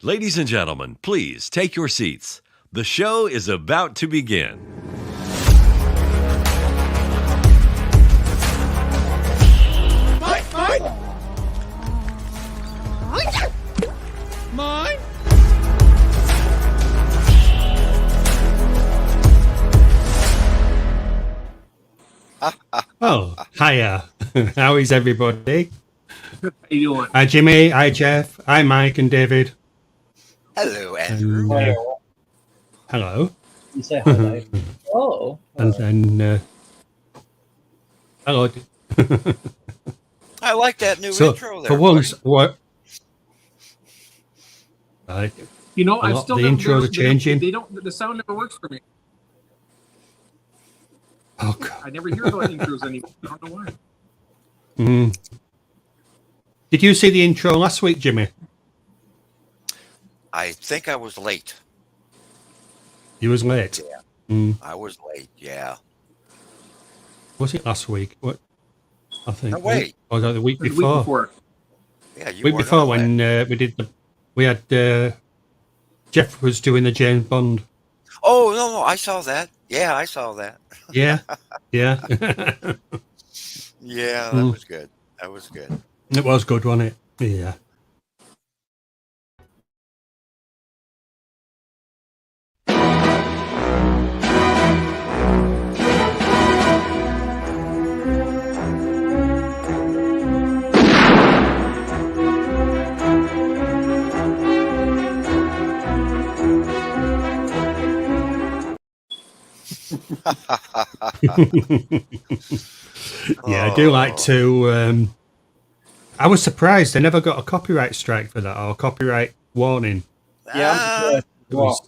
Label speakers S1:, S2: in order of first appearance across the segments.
S1: Ladies and gentlemen, please take your seats. The show is about to begin.
S2: Mine?
S3: Oh, hiya. How is everybody?
S2: How you doing?
S3: Hi, Jimmy. Hi, Jeff. Hi, Mike and David.
S4: Hello, Andrew.
S3: Hello.
S5: You say hi, Dave. Oh.
S3: And then, hello.
S4: I like that new
S3: So,
S4: intro there.
S3: for once,
S4: buddy.
S3: what? Like,
S2: You know,
S3: A
S2: I've
S3: lot-
S2: still
S3: the
S2: never-
S3: intros are changing.
S2: They don't. The sound never works for me.
S3: oh, God.
S2: I never hear those intros anymore. I don't know why.
S3: Mm. Did you see the intro last week, Jimmy?
S4: I think I was late.
S3: You was late.
S4: Yeah.
S3: Mm.
S4: I was late. Yeah.
S3: Was it last week? What? I think.
S4: No, wait.
S3: Or was it the week
S2: The
S3: before?
S2: week before.
S4: Yeah. You
S3: Week
S4: weren't
S3: before
S4: on
S3: when we did the. We had Jeff was doing the James Bond.
S4: Oh no, I saw that. Yeah, I saw that.
S3: Yeah, yeah.
S4: Yeah, that
S3: Mm.
S4: was good. That was good.
S3: It was good, wasn't it? Yeah. Yeah, I do like to. I was surprised they never got a copyright strike for that or a copyright warning.
S5: Yeah.
S3: It was,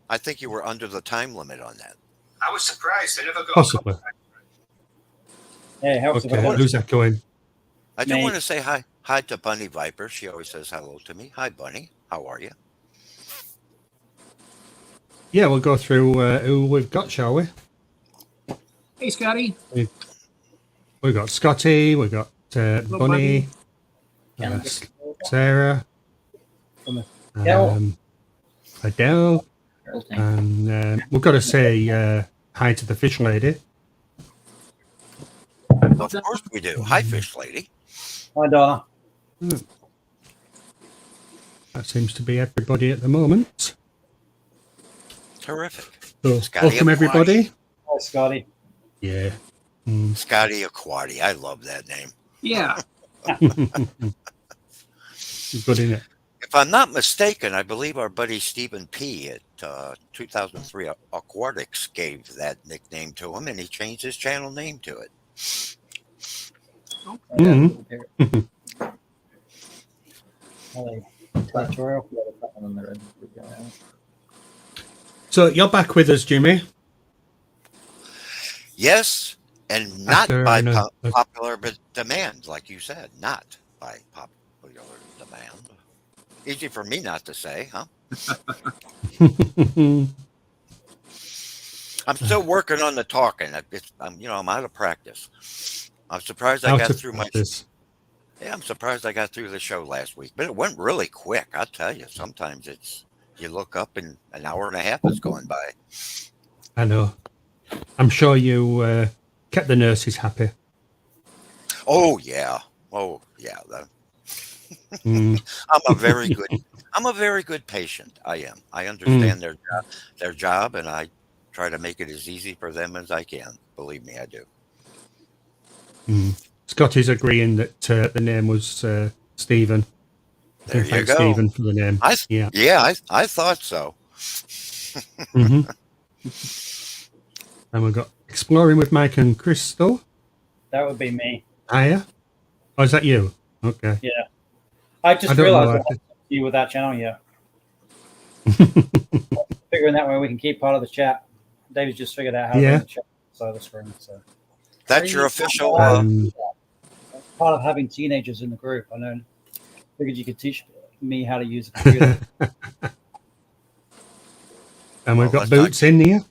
S4: I think you were under the time limit on that.
S3: I was surprised they never got possibly.
S5: Hey, helps
S3: Okay,
S5: if I
S3: who's that going?
S4: I do
S5: Me.
S4: want to say hi to Bunny Viper. She always says hello to me. Hi, Bunny. How are you?
S3: Yeah, we'll go through who we've got, shall we?
S2: Hey, Scotty.
S3: We've got Scotty, we've got Bunny,
S5: can.
S3: Sarah,
S5: Adele.
S3: Adele, and we've got to say hi to the fish lady.
S4: Of course we do. Hi, Fish Lady.
S5: Hi, Donna.
S3: That seems to be everybody at the moment.
S4: Terrific.
S3: So,
S4: Scotty
S3: welcome
S4: Aquati.
S3: everybody.
S5: Hi, Scotty.
S3: Yeah.
S4: Scotty Aquati. I love that name.
S2: Yeah.
S3: Good, isn't it?
S4: If I'm not mistaken, I believe our buddy Stephen P. at 2003 Aquatics gave that nickname to him, and he changed his channel name to it.
S3: Mhm. So you're back with us, Jimmy.
S4: Yes, and not
S3: After
S4: by
S3: another-
S4: popular demand, like you said, not by popular demand. Easy for me not to say, huh? I'm still working on the talking. I'm out of practice. I'm surprised I
S3: Out
S4: got
S3: of
S4: through
S3: practice.
S4: I'm surprised I got through the show last week, but it went really quick. I'll tell you, sometimes you look up and an hour and a half is going by.
S3: I know. I'm sure you kept the nurses happy.
S4: Oh yeah.
S3: Mm.
S4: I'm a very good patient. I am. I understand their job, and I try to make it as easy for them as I can. Believe me, I do.
S3: Mm. Scotty's agreeing that the name was Stephen.
S4: There you
S3: Thanks,
S4: go.
S3: Stephen, for the name.
S4: I
S3: Yeah.
S4: thought so.
S3: hmm And we've got Exploring with Mike and Crystal.
S5: That would be me.
S3: Hiya. Oh, is that you? Okay.
S5: Yeah. I just
S3: I don't
S5: realized
S3: know.
S5: I wasn't you with that channel yet. Figuring that way we can keep part of the chat. David's just figured out how to
S3: Yeah.
S5: run the chat side of the screen. So
S4: That's your official.
S5: that's part of having teenagers in the group. I know. Figured you could teach me how to use a computer.
S3: And we've
S4: Well,
S3: got
S4: let's
S3: Boots in here.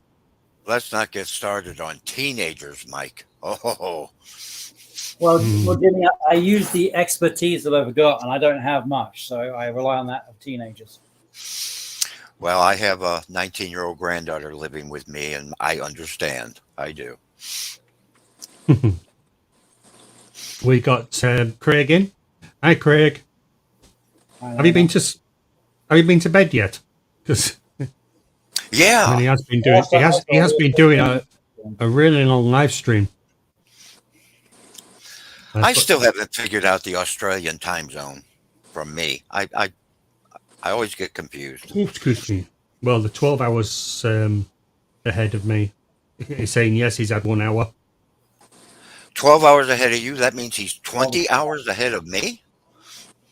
S4: Let's not get started on teenagers, Mike. Oh,
S5: Well, Jimmy, I use the expertise that I've got, and I don't have much, so I rely on that of teenagers.
S4: Well, I have a 19-year-old granddaughter living with me, and I understand. I do.
S3: We got Craig in. Hi, Craig. Have you been to bed yet? Because
S4: Yeah.
S3: he has been doing a really long live stream.
S4: I still haven't figured out the Australian time zone from me. I always get confused.
S3: Excuse me. Well, the 12 hours ahead of me. He's saying yes, he's had 1 hour.
S4: 12 hours ahead of you? That means he's 20 hours ahead of me?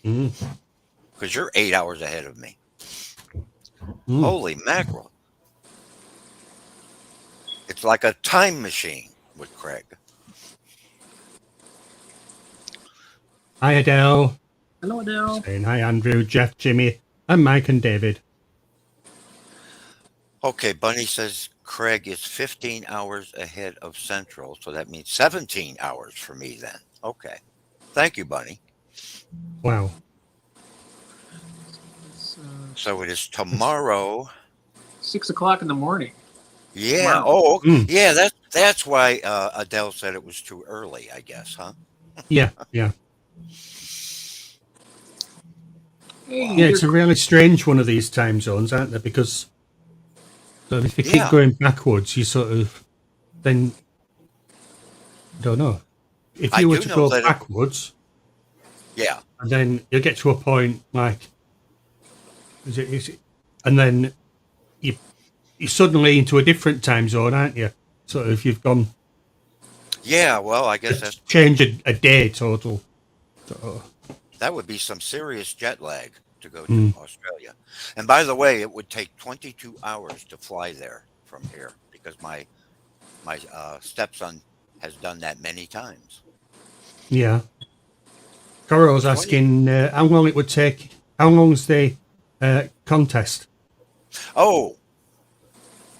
S4: Because you're 8 hours ahead of me. Holy mackerel. It's like a time machine with Craig.
S3: Hi, Adele.
S2: Hello, Adele.
S3: Saying hi, Andrew, Jeff, Jimmy, and Mike and David.
S4: Okay, Bunny says Craig is 15 hours ahead of Central, so that means 17 hours for me then. Okay. Thank you, Bunny.
S3: Wow.
S4: So it is tomorrow.
S2: 6 o'clock in the morning.
S4: Yeah.
S2: Wow.
S4: Oh, yeah. That's why Adele said it was too early, I guess, huh?
S3: Yeah.
S2: Hey,
S3: Yeah, it's a really strange one of these time zones, aren't they? Because if you keep going backwards, you sort of then I don't know. If you were to go backwards, and then you get to a point like, is it, and then you're suddenly into a different time zone, aren't you? So if you've gone,
S4: yeah, well, I guess that's
S3: change a day total. So,
S4: that would be some serious jet lag to go to Australia. And by the way, it would take 22 hours to fly there from here because my stepson has done that many times.
S3: Yeah. Coro's asking how long it would take. How long's the contest?
S4: Oh,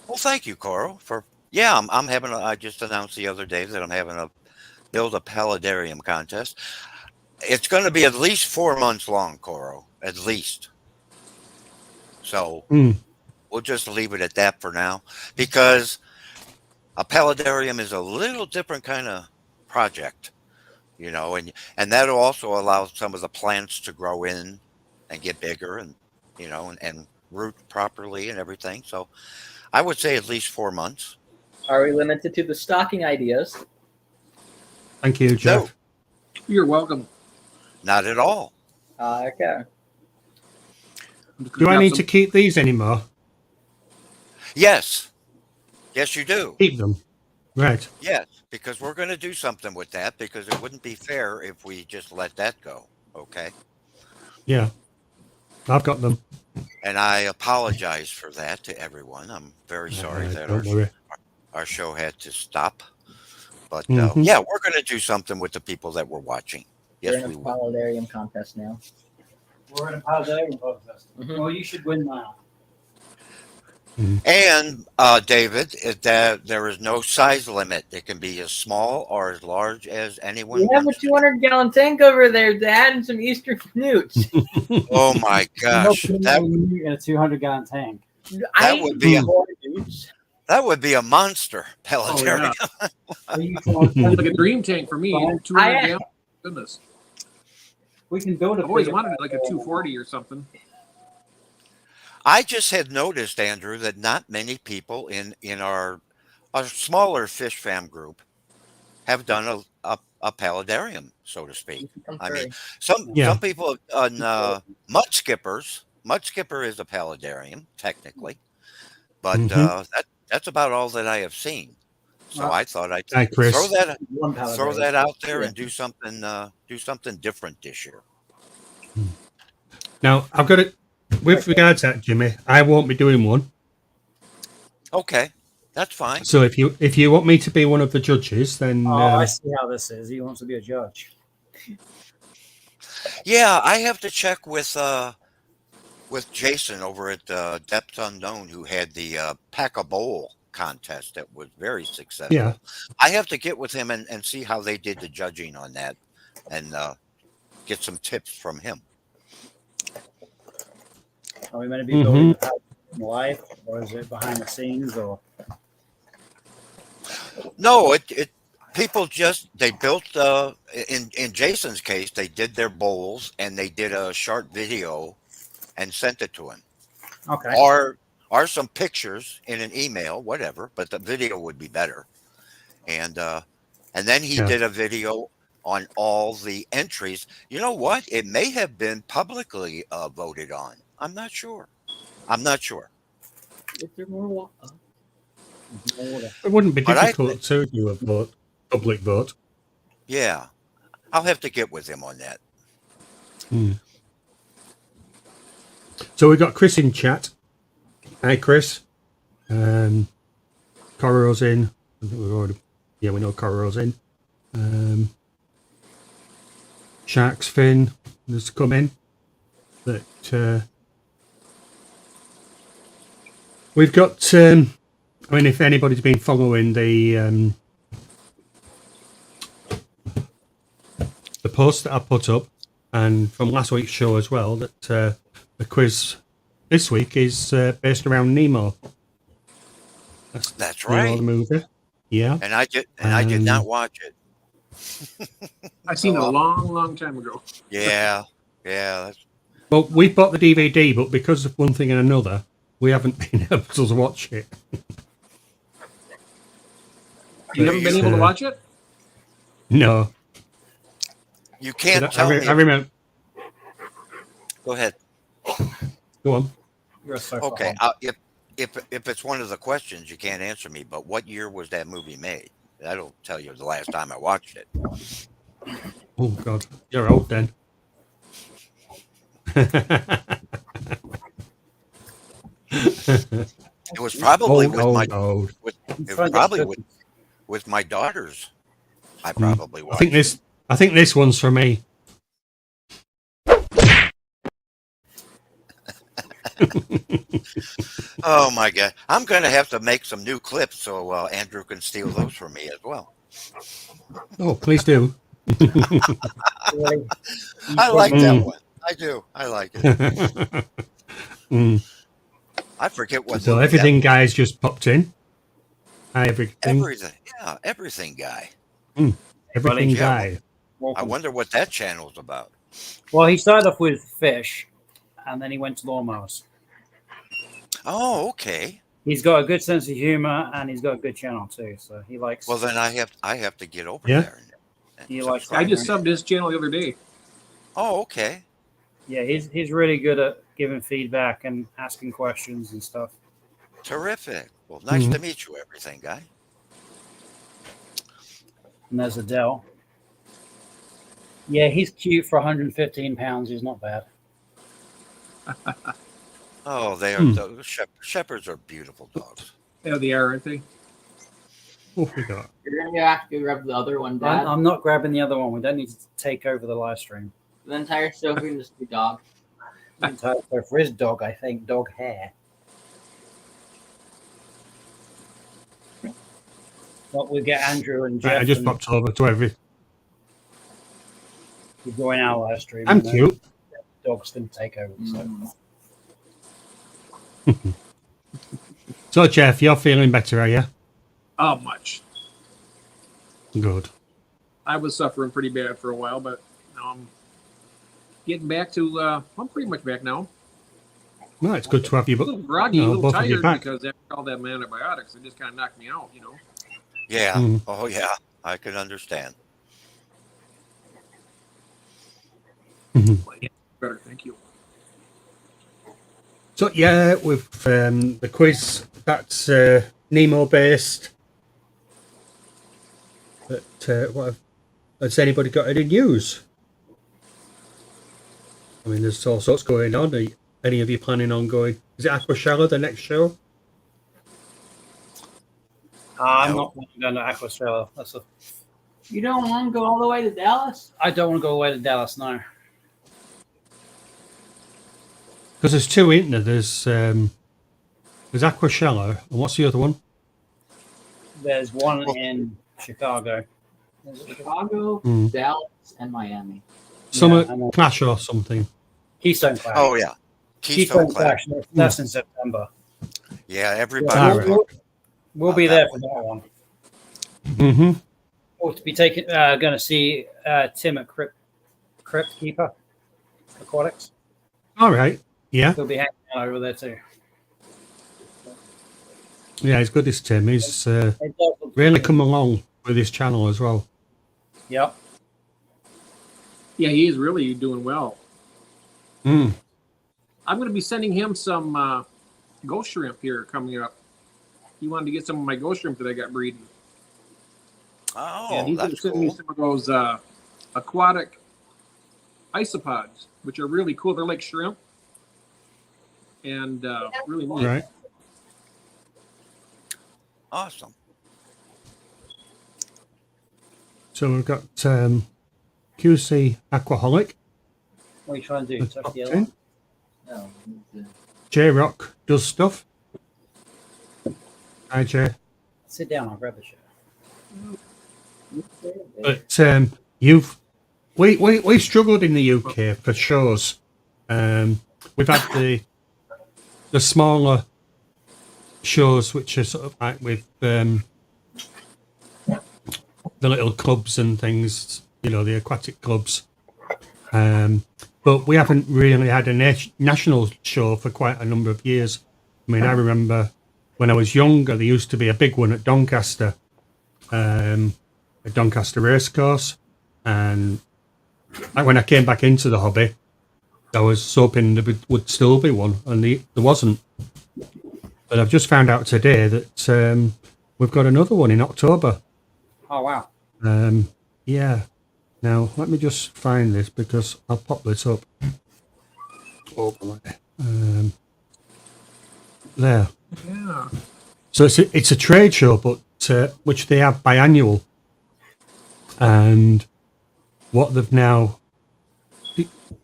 S4: well, thank you, Coro. I'm having. I just announced the other day that I'm having a build a paludarium contest. It's going to be at least 4 months long, Coro. At least. So we'll just leave it at that for now, because a paludarium is a little different kind of project, and that'll also allow some of the plants to grow in and get bigger and root properly and everything. So I would say at least 4 months.
S6: Are we limited to the stocking ideas?
S3: Thank you, Jeff.
S4: No.
S2: You're welcome.
S4: Not at all.
S6: Okay.
S3: Do I need to keep these anymore?
S4: Yes. Yes, you do.
S3: Keep them. Right.
S4: Yes, because we're going to do something with that, because it wouldn't be fair if we just let that go. Okay.
S3: Yeah. I've got them.
S4: And I apologize for that to everyone. I'm very sorry that our show had to stop. But yeah, we're going to do something with the people that were watching. Yes,
S6: we're in a paludarium contest now.
S5: We're in a paludarium contest. Well, you should win now.
S4: And David, that there is no size limit. It can be as small or as large as anyone.
S6: We have a 200-gallon tank over there, Dad, and some Eastern newts.
S4: Oh my gosh!
S5: That would be in a 200-gallon tank.
S4: That would be a monster paludarium.
S2: Like a dream tank for me. 200 gallons. Goodness.
S5: We can build
S2: I've always wanted like a 240 or something.
S4: I just had noticed, Andrew, that not many people in our smaller fish fam group have done a paludarium, so to speak. I mean, some people on mud skippers. Mud skipper is a paludarium technically, but that's about all that I have seen. So I thought I'd throw that out there and do something different this year.
S3: Now I've got it. With regards to that, Jimmy, I won't be doing one.
S4: Okay, that's fine.
S3: So if you want me to be one of the judges, then
S5: I see how this is. He wants to be a judge.
S4: Yeah, I have to check with Jason over at Depth Unknown, who had the Pack-a-Bowl contest that was very successful.
S3: Yeah.
S4: I have to get with him and see how they did the judging on that, and get some tips from him.
S5: Are we meant to be building the house in life, or is it behind the scenes, or?
S4: No, it people just they built in Jason's case they did their bowls and they did a short video and sent it to him.
S5: Okay.
S4: Or some pictures in an email, whatever, but the video would be better. And then he did a video on all the entries. You know what? It may have been publicly voted on. I'm not sure.
S6: Is there more water?
S3: It wouldn't be difficult to do a vote, public vote.
S4: Yeah. I'll have to get with him on that.
S3: So we've got Chris in chat. Hi, Chris. Coro's in. I think we've already... Yeah, we know Coro's in. Sharks Fin has come in. But we've got... I mean, if anybody's been following the post that I put up, and from last week's show as well, that the quiz this week is based around Nemo.
S4: That's right.
S3: Nemo the movie. Yeah.
S4: And I did not watch it.
S2: I seen it a long time ago.
S4: Yeah.
S3: Well, we bought the DVD, but because of one thing and another, we haven't been able to watch it.
S2: You haven't been able to watch it?
S3: No.
S4: You can't tell me.
S3: I remember.
S4: Go ahead.
S3: Go on.
S4: Okay. If it's one of the questions, you can't answer me. But what year was that movie made? That'll tell you the last time I watched it.
S3: Oh God, you're old then.
S4: It was probably
S3: old.
S4: With my daughters. I probably watched.
S3: I think this one's for me.
S4: Oh my God! I'm going to have to make some new clips so Andrew can steal those from me as well.
S3: Oh, please do.
S4: I like that one. I do. I like it. I forget what.
S3: So everything guys just popped in. Hi, everything.
S4: Yeah, everything guy.
S3: Everything guy.
S4: I wonder what that channel's about.
S5: Well, he started off with fish, and then he went to lawnmowers.
S4: Oh, okay.
S5: He's got a good sense of humor, and he's got a good channel too. So he likes.
S4: Well, then I have to get over there.
S5: He likes.
S2: I just subbed his channel the other day.
S4: Oh, okay.
S5: Yeah, he's really good at giving feedback and asking questions and stuff.
S4: Terrific. Well, nice to meet you, everything guy.
S5: And there's Adele. Yeah, he's cute for 115 pounds. He's not bad.
S4: Oh, they are. Shepherds are beautiful dogs.
S2: Yeah, they are, aren't they?
S3: What we got?
S6: You're going to have to grab the other one, Dad.
S5: I'm not grabbing the other one. We don't need to take over the live stream.
S6: The entire show can just be dog.
S5: The entire show for his dog, I think. Dog hair. Well, we'll get Andrew and Jeff.
S3: I just popped over to every.
S5: We're going our live stream.
S3: I'm cute.
S5: Dog's going to take over.
S3: So, Jeff, you're feeling better, are you?
S2: Oh, much.
S3: Good.
S2: I was suffering pretty bad for a while, but now I'm getting back to. I'm pretty much back now.
S3: Well, it's good to have you.
S2: A little groggy, a little
S3: both of you
S2: tired
S3: back.
S2: because after all them antibiotics, it just kind of knocked me out,
S4: Yeah. Oh, yeah. I can understand.
S2: But yeah, better, thank you.
S3: So yeah, with the quiz, that's Nemo based. But what has anybody got any news? I mean, there's all sorts going on. Are any of you planning on going? Is it Aquashala, the next show?
S5: I'm not going to Aquashala.
S6: You don't want to go all the way to Dallas?
S5: I don't want to go away to Dallas, no.
S3: Because there's two, isn't there? There's Aquashala, and what's the other one?
S5: There's one in Chicago.
S6: Chicago, Dallas, and Miami.
S3: Summit Clash or something.
S5: Keystone Clash.
S4: Oh, yeah. Keystone Classic.
S5: Actually, that's in September.
S4: Yeah, everybody.
S5: We'll be there for that one.
S3: Mm-hmm.
S5: Or to be taking, going to see Tim at Crypt Keeper Aquatics.
S3: All right. Yeah.
S5: He'll be hanging out over there too.
S3: Yeah, he's good as Tim. He's really come along with his channel as well.
S5: Yep.
S2: Yeah, he is really doing well.
S3: Mm.
S2: I'm going to be sending him some ghost shrimp here coming up. He wanted to get some of my ghost shrimp that I got breeding.
S4: Oh,
S2: and he's going to send me some of those aquatic isopods, which are really cool. They're like shrimp. And really neat.
S3: Right.
S4: Awesome.
S3: So we've got QC Aquaholic.
S5: What are you trying to do?
S3: the
S5: Touch
S3: top
S5: the
S3: 10.
S5: other one? No.
S3: J-Rock does stuff. Hi, Jay.
S5: Sit down. I'll grab the shirt.
S3: But we struggled in the UK for shows. We've had the smaller shows, which are sort of like with the little clubs and things, you know, the aquatic clubs. But we haven't really had a national show for quite a number of years. I mean, I remember when I was younger, there used to be a big one at Doncaster, a Doncaster racecourse. And when I came back into the hobby, I was hoping there would still be one, and there wasn't. But I've just found out today that we've got another one in October.
S5: Oh, wow.
S3: Yeah. Now, let me just find this because I'll pop this up. There.
S2: Yeah.
S3: So it's a trade show, but which they have biannual. And what they've now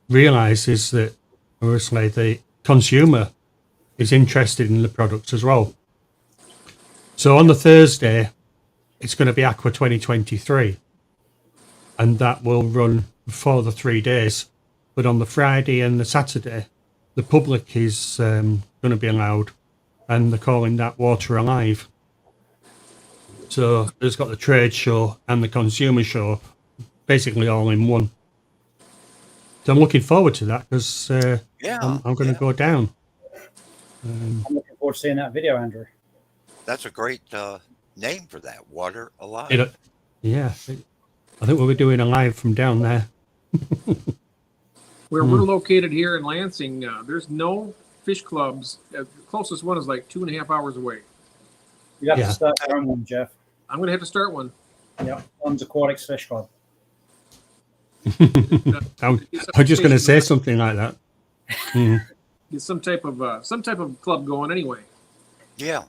S3: realised is that obviously the consumer is interested in the products as well. So on the Thursday, it's going to be Aqua 2023, and that will run for the 3 days. But on the Friday and the Saturday, the public is going to be allowed, and they're calling that Water Alive. So it's got the trade show and the consumer show basically all in one. So I'm looking forward to that because I'm going to go down.
S5: I'm looking forward to seeing that video, Andrew.
S4: That's a great name for that, Water Alive.
S3: I think we'll be doing a live from down there.
S2: Where we're located here in Lansing, there's no fish clubs. The closest one is like 2.5 hours away.
S5: You have to start your own one, Jeff.
S2: I'm going to have to start one.
S5: Yep, one's Aquatics Fish Club.
S3: I'm just going to say something like that.
S2: Get some type of club going anyway.
S4: Yeah.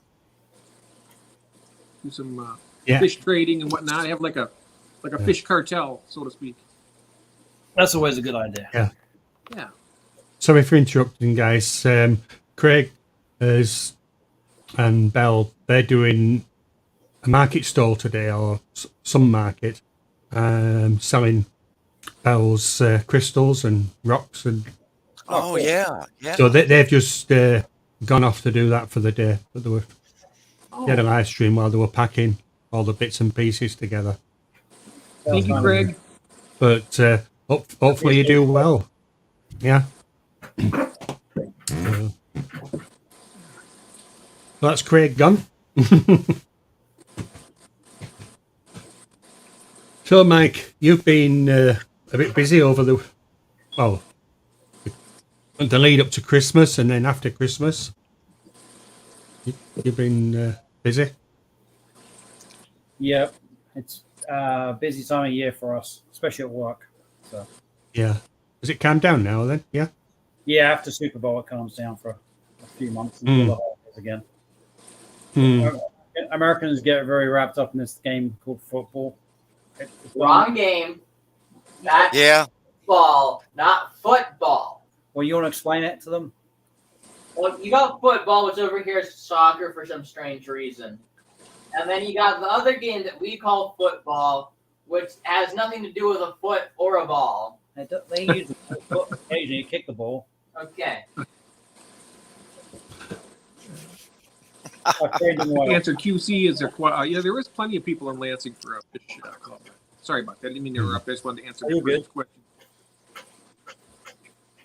S2: Do some fish trading and whatnot. Have like a fish cartel, so to speak.
S5: That's always a good idea.
S2: Yeah.
S3: Sorry for interrupting, guys. Craig and Belle, they're doing a market stall today, or some market, selling Belle's crystals and rocks. And
S4: yeah.
S3: So they've just gone off to do that for the day. But they had a live stream while they were packing all the bits and pieces together.
S2: Thank you, Craig.
S3: But hopefully you do well. Yeah. Well, that's Craig gone. So, Mike, you've been a bit busy over the lead up to Christmas and then after Christmas. You've been busy?
S5: Yep. It's a busy time of year for us, especially at work. So.
S3: Yeah. Has it calmed down now then? Yeah?
S5: Yeah, after Super Bowl, it calms down for a few months until the holidays again. Americans get very wrapped up in this game called football.
S6: Wrong game. That's ball, not football.
S5: Well, you want to explain it to them?
S6: Well, you got football, which over here is soccer for some strange reason. And then you got the other game that we call football, which has nothing to do with a foot or a ball.
S5: They use the foot occasionally. You kick the ball.
S6: Okay.
S2: Answer QC is yeah, there is plenty of people in Lansing for a fish club. Sorry about that. I didn't mean to interrupt. I just wanted to answer the question.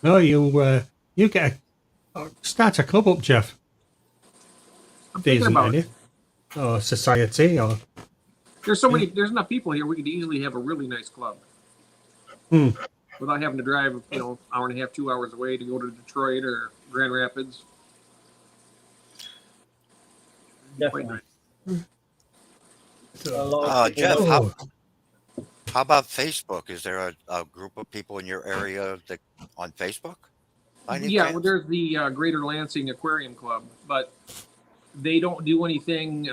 S3: No, you get start a club up, Jeff.
S2: I'm thinking about it.
S3: Or society, or
S2: there's so many. There's enough people here. We could easily have a really nice club without having to drive, hour and a half, 2 hours away to go to Detroit or Grand Rapids.
S5: Definitely.
S4: Jeff, how about Facebook? Is there a group of people in your area on Facebook?
S2: Yeah, well, there's the Greater Lansing Aquarium Club, but they don't do anything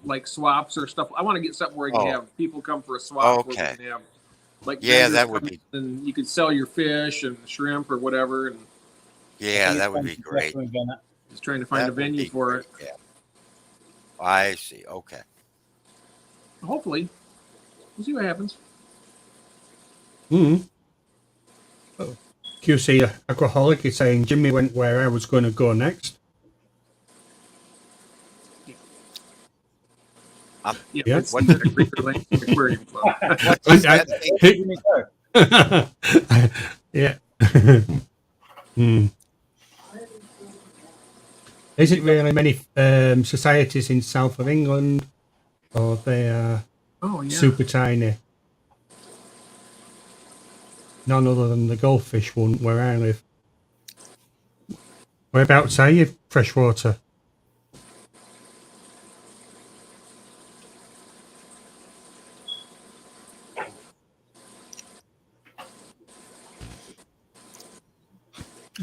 S2: like swaps or stuff. I want to get something where you can have people come for a swap.
S4: Okay.
S2: Where you can have,
S4: that would be.
S2: And you could sell your fish and shrimp or whatever. And
S4: that would be great.
S2: Just trying to find a venue for it.
S4: Yeah. I see. Okay.
S2: Hopefully, we'll see what happens.
S3: QC Aquaholic is saying Jimmy went where I was going to go next.
S2: Yes. What's the Greater Lansing Aquarium Club?
S3: Yeah. Isn't really many societies in south of England, or they are super tiny. None other than the goldfish one where I live. Whereabouts are you, freshwater?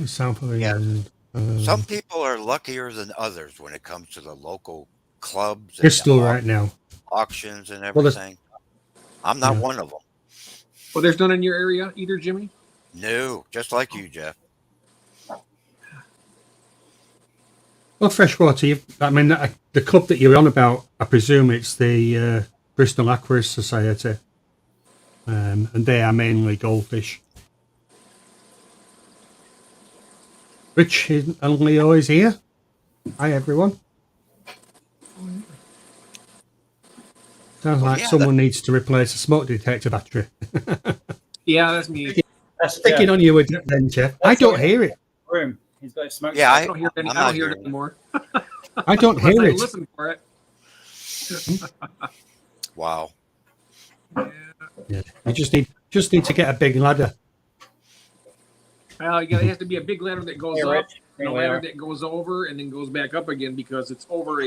S3: South of England.
S4: Some people are luckier than others when it comes to the local clubs.
S3: Bristol right now.
S4: Auctions and everything. I'm not one of them.
S2: Well, there's none in your area either, Jimmy?
S4: No, just like you, Jeff.
S3: Well, freshwater, the club that you're on about, I presume it's the Bristol Aquarium Society. And they are mainly goldfish. Rich and Leo is here. Hi, everyone. Sounds like someone needs to replace a smoke detector battery.
S2: Yeah, that's me.
S3: Sticking on you with that then, Jeff. I don't hear it.
S5: Room. He's got smoke.
S2: Yeah, I don't hear it. I don't hear it anymore.
S3: I don't hear it.
S2: Listen for it.
S4: Wow.
S3: Yeah. You just need to get a big ladder.
S2: Well, it has to be a big ladder that goes up, and a ladder that goes over, and then goes back up again because it's over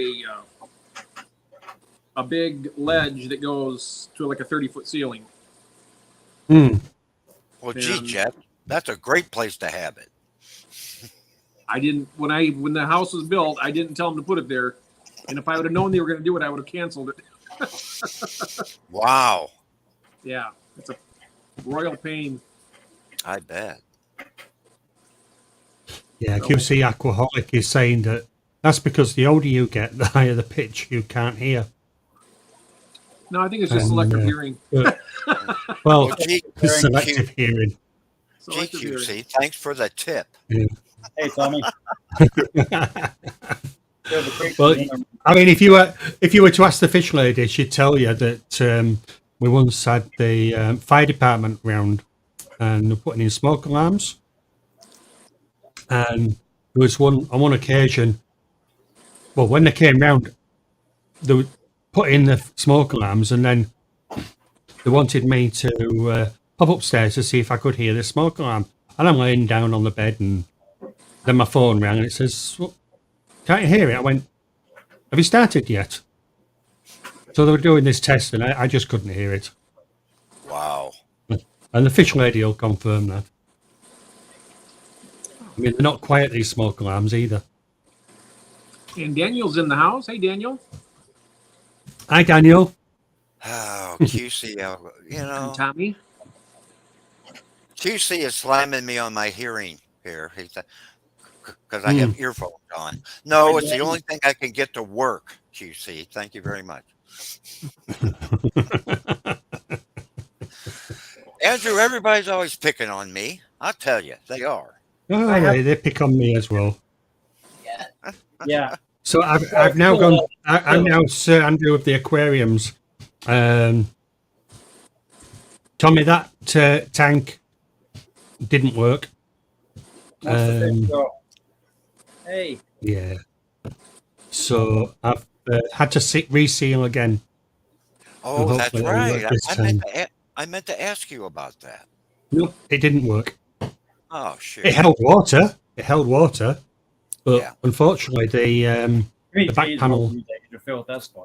S2: a big ledge that goes to like a 30-foot ceiling.
S4: Well, gee, Jeff, that's a great place to have it.
S2: I didn't when the house was built, I didn't tell them to put it there, and if I would have known they were going to do it, I would have canceled it.
S4: Wow.
S2: Yeah, it's a royal pain.
S4: I bet.
S3: Yeah, QC Aquaholic is saying that's because the older you get, the higher the pitch you can't hear.
S2: No, I think it's just selective hearing.
S3: Well, selective hearing.
S4: GQC, thanks for the tip.
S3: Yeah.
S5: Hey, Tommy.
S3: Well, I mean, if you were to ask the fish lady, she'd tell you that we once had the fire department round and they're putting in smoke alarms. And there was on one occasion, well, when they came round, they would put in the smoke alarms, and then they wanted me to pop upstairs to see if I could hear the smoke alarm. And I'm laying down on the bed, and then my phone rang, and it says, well, "Can't you hear it?" I went, "Have you started yet?" So they were doing this test, and I just couldn't hear it.
S4: Wow.
S3: And the fish lady will confirm that. I mean, they're not quiet, these smoke alarms, either.
S2: And Daniel's in the house. Hey, Daniel.
S3: Hi, Daniel.
S4: Oh, QC,
S2: And Tommy.
S4: QC is slamming me on my hearing here. Because I have earphones on. No, it's the only thing I can get to work, QC. Thank you very much. Andrew, everybody's always picking on me. I'll tell you, they are.
S3: Oh, they pick on me as well.
S5: Yeah.
S3: So I've now gone. I'm now Sir Andrew of the Aquariums. Tommy, that tank didn't work.
S5: Hey.
S3: Yeah. So I've had to reseal again.
S4: Oh, that's right. I
S3: I
S4: meant to ask you about that.
S3: Nope, it didn't work.
S4: Oh, shit.
S3: It held water. But unfortunately, the back panel,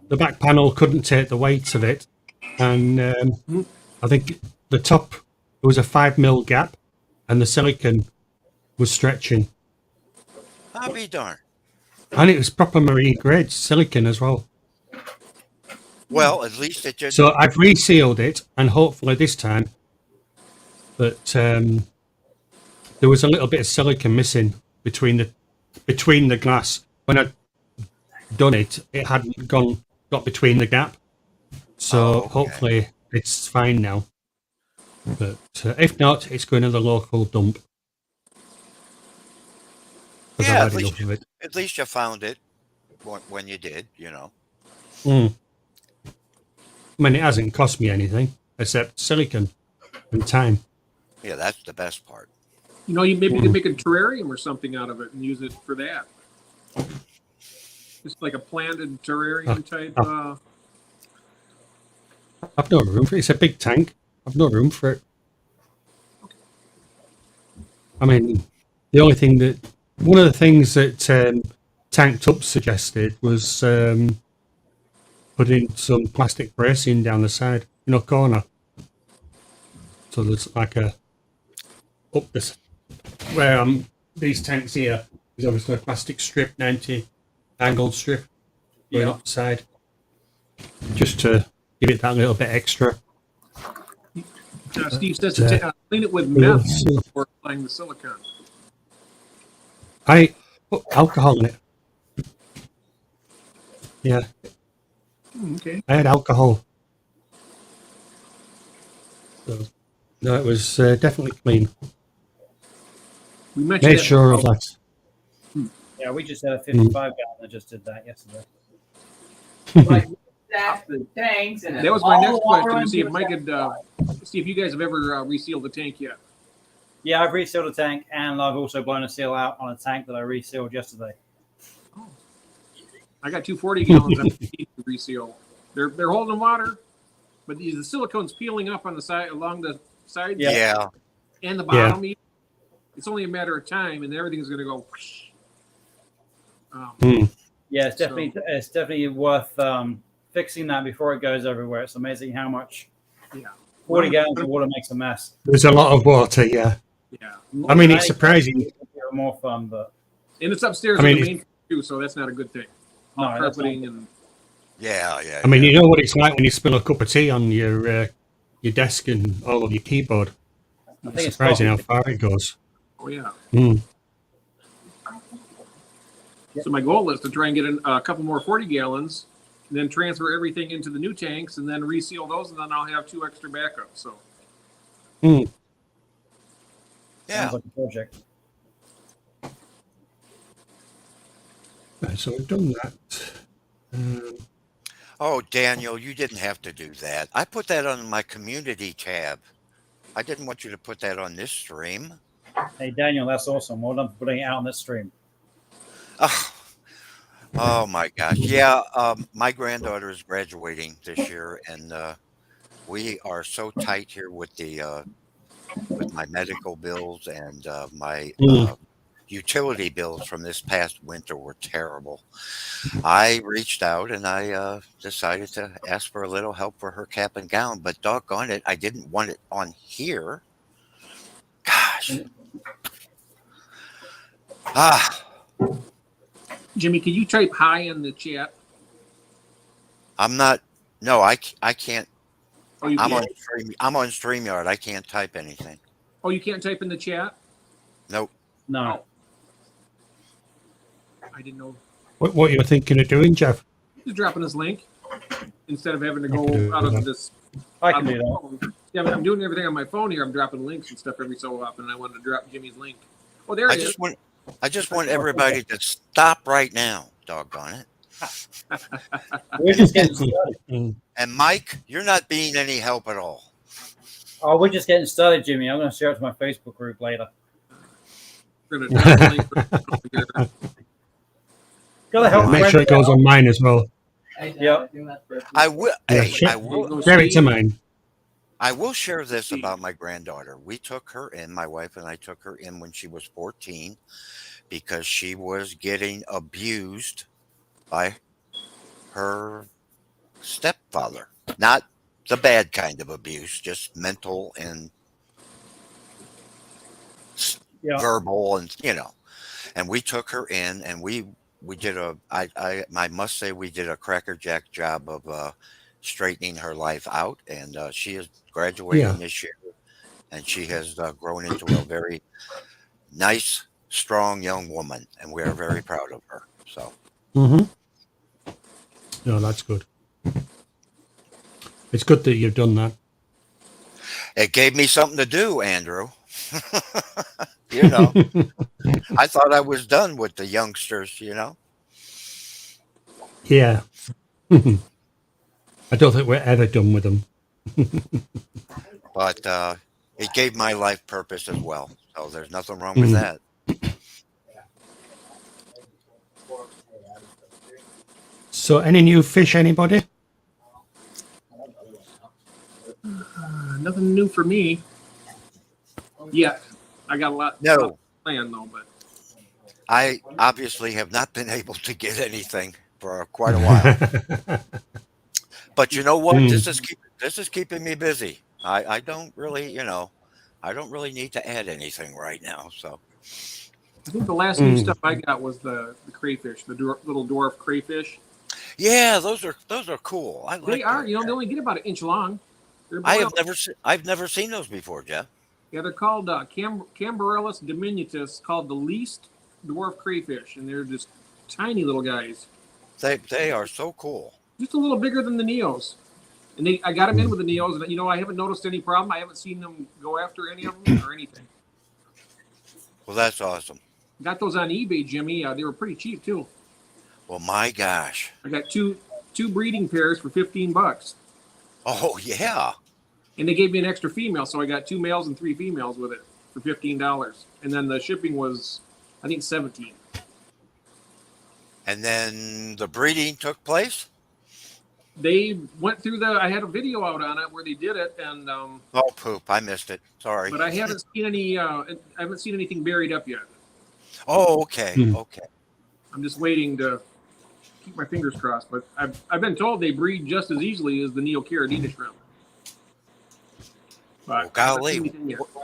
S3: the back panel couldn't take the weight of it, and I think the top there was a 5 mil gap, and the silicon was stretching.
S4: I'll be darned.
S3: And it was proper marine grade silicon as well.
S4: Well, at least it just.
S3: So I've resealed it, and hopefully this time. But there was a little bit of silicon missing between the glass. When I'd done it, it hadn't got between the gap. So hopefully it's fine now. But if not, it's going to the local dump.
S4: Yeah, at least you found it when you did, you know.
S3: I mean, it hasn't cost me anything except silicon and time.
S4: Yeah, that's the best part.
S2: You know, you maybe can make a terrarium or something out of it and use it for that. Just like a planted terrarium type.
S3: I've no room for it. It's a big tank. I've no room for it. I mean, one of the things that Tanked Up suggested was putting some plastic bracing down the side, corner. So there's like up this where these tanks here is obviously a plastic strip, 90 angled strip going up the side, just to give it that little bit extra.
S2: Steve says to clean it with meth before applying the silicone.
S3: I put alcohol in it. Yeah.
S2: Okay.
S3: I had alcohol. So, no, it was definitely clean.
S2: We mentioned
S3: made sure of that.
S5: Yeah, we just had a 55 gallon that just did that yesterday.
S6: Like, that's the tanks and
S2: that was my next question, to see if Mike could see if you guys have ever resealed the tank yet.
S5: Yeah, I've resealed a tank, and I've also blown a seal out on a tank that I resealed yesterday.
S2: Oh. I got 240 gallons I need to reseal. They're holding water, but the silicone's peeling up on the side, along the sides, and the bottom. Yeah. It's only a matter of time, and everything's going to go.
S5: Yeah, it's definitely worth fixing that before it goes everywhere. It's amazing how much 40 gallons of water makes a mess.
S3: There's a lot of water, yeah. I mean, it's surprising.
S5: More fun, but
S2: and it's upstairs in the main too, so that's not a good thing.
S5: No,
S2: carpeting and
S3: I mean, you know what it's like when you spill a cup of tea on your desk and all of your keyboard. It's surprising how far it goes.
S2: Oh yeah. So my goal is to try and get a couple more 40 gallons, and then transfer everything into the new tanks, and then reseal those, and then I'll have 2 extra backups. So.
S5: Sounds like a project.
S3: Right, so we've done that.
S4: Oh, Daniel, you didn't have to do that. I put that on my community tab. I didn't want you to put that on this stream.
S5: Hey, Daniel, that's awesome. Well done for putting it out on this stream.
S4: Oh my gosh. Yeah, my granddaughter is graduating this year, and we are so tight here with my medical bills, and my utility bills from this past winter were terrible. I reached out and I decided to ask for a little help for her cap and gown, but doggone it, I didn't want it on here. Gosh.
S2: Jimmy, can you type hi in the chat?
S4: I'm not. No, I can't.
S2: Oh, you
S4: I'm
S2: can't?
S4: I'm on StreamYard. I can't type anything.
S2: Oh, you can't type in the chat?
S4: Nope.
S5: No.
S2: I didn't know.
S3: What you were thinking of doing, Jeff?
S2: Just dropping this link instead of having to go out of this.
S5: I can do that.
S2: Yeah, I'm doing everything on my phone here. I'm dropping links and stuff every so often, and I wanted to drop Jimmy's link. Oh, there it is.
S4: I just want everybody to stop right now. doggone it.
S5: We're just getting started.
S4: And Mike, you're not being any help at all.
S5: Oh, we're just getting started, Jimmy. I'm going to share it to my Facebook group later.
S2: We're gonna definitely
S5: Gotta help.
S3: Make sure it goes on mine as well.
S5: Yep.
S4: I will.
S3: Yeah,
S4: Hey, I will.
S3: Share it to mine.
S4: I will share this about my granddaughter. We took her in, my wife and I took her in when she was 14 because she was getting abused by her stepfather. Not the bad kind of abuse, just mental and verbal, and and we took her in, and we did I must say we did a crackerjack job of straightening her life out, and she is graduating this year, and she has grown into a very nice, strong young woman, and we are very proud of her. So
S3: no, that's good. It's good that you've done that.
S4: It gave me something to do, Andrew. I thought I was done with the youngsters,
S3: Yeah. I don't think we're ever done with them.
S4: But it gave my life purpose as well. So there's nothing wrong with that.
S3: So any new fish, anybody?
S2: nothing new for me. Yeah, I got a lot planned though, but
S4: I obviously have not been able to get anything for quite a while. But you know what? This is keeping me busy. I don't really, I don't really need to add anything right now. So
S2: I think the last new stuff I got was the crayfish, the little dwarf crayfish.
S4: Yeah, those are cool.
S2: They only get about an inch long.
S4: I've never seen those before, Jeff.
S2: Yeah, they're called Cambarellus diminutus, called the least dwarf crayfish, and they're just tiny little guys.
S4: They are so cool.
S2: Just a little bigger than the Neos. And I got them in with the Neos, and I haven't noticed any problem. I haven't seen them go after any of them or anything.
S4: Well, that's awesome.
S2: Got those on eBay, Jimmy. They were pretty cheap too.
S4: Well, my gosh.
S2: I got two breeding pairs for $15.
S4: Oh yeah.
S2: And they gave me an extra female, so I got 2 males and 3 females with it for $15. And then the shipping was, I think, $17.
S4: And then the breeding took place?
S2: They went through I had a video out on it where they did it, and
S4: oh poop, I missed it. Sorry.
S2: But I haven't seen anything buried up yet.
S4: Oh, okay. Okay.
S2: I'm just waiting to keep my fingers crossed, but I've been told they breed just as easily as the Neocaridina shrimp.
S4: Well, golly,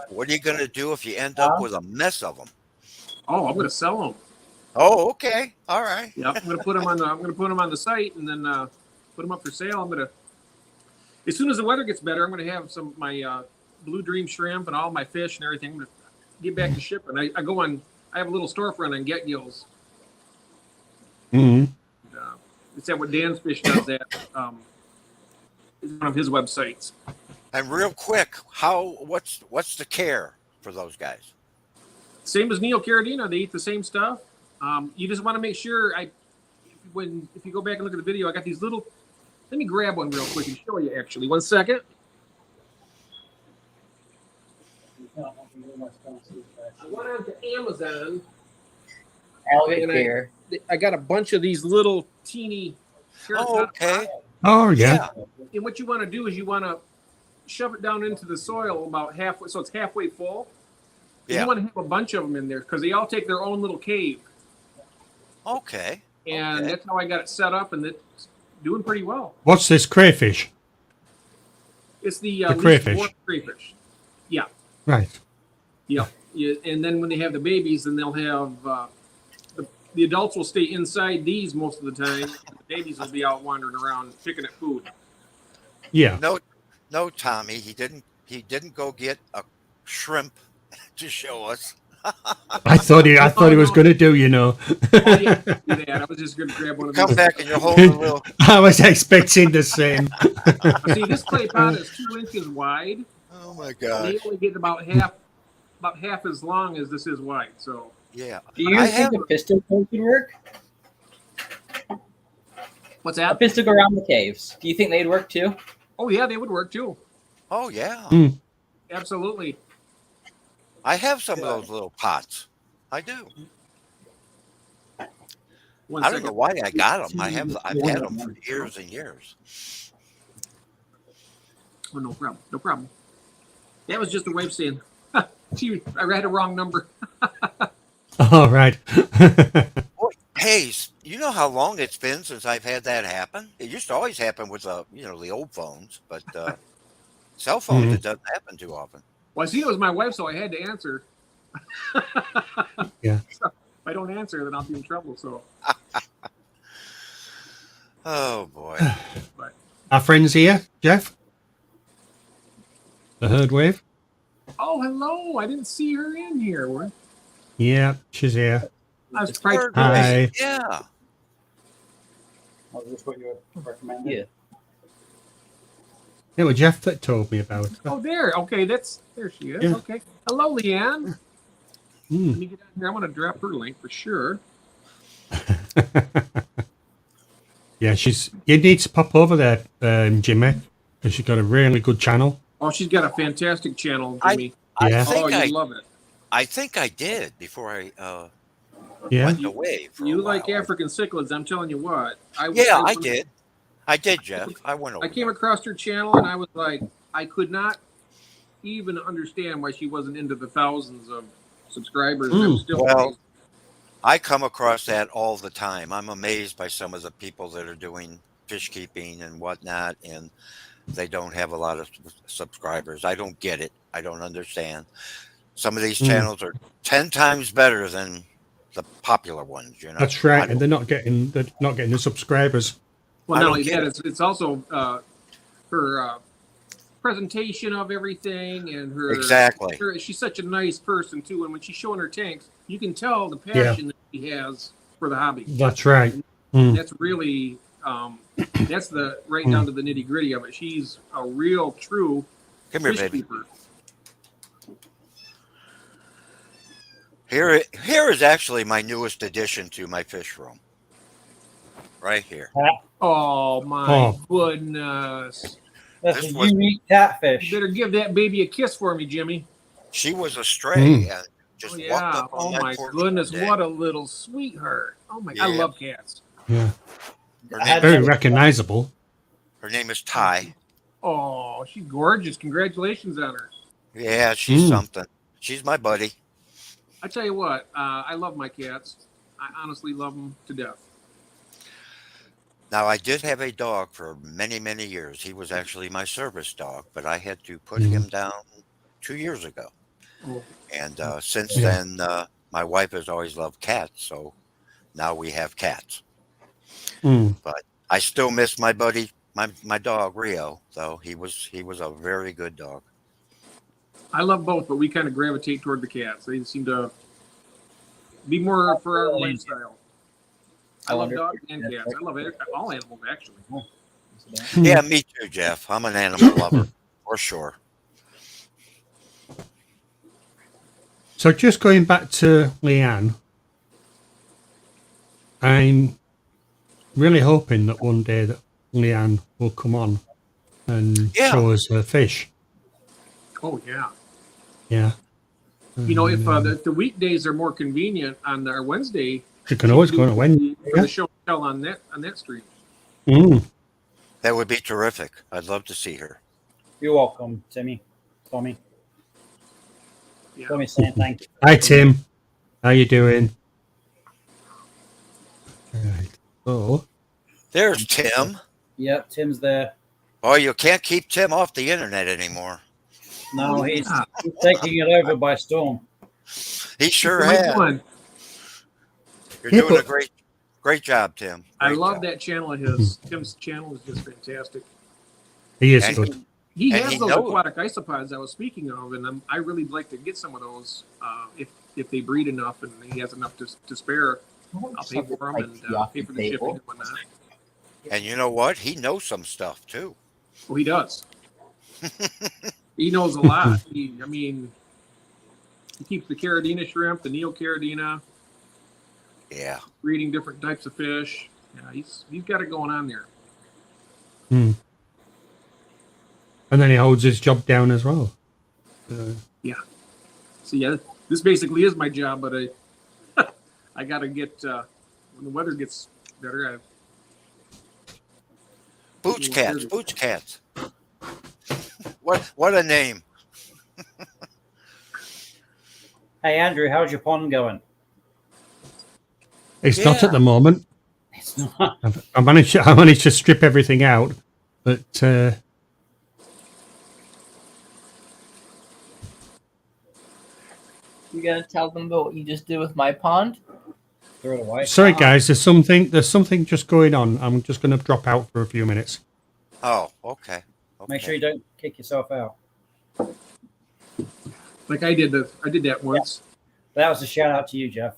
S4: what are you going to do if you end up with a mess of them?
S2: Oh, I'm going to sell them.
S4: Oh, okay. All right.
S2: Yeah, I'm going to put them on the site, and then put them up for sale. As soon as the weather gets better, I'm going to have some of my blue dream shrimp and all my fish and everything. I'm going to get back to shipping. I have a little storefront on Get Gills. It's at what Dan's Fish does at. It's one of his websites.
S4: And real quick, what's the care for those guys?
S2: Same as Neocaridina, they eat the same stuff. You just want to make sure if you go back and look at the video, I got these little. Let me grab one real quick and show you. Actually, 1 second. I went on to Amazon. I got a bunch of these little teeny.
S4: Oh, okay.
S3: Oh, yeah.
S2: And what you want to do is you want to shove it down into the soil about halfway, so it's halfway full. Yeah. You want to have a bunch of them in there because they all take their own little cave.
S4: Okay.
S2: And that's how I got it set up, and it's doing pretty well.
S3: What's this crayfish?
S2: It's the crayfish. Yeah.
S3: Right.
S2: Yeah. And then when they have the babies, then they'll have the adults will stay inside these most of the time. The babies will be out wandering around picking at food.
S3: Yeah.
S4: No, Tommy, he didn't go get a shrimp to show us.
S3: I thought he was going to do,
S2: I was just going to grab one of these.
S4: Come back and you're holding a little.
S3: I was expecting the same.
S2: See, this clay pot is 2 inches wide.
S4: Oh my God!
S2: They only get about half as long as this is wide. So
S4: yeah.
S5: Do you think the piston pump could work?
S2: What's that?
S6: Fish to go around the caves. Do you think they'd work too?
S2: Oh yeah, they would work too.
S4: Oh yeah.
S2: Absolutely.
S4: I have some of those little pots. I do. I don't know why I got them. I've had them for years and years.
S2: Oh, no problem. No problem. That was just a way of saying, gee, I read a wrong number.
S3: All right.
S4: Hey, you know how long it's been since I've had that happen? It used to always happen with the old phones, but cell phones, it doesn't happen too often.
S2: Well, I see it was my wife, so I had to answer.
S3: Yeah.
S2: So if I don't answer, then I'll be in trouble. So.
S4: Oh boy.
S3: Our friends here, Jeff. The herd wave.
S2: Oh, hello! I didn't see her in here.
S3: Yeah, she's here.
S2: I was surprised.
S3: Hi.
S4: Yeah.
S5: Was this what you recommended? Yeah.
S3: It was Jeff that told me about it.
S2: Oh, there. Okay, there she is.
S3: Yeah.
S2: Okay. Hello, Leanne. Let me get out here. I want to drop her link for sure.
S3: Yeah, you need to pop over there, Jimmy, because she's got a really good channel.
S2: Oh, she's got a fantastic channel, Jimmy.
S3: Yeah.
S2: You love it.
S4: I think I did before I
S3: Yeah.
S4: went away.
S2: You like African cichlids? I'm telling you what.
S4: I did. I did, Jeff. I went over.
S2: I came across her channel and I was like, I could not even understand why she wasn't into the thousands of subscribers. I'm still
S4: Well, I come across that all the time. I'm amazed by some of the people that are doing fish keeping and whatnot, and they don't have a lot of subscribers. I don't get it. I don't understand. Some of these channels are 10 times better than the popular ones.
S3: That's right, and they're not getting the subscribers.
S2: Well, not only that, it's also her presentation of everything and her
S4: exactly.
S2: She's such a nice person too, and when she's showing her tanks, you can tell the passion that she has for the hobby.
S3: That's right.
S2: That's really that's the right down to the nitty gritty of it. She's a real true fish keeper.
S4: Here is actually my newest addition to my fish room. Right here.
S2: Oh my goodness!
S5: That's a unique catfish.
S2: You better give that baby a kiss for me, Jimmy.
S4: She was a stray. And just walked up on
S2: my goodness! What a little sweetheart! Oh my! I love cats.
S3: Yeah. Very recognizable.
S4: Her name is Ty.
S2: Oh, she's gorgeous! Congratulations on her.
S4: Yeah, she's something. She's my buddy.
S2: I tell you what, I love my cats. I honestly love them to death.
S4: Now, I did have a dog for many, many years. He was actually my service dog, but I had to put him down 2 years ago. And since then, my wife has always loved cats, so now we have cats. But I still miss my buddy, my dog, Rio, though. He was a very good dog.
S2: I love both, but we kind of gravitate toward the cats. They seem to be more for our lifestyle. I love dogs and cats. I love all animals, actually.
S4: Yeah, me too, Jeff. I'm an animal lover, for sure.
S3: So just going back to Leanne, I'm really hoping that one day that Leanne will come on and show us her fish.
S2: Oh, yeah.
S3: Yeah.
S2: You know, if the weekdays are more convenient on our Wednesday,
S3: you can always go on a Wednesday.
S2: The show and tell on that stream.
S4: That would be terrific. I'd love to see her.
S5: You're welcome, Timmy. Tommy.
S2: Yeah.
S5: Tommy saying thank you.
S3: Hi, Tim. How you doing? Right. Oh.
S4: There's Tim.
S5: Yep, Tim's there.
S4: Oh, you can't keep Tim off the internet anymore.
S5: No, he's taking it over by storm.
S4: He sure has. You're doing a great job, Tim.
S2: I love that channel of his. Tim's channel is just fantastic.
S3: He is good.
S2: He has those aquatic isopods I was speaking of, and I really like to get some of those if they breed enough and he has enough to spare. I'll pay for them and pay for the shipping and whatnot.
S4: And you know what? He knows some stuff too.
S2: Well, he does. He knows a lot. He keeps the caridina shrimp, the neocaridina.
S4: Yeah.
S2: Breeding different types of fish. Yeah, he's got it going on there.
S3: And then he holds his job down as well.
S2: Yeah. So yeah, this basically is my job, but I got to get when the weather gets better.
S4: Booch Cats. What a name.
S5: Hey, Andrew, how's your pond going?
S3: It's not at the moment.
S5: It's not.
S3: I managed to strip everything out, but
S6: You gonna tell them about what you just did with my pond?
S5: Throw it away.
S3: sorry guys, there's something just going on. I'm just going to drop out for a few minutes.
S4: Oh, okay.
S5: Make sure you don't kick yourself out.
S2: Like I did that once.
S5: That was a shout out to you, Jeff.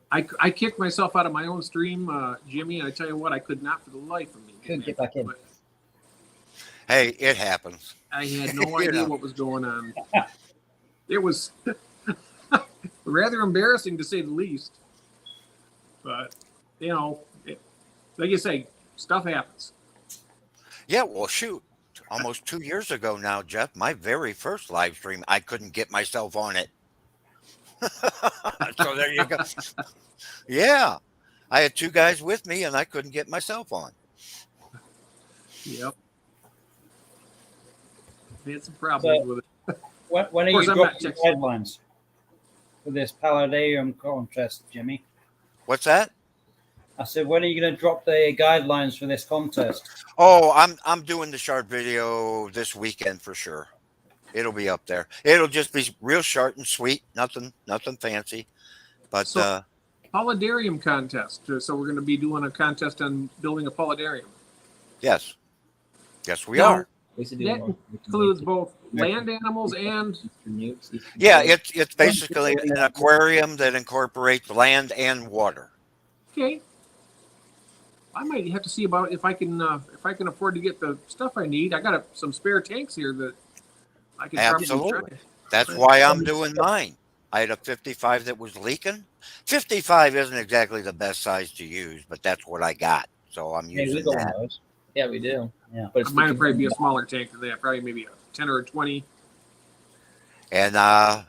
S2: I kicked myself out of my own stream, Jimmy, and I tell you what, I could not for the life of me.
S5: Couldn't get back in.
S2: But
S4: Hey, it happens.
S2: I had no idea what was going on. It was rather embarrassing to say the least. But, like you say, stuff happens.
S4: Yeah, well, shoot. Almost 2 years ago now, Jeff, my very first live stream, I couldn't get myself on it. So there you go. Yeah. I had two guys with me and I couldn't get myself on.
S2: Yep. I had some problems with it.
S5: When are you dropping the guidelines for this Palladium contest, Jimmy?
S4: What's that?
S5: I said, when are you going to drop the guidelines for this contest?
S4: Oh, I'm doing the short video this weekend for sure. It'll be up there. It'll just be real short and sweet. Nothing fancy. But
S2: Paludarium contest. So we're going to be doing a contest on building a paludarium.
S4: Yes, we are.
S2: That includes both land animals and.
S4: Yeah, it's basically an aquarium that incorporates land and water.
S2: Okay. I might have to see about if I can afford to get the stuff I need. I got some spare tanks here that I can
S4: Absolutely.
S2: probably try.
S4: That's why I'm doing mine. I had a 55 that was leaking. 55 isn't exactly the best size to use, but that's what I got. So I'm using that.
S6: Yeah, we do.
S5: Yeah,
S2: but mine would probably be a smaller tank than that. Probably maybe a 10 or a 20.
S4: And I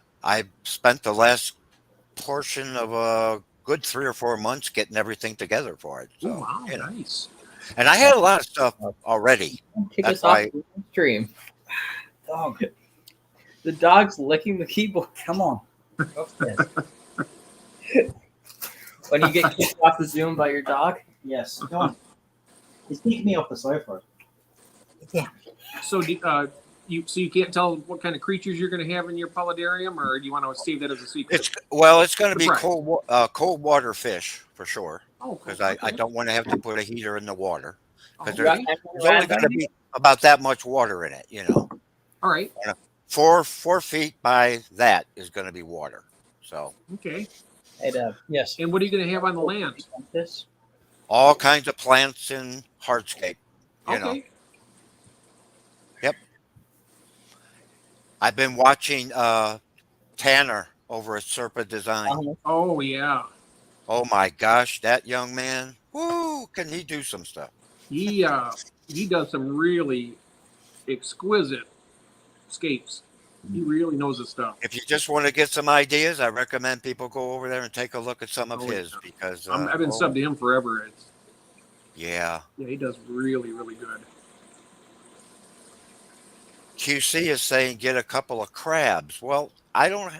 S4: spent the last portion of a good 3 or 4 months getting everything together for it. So,
S2: wow, nice.
S4: And I had a lot of stuff already.
S6: Kick us off the stream.
S5: Dog.
S6: The dog's licking the keyboard.
S5: Come on.
S6: When you get kicked off the Zoom by your dog?
S5: Yes. Come on. He's kicking me off the sofa. Yeah.
S2: So you can't tell what kind of creatures you're going to have in your paludarium, or do you want to save that as a secret?
S4: It's going to be cold water fish for sure.
S2: Oh,
S4: because I don't want to have to put a heater in the water because
S2: Okay.
S4: there's only going to be about that much water in it,
S2: All right.
S4: 4 feet by that is going to be water. So
S2: okay.
S5: And, yes.
S2: And what are you going to have on the land?
S5: This.
S4: All kinds of plants in hardscape. You know. Yep. I've been watching Tanner over at Serpa Design.
S2: Oh yeah.
S4: Oh my gosh, that young man! Woo! Can he do some stuff?
S2: He does some really exquisite scapes. He really knows his stuff.
S4: If you just want to get some ideas, I recommend people go over there and take a look at some of his because
S2: I've been subbed to him forever.
S4: Yeah,
S2: he does really, really good.
S4: QC is saying get a couple of crabs. Well, I don't.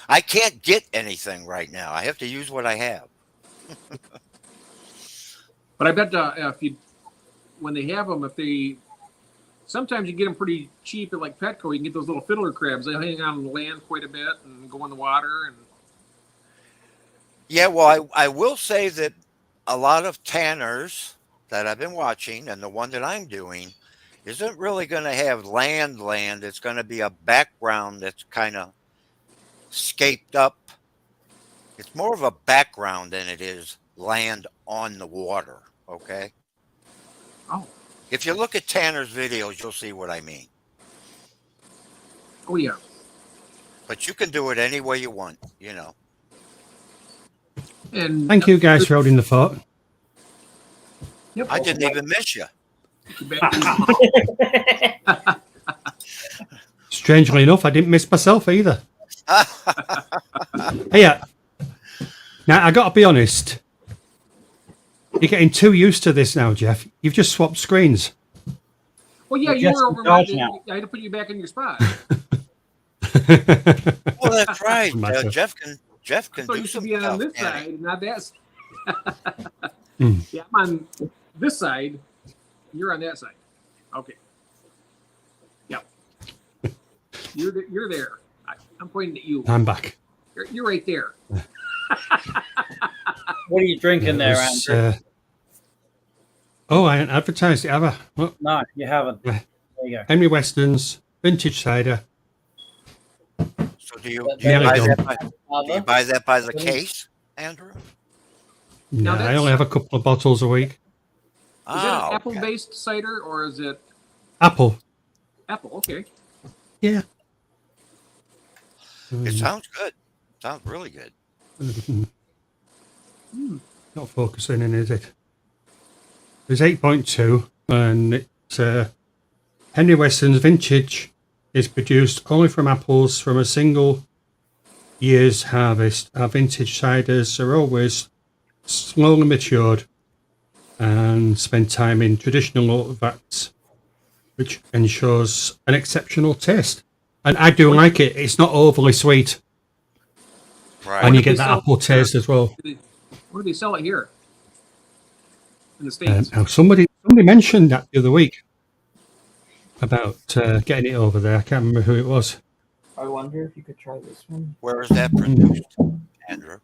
S4: I can't get anything right now. I have to use what I have.
S2: But I bet when they have them, sometimes you get them pretty cheap at like Petco. You can get those little fiddler crabs. They hang out on the land quite a bit and go in the water.
S4: Yeah, well, I will say that a lot of tanners that I've been watching and the one that I'm doing isn't really going to have land. It's going to be a background that's kind of scaped up. It's more of a background than it is land on the water. Okay.
S2: Oh.
S4: If you look at Tanner's videos, you'll see what I mean.
S2: Oh yeah.
S4: But you can do it any way you want,
S3: And thank you guys for holding the fort.
S2: Yep.
S4: I didn't even miss you.
S3: Strangely enough, I didn't miss myself either. Hey, now I got to be honest. You're getting too used to this now, Jeff. You've just swapped screens.
S2: Well, yeah, you were over my. I had to put you back in your spot.
S4: Well, that's right. Jeff can
S2: So
S4: do
S2: you should
S4: some
S2: be on
S4: stuff,
S2: this
S4: can't he?
S2: side, not that side. Yeah, I'm on this side. You're on that side. Okay. Yep. You're there. I'm pointing at you.
S3: I'm back.
S2: You're right there.
S5: What are you drinking there, Andrew?
S3: I haven't advertised it, have I? Well,
S5: No, you haven't. There you go.
S3: Henry Weston's vintage cider.
S4: So do you buy that by the case, Andrew?
S3: No, I only have a couple of bottles a week.
S2: Is it an apple-based cider or is it
S3: Apple.
S2: apple? Okay.
S3: Yeah.
S4: It sounds good. Sounds really good.
S3: Not focusing in, is it? There's 8.2, and it's Henry Weston's vintage is produced only from apples from a single year's harvest. Our vintage ciders are always slowly matured and spend time in traditional oak vats, which ensures an exceptional taste. And I do like it. It's not overly sweet.
S4: Right.
S3: And you get that apple taste as well.
S2: Where do they sell it here? In the States?
S3: Now somebody mentioned that the other week about getting it over there. I can't remember who it was.
S7: I wonder if you could try this one.
S4: Where is that produced, Andrew?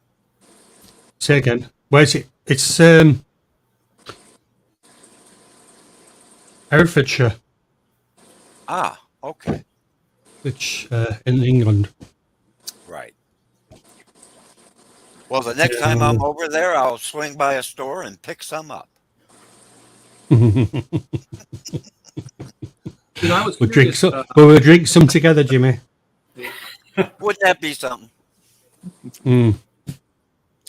S3: Say again. Where's it? It's Herefordshire,
S4: Ah, okay.
S3: which in England.
S4: Right. Well, the next time I'm over there, I'll swing by a store and pick some up.
S2: I was
S3: We'll drink
S2: curious,
S3: we'll drink some together, Jimmy.
S4: Wouldn't that be something?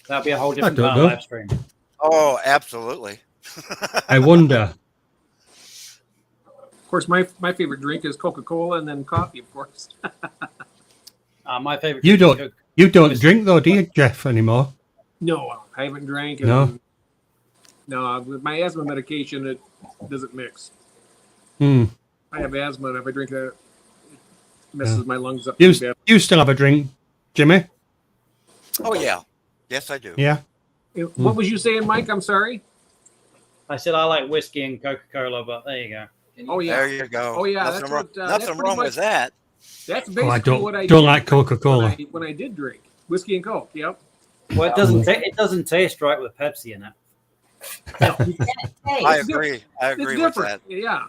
S5: That'll be a whole different
S3: don't
S5: part of
S3: know.
S5: live stream.
S4: Oh, absolutely.
S3: I wonder.
S2: Of course, my favorite drink is Coca-Cola and then coffee, of course.
S5: My favorite.
S3: You
S5: drink
S3: don't
S5: is
S3: you don't drink though, do you, Jeff, anymore?
S2: No, I haven't drank.
S3: No?
S2: No, with my asthma medication, it doesn't mix.
S3: Hmm.
S2: I have asthma, and if I drink that, it messes my lungs up.
S3: You,
S2: too bad.
S3: you still have a drink, Jimmy?
S4: Oh, yeah. Yes, I do.
S3: Yeah.
S2: What was you saying, Mike? I'm sorry.
S5: I said I like whiskey and Coca-Cola, but there you go.
S2: Oh yeah.
S4: There you go.
S2: Oh yeah.
S4: Nothing
S2: That's
S4: wrong,
S2: what, that's
S4: nothing
S2: pretty
S4: wrong
S2: much-
S4: with that.
S2: That's
S3: Oh,
S2: basically
S3: I
S2: what I
S3: don't
S2: did
S3: like Coca-Cola.
S2: when I did drink whiskey and Coke. Yep.
S5: Well, it doesn't taste right with Pepsi in it.
S4: I agree. I
S2: It's
S4: agree with
S2: different.
S4: that.
S2: Yeah.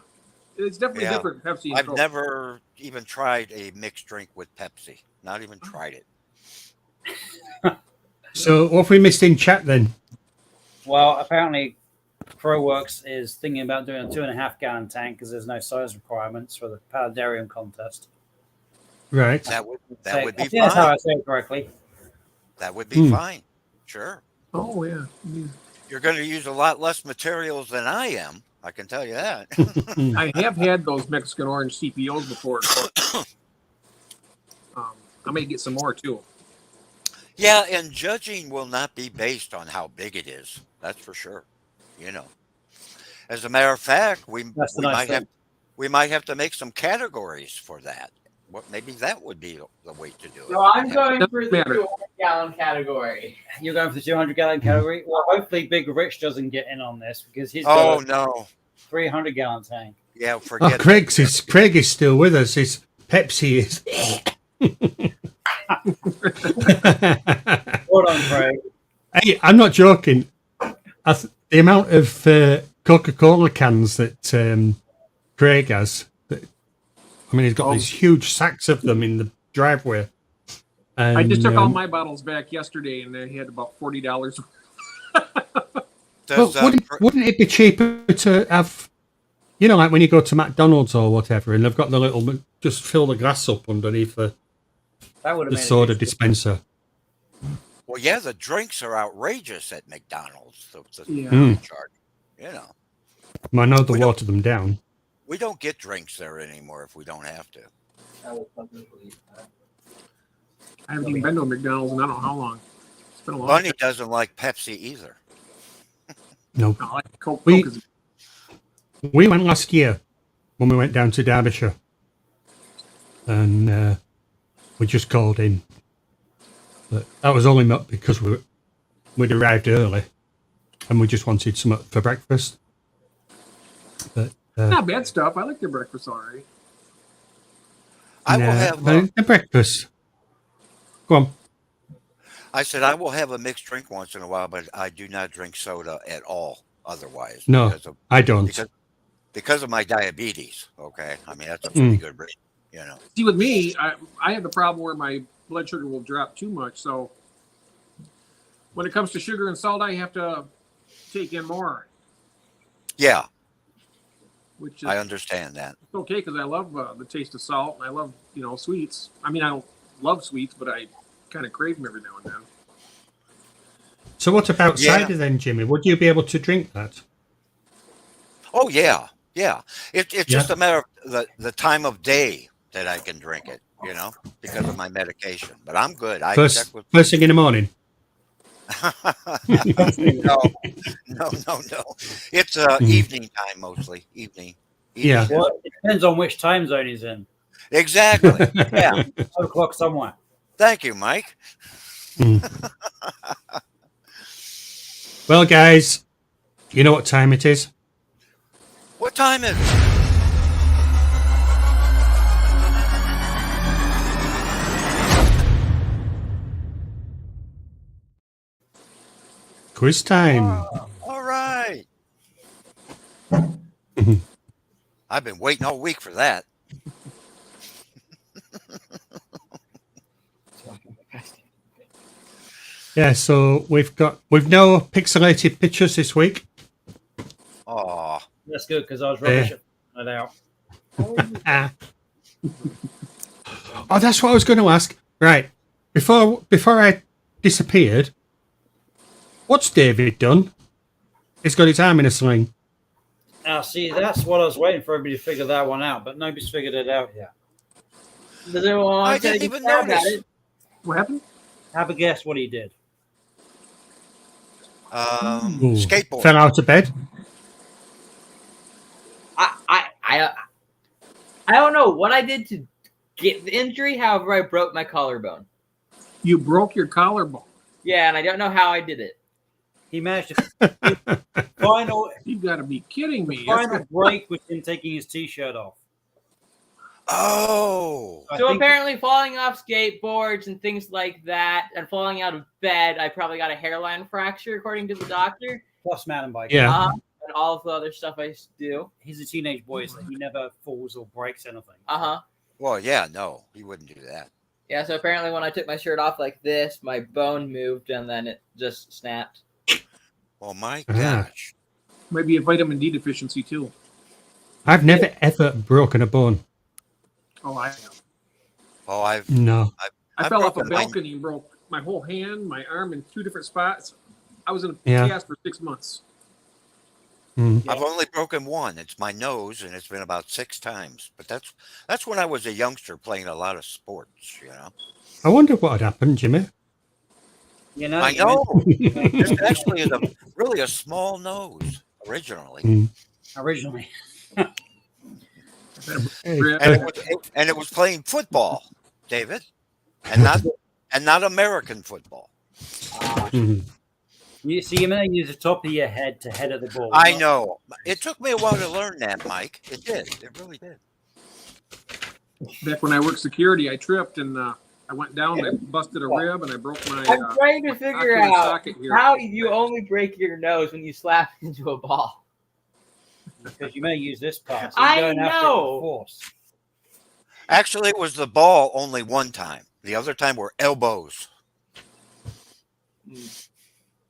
S2: It's definitely
S4: Yeah.
S2: different. Pepsi and
S4: I've
S2: Coke.
S4: never even tried a mixed drink with Pepsi. Not even tried it.
S3: So what have we missed in chat then?
S5: Well, apparently, ProWorks is thinking about doing a 2.5 gallon tank because there's no size requirements for the Paludarium contest.
S3: Right.
S4: That would
S5: I
S4: be
S5: think that's how
S4: fine.
S5: I say it correctly.
S4: That would be fine. Sure.
S2: Oh yeah.
S4: You're going to use a lot less materials than I am. I can tell you that.
S2: I have had those Mexican orange CPOs before. I may get some more too.
S4: Yeah, and judging will not be based on how big it is. That's for sure. You know. As a matter of fact, we might have to make some categories for that. Maybe that would be the way to do it.
S6: So I'm going
S2: Doesn't
S6: for the
S2: matter.
S6: 200-gallon category.
S5: You're going for the 200 gallon category? Well, hopefully Big Rich doesn't get in on this because he's
S4: Oh
S5: got a
S4: no.
S5: 300 gallon tank.
S4: Yeah,
S3: Oh,
S4: forget
S3: Craig is still with us. His Pepsi is.
S5: Hold on, Craig.
S3: Hey, I'm not joking. The amount of Coca-Cola cans that Craig has. I mean, he's got these huge sacks of them in the driveway. And,
S2: I just took all my bottles back yesterday, and they had about $40.
S3: Well, wouldn't it be cheaper to have, you know, like when you go to McDonald's or whatever, and they've got the little, just fill the glass up underneath the soda dispenser.
S4: Well, yeah, the drinks are outrageous at McDonald's.
S2: Yeah.
S4: Charge, you know.
S3: I know they water them down.
S4: We don't get drinks there anymore if we don't have to.
S2: I haven't even been to a McDonald's in I don't know how long. It's been a long
S4: Bunny
S2: time.
S4: doesn't like Pepsi either.
S3: No.
S2: I like Coke.
S3: We went last year when we went down to Derbyshire. And we just called in. But that was only because we'd arrived early and we just wanted something for breakfast. But
S2: not bad stuff. I like their breakfast all right.
S4: I will have
S3: the breakfast. Go on.
S4: I said I will have a mixed drink once in a while, but I do not drink soda at all otherwise.
S3: No, I don't.
S4: Because of my diabetes, okay? I mean, that's a pretty good reason, you know.
S2: See, with me, I have the problem where my blood sugar will drop too much. So when it comes to sugar and salt, I have to take in more.
S4: Yeah.
S2: Which is,
S4: I understand that.
S2: It's okay because I love the taste of salt and I love, sweets. I mean, I don't love sweets, but I kind of crave them every now and then.
S3: So what about cider then, Jimmy? Would you be able to drink that?
S4: Oh, yeah. Yeah. It's just a matter of the time of day that I can drink it, because of my medication. But I'm good.
S3: First thing in the morning?
S4: No. It's evening time mostly. Evening.
S3: Yeah.
S5: Well, it depends on which time zone he's in.
S4: Exactly. Yeah.
S5: 2 o'clock somewhere.
S4: Thank you, Mike.
S3: Well, guys, you know what time it is?
S4: What time is it?
S3: Quiz time.
S4: Oh, all right. I've been waiting all week for that.
S3: Yeah, so we've no pixelated pictures this week.
S4: Oh,
S5: that's good because I was rubbish at it out.
S3: Oh, that's what I was going to ask. Right, before I disappeared, what's David done? He's got his arm in a sling.
S5: Now, see, that's what I was waiting for everybody to figure that one out, but nobody's figured it out yet.
S4: I didn't even notice.
S2: What happened?
S5: Have a guess what he did.
S4: Skateboard.
S3: Fell out of bed.
S6: I don't know what I did to get the injury. However, I broke my collarbone.
S2: You broke your collarbone?
S6: Yeah, and I don't know how I did it.
S5: He managed to final.
S2: You've got to be kidding me!
S5: Final break was him taking his t-shirt off.
S4: Oh.
S6: So apparently falling off skateboards and things like that and falling out of bed, I probably got a hairline fracture, according to the doctor.
S5: Plus mountain bike.
S3: Yeah.
S6: And all of the other stuff I do.
S5: He's a teenage boy, so he never falls or breaks anything.
S6: Uh-huh.
S4: Well, yeah, no, he wouldn't do that.
S6: Yeah, so apparently when I took my shirt off like this, my bone moved and then it just snapped.
S4: Oh, my gosh.
S2: Maybe a vitamin D deficiency, too.
S3: I've never, ever broken a bone.
S2: Oh, I have.
S4: Oh, I
S2: fell off a balcony and broke my whole hand, my arm in 2 different spots. I was in a cast for 6 months.
S4: I've only broken one. It's my nose, and it's been about 6 times. But that's when I was a youngster playing a lot of sports,
S3: I wonder what had happened, Jimmy.
S4: I know. This actually is really a small nose originally.
S5: Originally.
S4: And it was playing football, David, and not American football.
S5: You see, you may use the top of your head to head of the ball.
S4: I know. It took me a while to learn that, Mike. It did. It really did.
S2: Back when I worked security, I tripped and I went down. I busted a rib and I broke my.
S6: I'm trying to figure out how you only break your nose when you slap into a ball.
S5: Because you may use this part. So
S6: I know.
S5: Force.
S4: Actually, it was the ball only one time. The other time were elbows.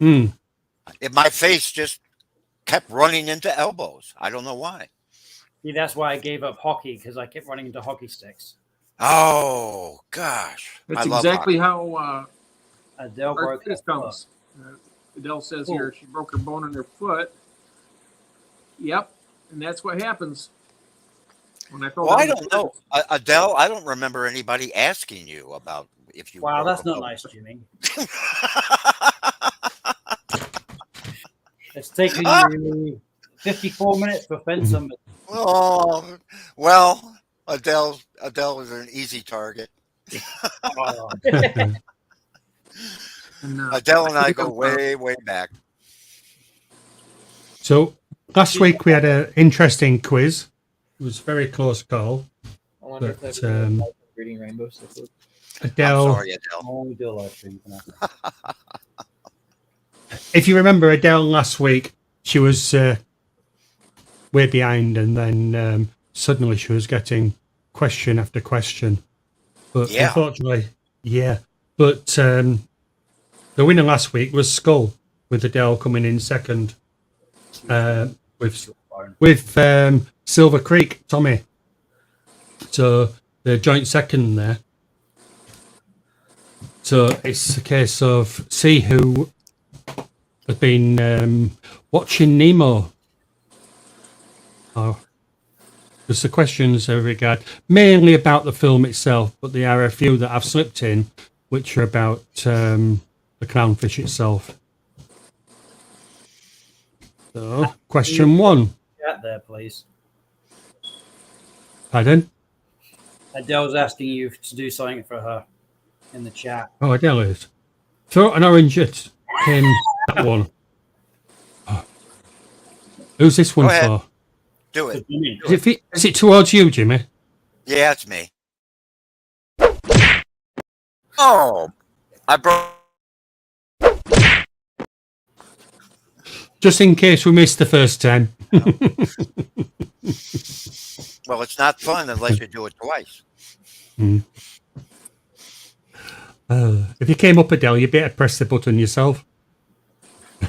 S4: My face just kept running into elbows. I don't know why.
S5: See, that's why I gave up hockey, because I kept running into hockey sticks.
S4: Oh, gosh.
S2: That's exactly how
S5: Adele broke
S2: this comes. Adele says here she broke her bone in her foot. Yep. And that's what happens. When I
S4: Well, I don't know. Adele, I don't remember anybody asking you about if you.
S5: Wow, that's not nice, Jimmy. It's taken you 54 minutes to offend somebody.
S4: Oh, well, Adele is an easy target. Adele and I go way, way back.
S3: So last week we had an interesting quiz. It was a very close call.
S7: I wonder if
S3: But,
S7: that's reading rainbow stuff.
S3: Adele,
S4: I'm sorry, Adele.
S5: Oh, we do a live stream for that.
S3: if you remember Adele last week, she was way behind, and then suddenly she was getting question after question. But
S4: Yeah.
S3: unfortunately, yeah. But the winner last week was Skull, with Adele coming in second. With Silver Creek, Tommy. So the joint second there. So it's a case of see who has been watching Nemo. Oh, because the questions are mainly about the film itself, but there are a few that I've slipped in, which are about the clownfish itself. So, question 1.
S5: Chat there, please.
S3: Pardon?
S5: Adele's asking you to do something for her in the chat.
S3: Oh, Adele is. Throw an orange at him. That one. Oh. Who's this one
S4: Go ahead.
S3: for?
S4: Do it.
S3: Is it towards you, Jimmy?
S4: Yeah, it's me. Oh, I broke.
S3: Just in case we missed the first time.
S4: Well, it's not fun unless you do it twice.
S3: If you came up, Adele, you better press the button yourself.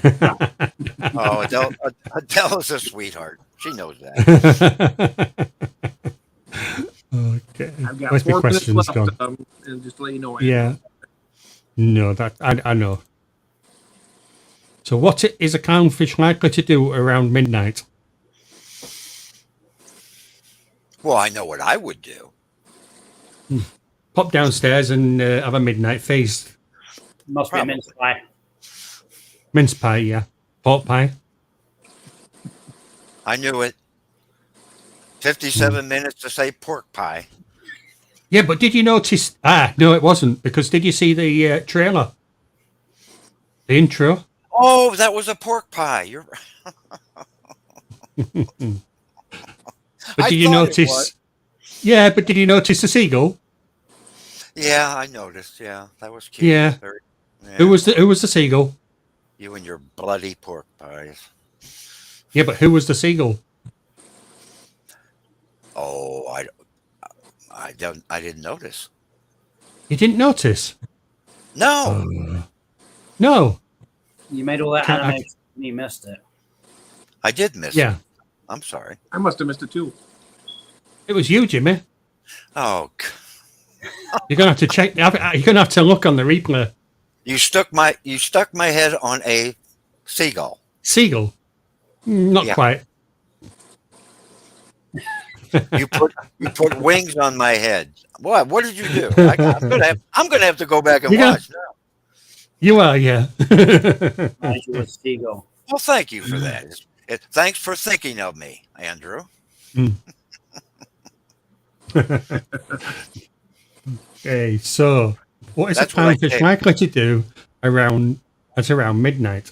S4: Oh, Adele is a sweetheart. She knows that.
S3: Okay.
S2: I've got
S3: Where's my
S2: 4 minutes
S3: questions
S2: left,
S3: gone?
S2: and just to let you know.
S3: Yeah. No, that I know. So what is a clownfish likely to do around midnight?
S4: Well, I know what I would do.
S3: Pop downstairs and have a midnight feast.
S5: Must be a mince pie.
S3: Mince pie, yeah. Pork pie.
S4: I knew it. 57 minutes to say pork pie.
S3: Yeah, but did you notice? No, it wasn't. Because did you see the trailer? The intro?
S4: Oh, that was a pork pie. You're
S3: But did you notice? Yeah, but did you notice the seagull?
S4: Yeah, I noticed. Yeah, that was cute.
S3: Yeah.
S4: Yeah.
S3: Who was the seagull?
S4: You and your bloody pork pies.
S3: Yeah, but who was the seagull?
S4: Oh, I didn't notice.
S3: You didn't notice?
S4: No.
S3: No.
S5: You made all that animation and you missed it.
S4: I did miss
S3: Yeah.
S4: it. I'm sorry.
S2: I must have missed it too.
S3: It was you, Jimmy.
S4: Oh,
S3: You're gonna have to check. You're gonna have to look on the replay.
S4: you stuck my head on a seagull.
S3: Seagull? Not
S4: Yeah.
S3: quite.
S4: You put wings on my head. What did you do? I'm gonna have to go back and watch now.
S3: You are, yeah.
S5: Nice with seagull.
S4: Well, thank you for that. Thanks for thinking of me, Andrew.
S3: Okay, so what is
S4: That's
S3: a
S4: what I
S3: clownfish
S4: did.
S3: likely to do around midnight?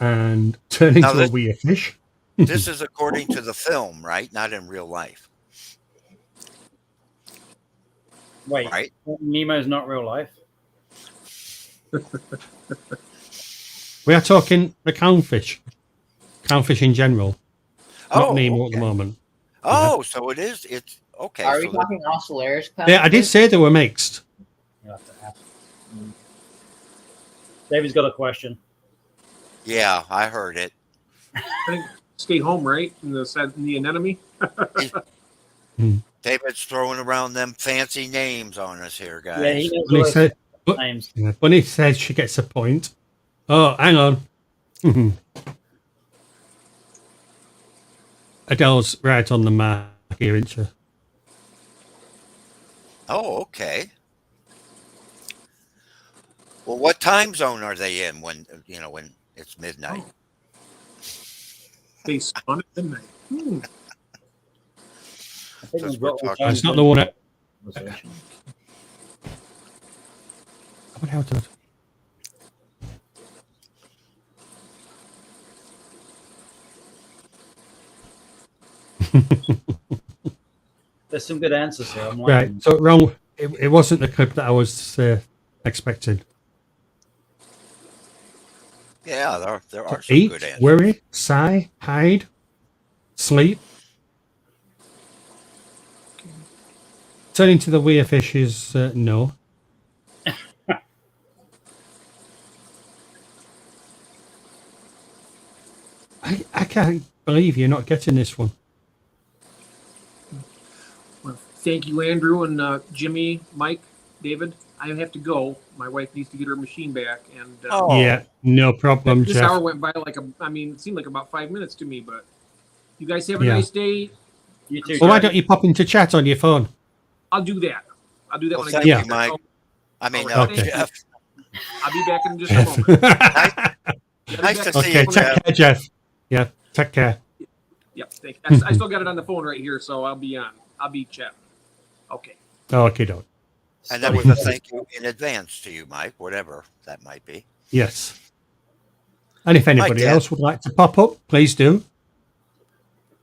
S3: And turn
S4: Now
S3: into a
S4: this-
S3: weird fish?
S4: This is according to the film, right? Not in real life,
S5: Wait,
S4: right?
S5: Nemo's not real life.
S3: We are talking the clownfish. Clownfish in general. Not
S4: Oh,
S3: Nemo at
S4: okay.
S3: the moment.
S4: Oh, so it is. It's okay.
S7: Are we
S4: so
S7: talking Oscillaris?
S3: Yeah, I did say they were mixed.
S5: You'll have to ask. David's got a question.
S4: yeah, I heard it.
S2: I think stay home, right? In the anemone.
S4: David's throwing around them fancy names on us here, guys.
S5: Yeah, he knows
S3: Bunny
S5: all those
S3: said,
S5: names.
S3: Bunny said she gets a point. Oh, hang on. Adele's right on the mark here, isn't she?
S4: Oh, okay. Well, what time zone are they in when it's midnight?
S2: Oh. They spawn at midnight.
S5: I think
S4: Since
S5: we've
S4: we're
S5: got all
S4: talking-
S5: time
S3: It's not the one at...
S5: conversation.
S3: What hell did...
S5: There's some good answers here. I'm
S3: Right,
S5: liking
S3: so wrong. It wasn't the clip that I was expecting.
S4: Yeah, there are some
S3: Eat,
S4: good answers.
S3: worry, sigh, hide, sleep. Turning to the weir fish is no. I can't believe you're not getting this one.
S2: Well, thank you, Andrew and Jimmy, Mike, David. I have to go. My wife needs to get her machine back, and
S4: Oh.
S3: Yeah, no problem,
S2: this hour
S3: Jeff.
S2: went by it seemed like about 5 minutes to me. But you guys have a
S3: Yeah.
S2: nice day.
S5: You too.
S3: Well, why don't you pop into chat on your phone?
S2: I'll do that. I'll do that
S4: Well,
S2: when I
S4: thank
S2: get
S3: you,
S2: back.
S4: Mike.
S2: So
S4: I mean,
S3: Okay.
S4: Jeff.
S2: I'll be back in just a moment.
S4: Nice to see
S3: Okay,
S4: you,
S3: take
S4: Jeff.
S3: care, Jeff. Yeah, take care.
S2: Yep. Thank you. I still got it on the phone right here, so I'll be on. I'll be chatting. Okay.
S3: Okay, don't.
S4: And that was a thank you in advance to you, Mike, whatever that might be.
S3: Yes. And if anybody
S4: Dad.
S3: else would like to pop up, please do.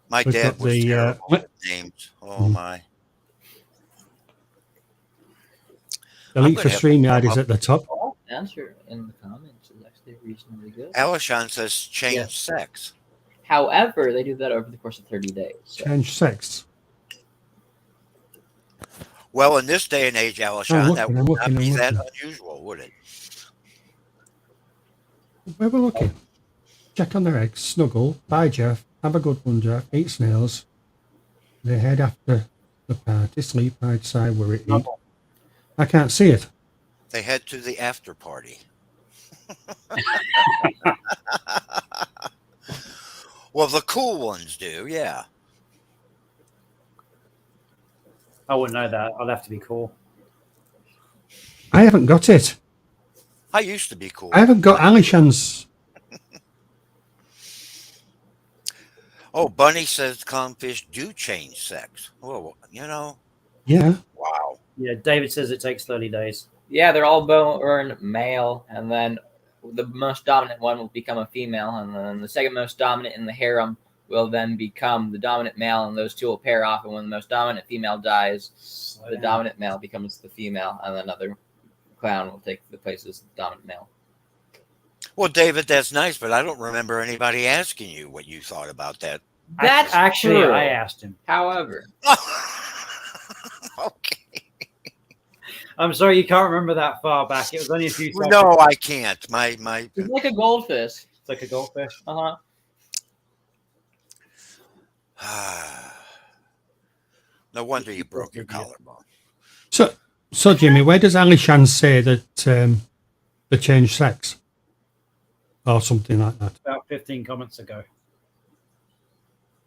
S4: My
S3: We've
S4: dad
S3: got
S4: was
S3: the,
S4: terrible with names. Oh, my.
S3: The
S4: I'm
S3: link for
S4: gonna have to
S3: StreamYard
S4: pop
S3: is
S4: up.
S3: at the top.
S7: All answer in the comments is actually reasonably good.
S4: Alishon says change
S7: Yeah.
S4: sex.
S7: However, they do that over the course of 30 days. So.
S3: Change sex.
S4: Well, in this day and age, Alishon, that
S3: I'm
S4: would not
S3: looking,
S4: be
S3: I'm
S4: that
S3: looking.
S4: unusual, would it?
S3: Where we're looking. Check on their eggs. Snuggle. Bye, Jeff. Have a good one, Jeff. Eat snails. They head after the party. Sleep, hide, sigh, worry, eat. I can't see it.
S4: They head to the after party. Well, the cool ones do, yeah.
S5: I wouldn't know that. I'll have to be cool.
S3: I haven't got it.
S4: I used to be cool.
S3: I haven't got Alishan's.
S4: Oh, Bunny says clownfish do change sex. Well,
S3: Yeah.
S4: wow.
S5: Yeah, David says it takes 30 days.
S7: Yeah, they're all born male, and then the most dominant one will become a female, and then the second most dominant in the harem will then become the dominant male, and those two will pair off. And when the most dominant female dies, the dominant male becomes the female, and another clown will take the place as the dominant male.
S4: Well, David, that's nice, but I don't remember anybody asking you what you thought about that.
S7: That's
S5: Actually,
S7: true.
S5: I asked him.
S7: However,
S4: Okay.
S5: I'm sorry you can't remember that far back. It was only a few seconds.
S4: No, I can't. My
S7: it's like a goldfish.
S5: It's like a goldfish.
S7: Uh
S5: Uh-huh.
S4: No wonder you broke your collarbone.
S3: So Jimmy, where does Alishan say that they change sex? Or something like that.
S5: About 15 comments ago.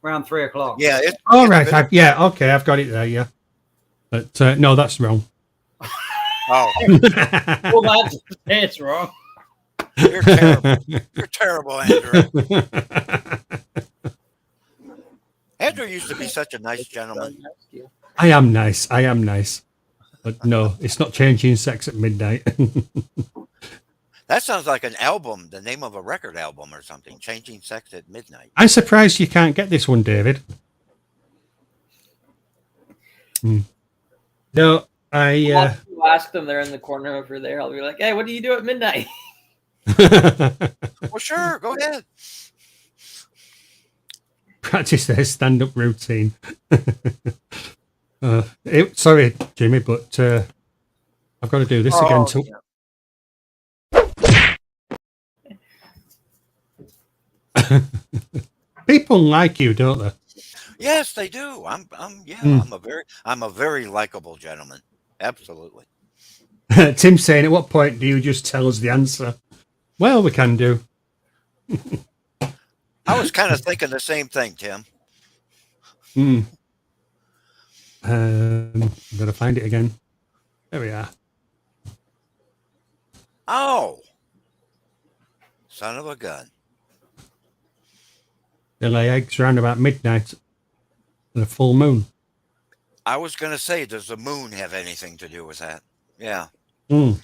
S5: Around 3 o'clock.
S4: Yeah.
S3: All right. Okay. I've got it there. Yeah. But no, that's wrong.
S4: Oh,
S5: Well, it's wrong.
S4: you're terrible. You're terrible, Andrew. Andrew used to be such a nice gentleman.
S3: I am nice. But no, it's not changing sex at midnight.
S4: That sounds like an album, the name of a record album or something. Changing Sex at Midnight.
S3: I'm surprised you can't get this one, David. No,
S7: I'll ask them. They're in the corner over there. I'll be like, "Hey, what do you do at midnight?"
S4: Well, sure. Go ahead.
S3: practice their stand-up routine. Sorry, Jimmy, but I've got to do this again. Too. People like you, don't they?
S4: Yes, they do. I'm a very likable gentleman. Absolutely.
S3: Tim's saying, at what point do you just tell us the answer? Well, we can do.
S4: I was kind of thinking the same thing, Tim.
S3: I'm gonna find it again. There we are.
S4: Oh, son of a gun!
S3: They lay eggs around about midnight and a full moon.
S4: I was going to say, does the moon have anything to do with that? Yeah.
S3: And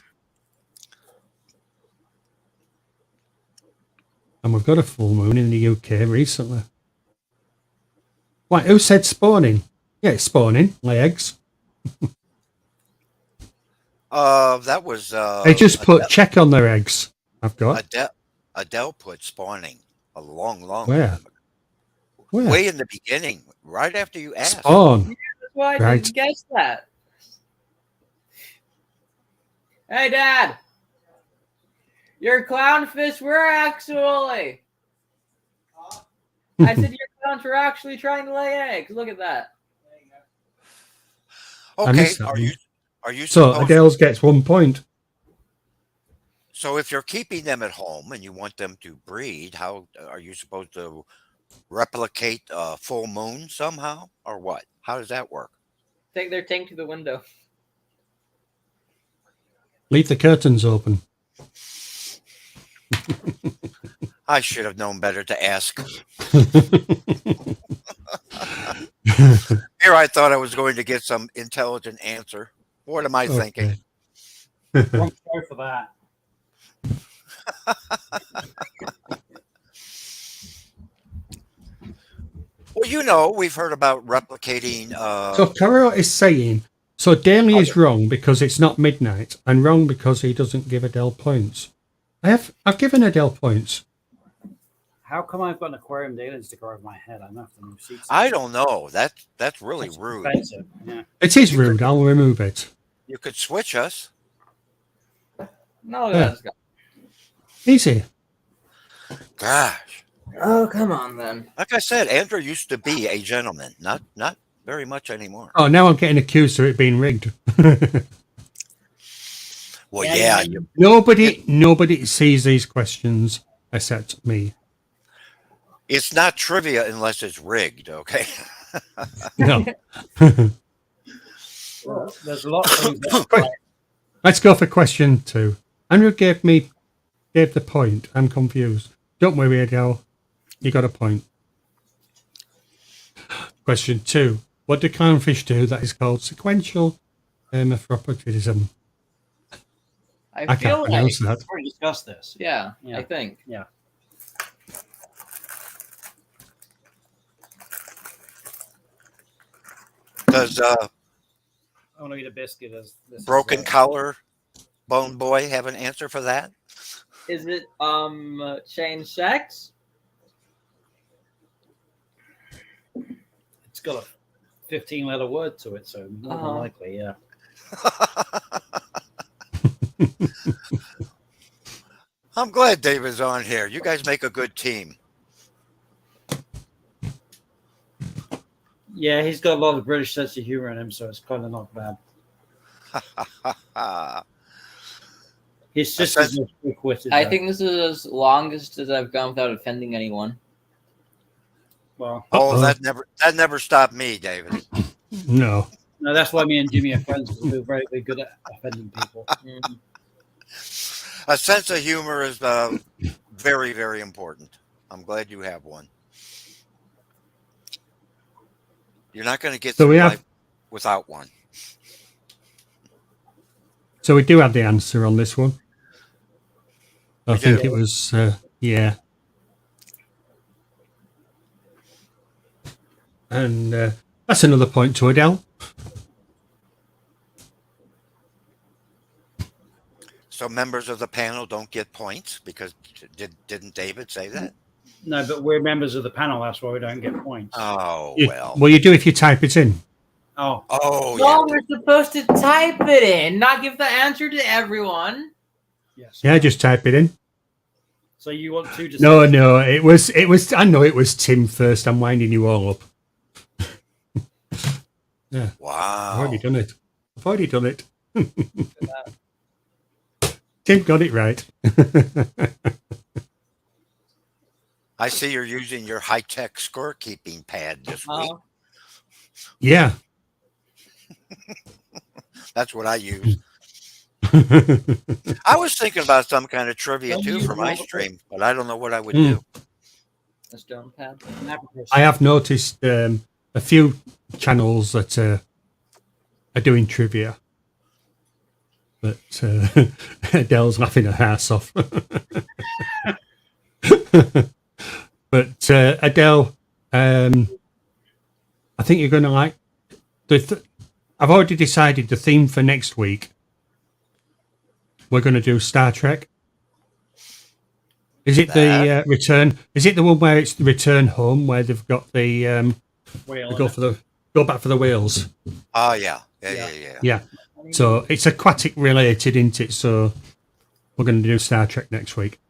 S3: we've got a full moon in the UK recently. Why? Who said spawning? Yeah, it's spawning. Lay eggs.
S4: That was.
S3: They just put check on their eggs. I've got.
S4: Adele put spawning a long
S3: Where? Where?
S4: way in the beginning, right after you asked.
S3: Spawn.
S7: That's why I
S3: Right.
S7: didn't guess that. Hey, Dad. Your clownfish were actually. I said your clowns were actually trying to lay eggs. Look at that.
S3: I
S4: Okay,
S3: missed that one.
S4: are you
S3: So
S4: supposed,
S3: Adele's gets 1 point.
S4: so if you're keeping them at home and you want them to breed, how are you supposed to replicate a full moon somehow, or what? How does that work?
S7: Take their tank to the window.
S3: Leave the curtains open.
S4: I should have known better to ask. Here I thought I was going to get some intelligent answer. What am I thinking?
S5: Wrong show for that.
S4: Well, you know, we've heard about replicating.
S3: So Caro is saying, so Daly is wrong because it's not midnight, and wrong because he doesn't give Adele points. I've given Adele points.
S5: How come I've got an aquarium data sticker over my head? I'm after new seats.
S4: I don't know. That's really rude.
S5: Expensive. Yeah.
S3: It is rude. I'll remove it.
S4: You could switch us.
S7: No,
S3: Yeah.
S7: that's got.
S3: Easy.
S4: Gosh,
S7: Oh, come on then.
S4: like I said, Andrew used to be a gentleman. Not very much anymore.
S3: Oh, now I'm getting accused of it being rigged.
S4: Well,
S5: Yeah,
S4: yeah.
S3: Nobody sees these questions except me.
S4: It's not trivia unless it's rigged. Okay.
S3: No.
S5: Well, there's a lot of things that
S3: Let's go for question 2. Andrew gave the point. I'm confused. Don't worry, Adele. You got a point. Question 2. What do clownfish do that is called sequential hermaphroditism? I
S7: feel
S3: can't
S7: like.
S3: pronounce that.
S5: we've already discussed this.
S7: Yeah,
S5: Yeah.
S7: I think.
S5: Yeah.
S4: Does
S5: I want to eat a biscuit as this is,
S4: Broken Collar Bone Boy have an answer for that?
S7: Is it change sex?
S5: It's got a 15-letter word to it, so more than likely, yeah.
S4: I'm glad David's on here. You guys make a good team.
S5: Yeah, he's got a lot of British sense of humor in him, so it's kind of not bad. His sister's most quick-witted.
S7: I think this is as longest as I've gone without offending anyone.
S5: Well,
S4: that never stopped me, David.
S3: No.
S5: no, that's why me and Jimmy are friends, because we're very, very good at offending people.
S4: A sense of humor is very, very important. I'm glad you have one. You're not going to get through life without one.
S3: So we do have the answer on this one. I think
S4: do.
S3: it was, yeah. And that's another point to Adele.
S4: So members of the panel don't get points because didn't David say that?
S5: No, but we're members of the panel. That's why we don't get points.
S4: Oh, well.
S3: Well, you do if you type it in.
S5: Oh,
S4: Oh,
S7: No,
S4: yeah.
S7: we're supposed to type it in, not give the answer to everyone.
S5: yes.
S3: Yeah, just type it in.
S5: So you want to just
S3: No, it was, I know it was Tim first. I'm winding you all up. Yeah. I've
S4: Wow.
S3: already done it. Tim got it right.
S4: I see you're using your high-tech scorekeeping pad this week.
S3: Yeah.
S4: That's what I use. I was thinking about some kind of trivia too for my stream, but I don't know what I would do.
S7: A stone pad.
S3: I have noticed a few channels that are doing trivia, but Adele's laughing her ass off. But Adele, I think you're going to like I've already decided the theme for next week. We're going to do Star Trek. Is it the return? Is it the one where it's the return home, where they've got the go back for the whales?
S4: Oh yeah.
S3: So it's aquatic related, isn't it? So we're going to do Star Trek next week.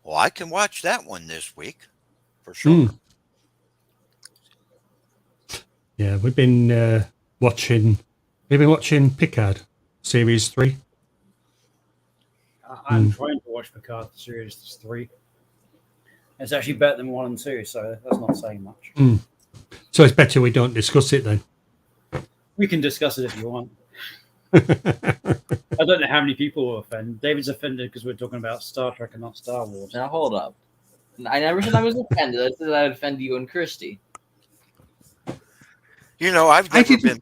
S4: Well, I can watch that one this week for sure.
S3: Yeah, we've been watching Picard series 3.
S5: I'm trying to watch Picard series 3. It's actually better than 1 and 2, so that's not saying much.
S3: So it's better we don't discuss it then.
S5: We can discuss it if you want. I don't know how many people will offend. David's offended because we're talking about Star Trek and not Star Wars.
S7: Now hold up. I never said I was offended. I said I'd offend you and Christy.
S4: You know, I've never been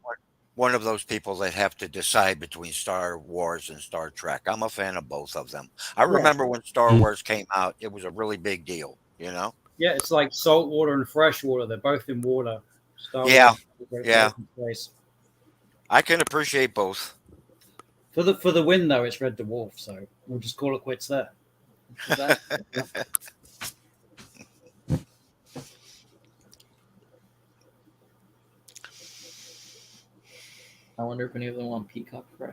S4: one of those people that have to decide between Star Wars and Star Trek. I'm a fan of both of them. I remember when Star Wars came out, it was a really big deal, you know?
S5: Yeah, it's like salt water and fresh water. They're both in water. Star Wars,
S4: I can appreciate both.
S5: For the win, though, it's Red Dwarf, so we'll just call it quits there.
S7: I wonder if any of them want peacock fry.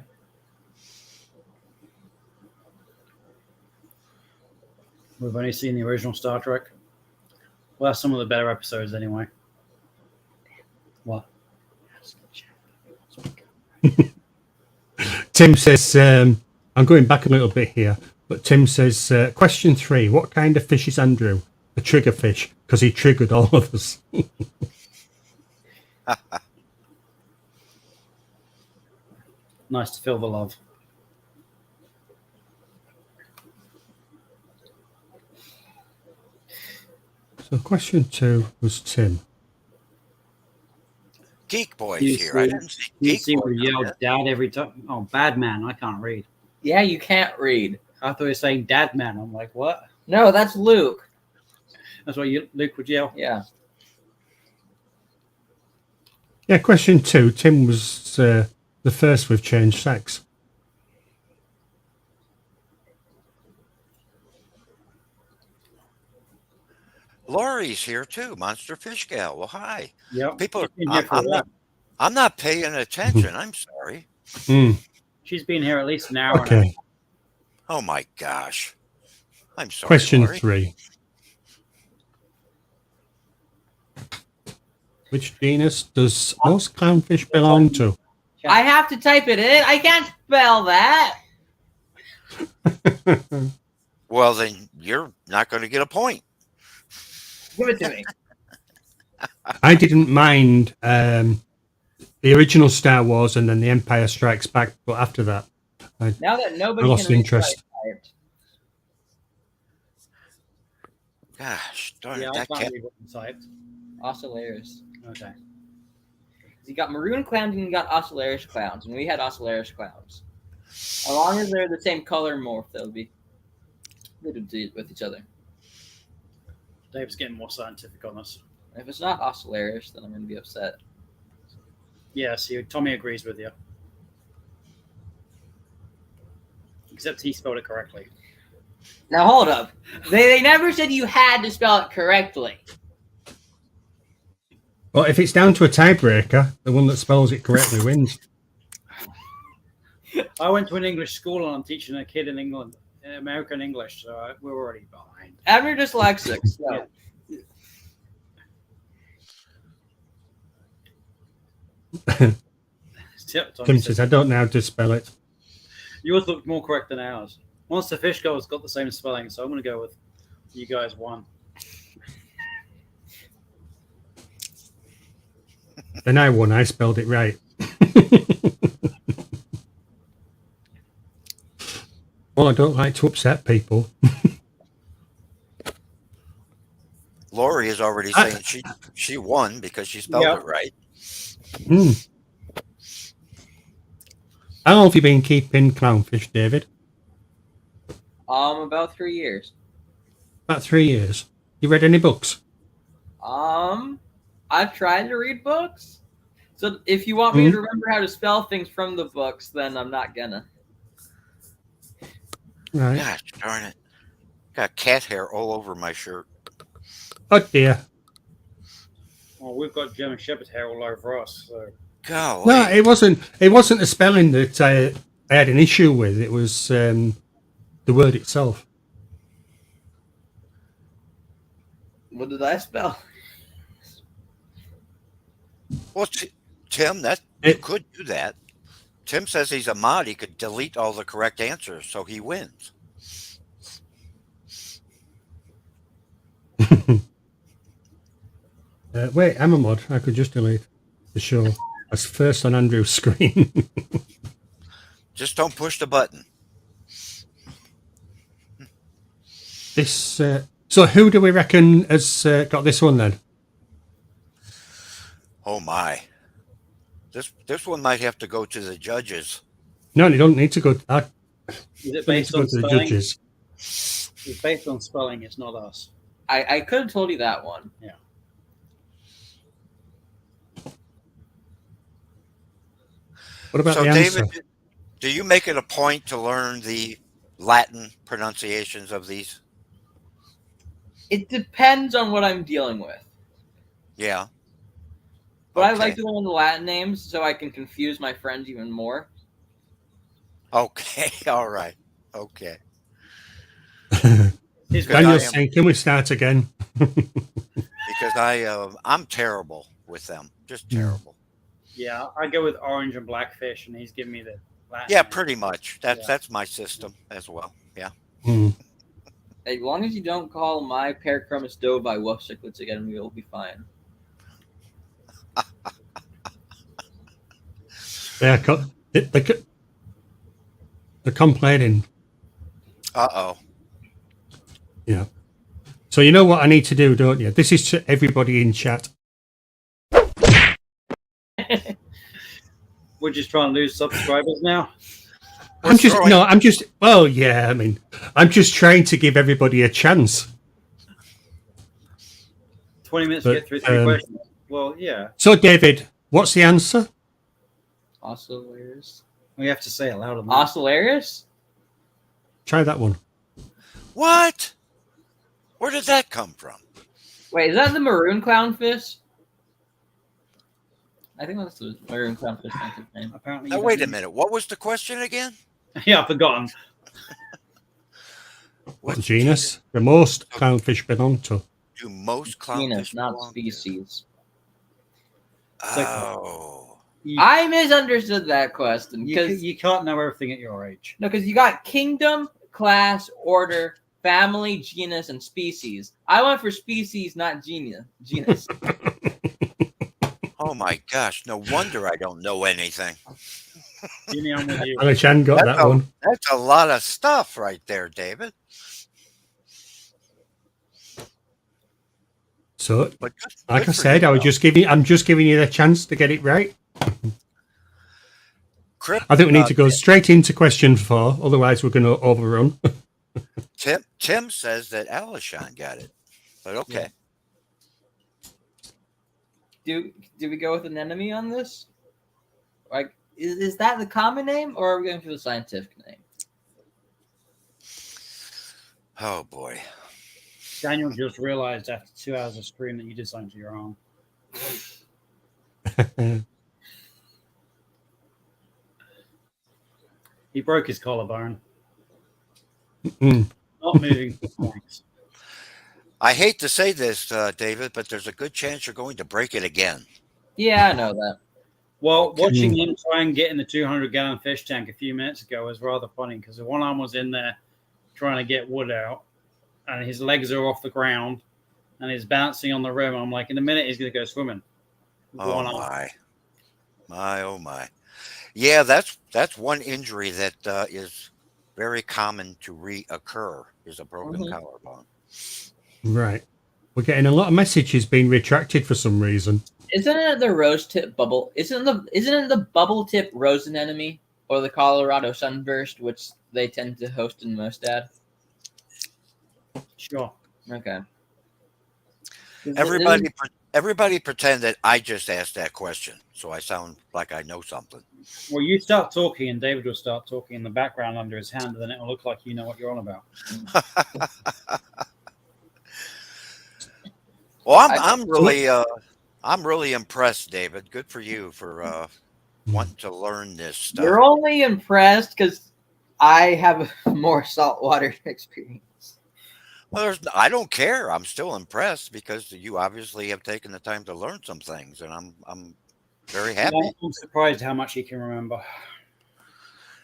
S5: We've only seen the original Star Trek. Well, that's some of the better episodes anyway. What?
S3: Tim says, I'm going back a little bit here, but Tim says, question 3, what kind of fish is Andrew? A trigger fish, because he triggered all of us.
S5: Nice to feel the love.
S3: So question 2 was Tim.
S4: Geek Boy's here. I didn't see
S5: You
S4: Geek
S5: see
S4: Boy.
S5: we yell dad every time. Oh, bad man. I can't read.
S7: Yeah, you can't read.
S5: I thought you were saying dad man. I'm like, what?
S7: No, that's Luke.
S5: That's what Luke would yell?
S7: Yeah.
S3: Yeah, question 2. Tim was the first with changed sex.
S4: Laurie's here too. Monster Fish Gal. Well, hi.
S5: Yeah.
S4: People are. I'm not paying attention. I'm sorry.
S5: She's been here at least an hour.
S3: Okay.
S5: Now.
S4: Oh my gosh. I'm sorry.
S3: Question
S4: Laurie.
S3: 3. Which genus does most clownfish belong to?
S7: I have to type it in. I can't spell that.
S4: Well, then you're not going to get a point.
S7: Give it to me.
S3: I didn't mind the original Star Wars and then the Empire Strikes Back, but after that,
S7: Now that nobody
S3: I lost
S7: can read
S3: interest.
S7: what I typed.
S4: Gosh, darn
S5: Yeah,
S4: it.
S5: I
S4: That
S5: can't
S4: cat.
S5: read what you typed.
S7: Oscillaris.
S5: Okay.
S7: You got maroon clowns and you got Oscillaris clowns, and we had Oscillaris clowns. As long as they're the same color morph, they'll be good with each other.
S5: Dave's getting more scientific on us.
S7: If it's not Oscillaris, then I'm going to be upset.
S5: Yeah, see, Tommy agrees with you. Except he spelled it correctly.
S7: Now hold up. They never said you had to spell it correctly.
S3: Well, if it's down to a tiebreaker, the one that spells it correctly wins.
S5: I went to an English school and I'm teaching a kid in England, American English, so we're already behind.
S7: Ever dyslexic. So.
S3: Tim says, I don't know how to spell it.
S5: Yours looked more correct than ours. Monster Fish Girl's got the same spelling, so I'm going to go with you guys won.
S3: Then I won. I spelled it right. Well, I don't like to upset people.
S4: Lori is already saying she won because she spelled it right.
S3: How long have you been keeping clownfish, David?
S7: About 3 years.
S3: About 3 years. You read any books?
S7: I've tried to read books. So if you want me to remember how to spell things from the books, then I'm not gonna.
S3: Right.
S4: Gosh darn it. Got cat hair all over my shirt.
S3: Oh dear.
S5: Well, we've got German Shepherd hair all over us. So.
S4: Golly.
S3: No, it wasn't the spelling that I had an issue with. It was the word itself.
S7: What did I spell?
S4: Well, Tim, you could do that. Tim says he's a mod. He could delete all the correct answers, so he wins.
S3: Wait, I'm a mod. I could just delete the show. That's first on Andrew's screen.
S4: Just don't push the button.
S3: This. So who do we reckon has got this one then?
S4: Oh my! This one might have to go to the judges.
S3: No, they don't need to go.
S5: Is it based on
S3: to the
S5: spelling?
S3: judges.
S5: It's based on spelling. It's not us.
S7: I could have told you that one.
S5: Yeah.
S3: What about
S4: so,
S3: the answer?
S4: David, do you make it a point to learn the Latin pronunciations of these?
S7: It depends on what I'm dealing with.
S4: Yeah.
S7: But I like to learn the Latin names so I can confuse my friends even more.
S4: Okay. All right. Okay.
S3: Daniel's saying, "Can we start again?"
S4: Because I'm terrible with them. Just terrible.
S5: Yeah, I go with orange and blackfish, and he's giving me the Latin.
S4: Yeah, pretty much. That's my system as well. Yeah.
S7: As long as you don't call my Parachromis dovi wolf cichlids again, we'll be fine.
S3: They're complaining.
S4: Uh-oh.
S3: Yeah. So you know what I need to do, don't you? This is to everybody in chat.
S5: We're just trying to lose subscribers now.
S3: I'm just trying to give everybody a chance.
S5: 20 minutes to get through 3 questions. Well, yeah.
S3: So, David, what's the answer?
S7: Oscillarius.
S5: We have to say it louder.
S7: Oscillarius?
S3: Try that one.
S4: What? Where did that come from?
S7: Wait, is that the maroon clownfish? I think that's the maroon clownfish name.
S5: Apparently.
S4: Now, wait a minute. What was the question again?
S5: Yeah, I've forgotten.
S3: What genus? The most clownfish belong to.
S4: Do most clownfish
S7: genus, not
S4: belong
S7: species.
S4: Oh.
S7: I misunderstood that question.
S5: You can't know everything at your age.
S7: No, because you got kingdom, class, order, family, genus, and species. I went for species, not genus.
S4: Oh my gosh! No wonder I don't know anything.
S3: Alan got that one.
S4: That's a lot of stuff right there, David.
S3: So, like I said, I'm just giving you the chance to get it right. I think we need to go straight into question 4, otherwise we're going to overrun.
S4: Tim says that Alishan got it, but okay.
S7: Do we go with an enemy on this? Like, is that the common name, or are we going for the scientific name?
S4: Oh boy!
S5: Daniel just realized after 2 hours of stream that you did something to your arm. He broke his collarbone. Not moving. Thanks.
S4: I hate to say this, David, but there's a good chance you're going to break it again.
S7: Yeah, I know that.
S5: Well, watching him try and get in the 200-gallon fish tank a few minutes ago was rather funny because one arm was in there trying to get wood out, and his legs are off the ground, and he's bouncing on the rim. I'm like, in a minute, he's going to go swimming.
S4: Oh my. Yeah, that's one injury that is very common to reoccur is a broken collarbone.
S3: Right. We're getting a lot of messages being retracted for some reason.
S7: Isn't it the rose tip bubble? Isn't it the bubble tip rose anemone or the Colorado sunburst, which they tend to host in Mostad?
S5: Sure.
S7: Okay.
S4: Everybody pretend that I just asked that question, so I sound like I know something.
S5: Well, you start talking, and David will start talking in the background under his hand, and then it will look like you know what you're on about.
S4: Well, I'm really impressed, David. Good for you for wanting to learn this stuff.
S7: You're only impressed because I have more saltwater experience.
S4: Well, I don't care. I'm still impressed because you obviously have taken the time to learn some things, and I'm very happy.
S5: I'm surprised how much he can remember,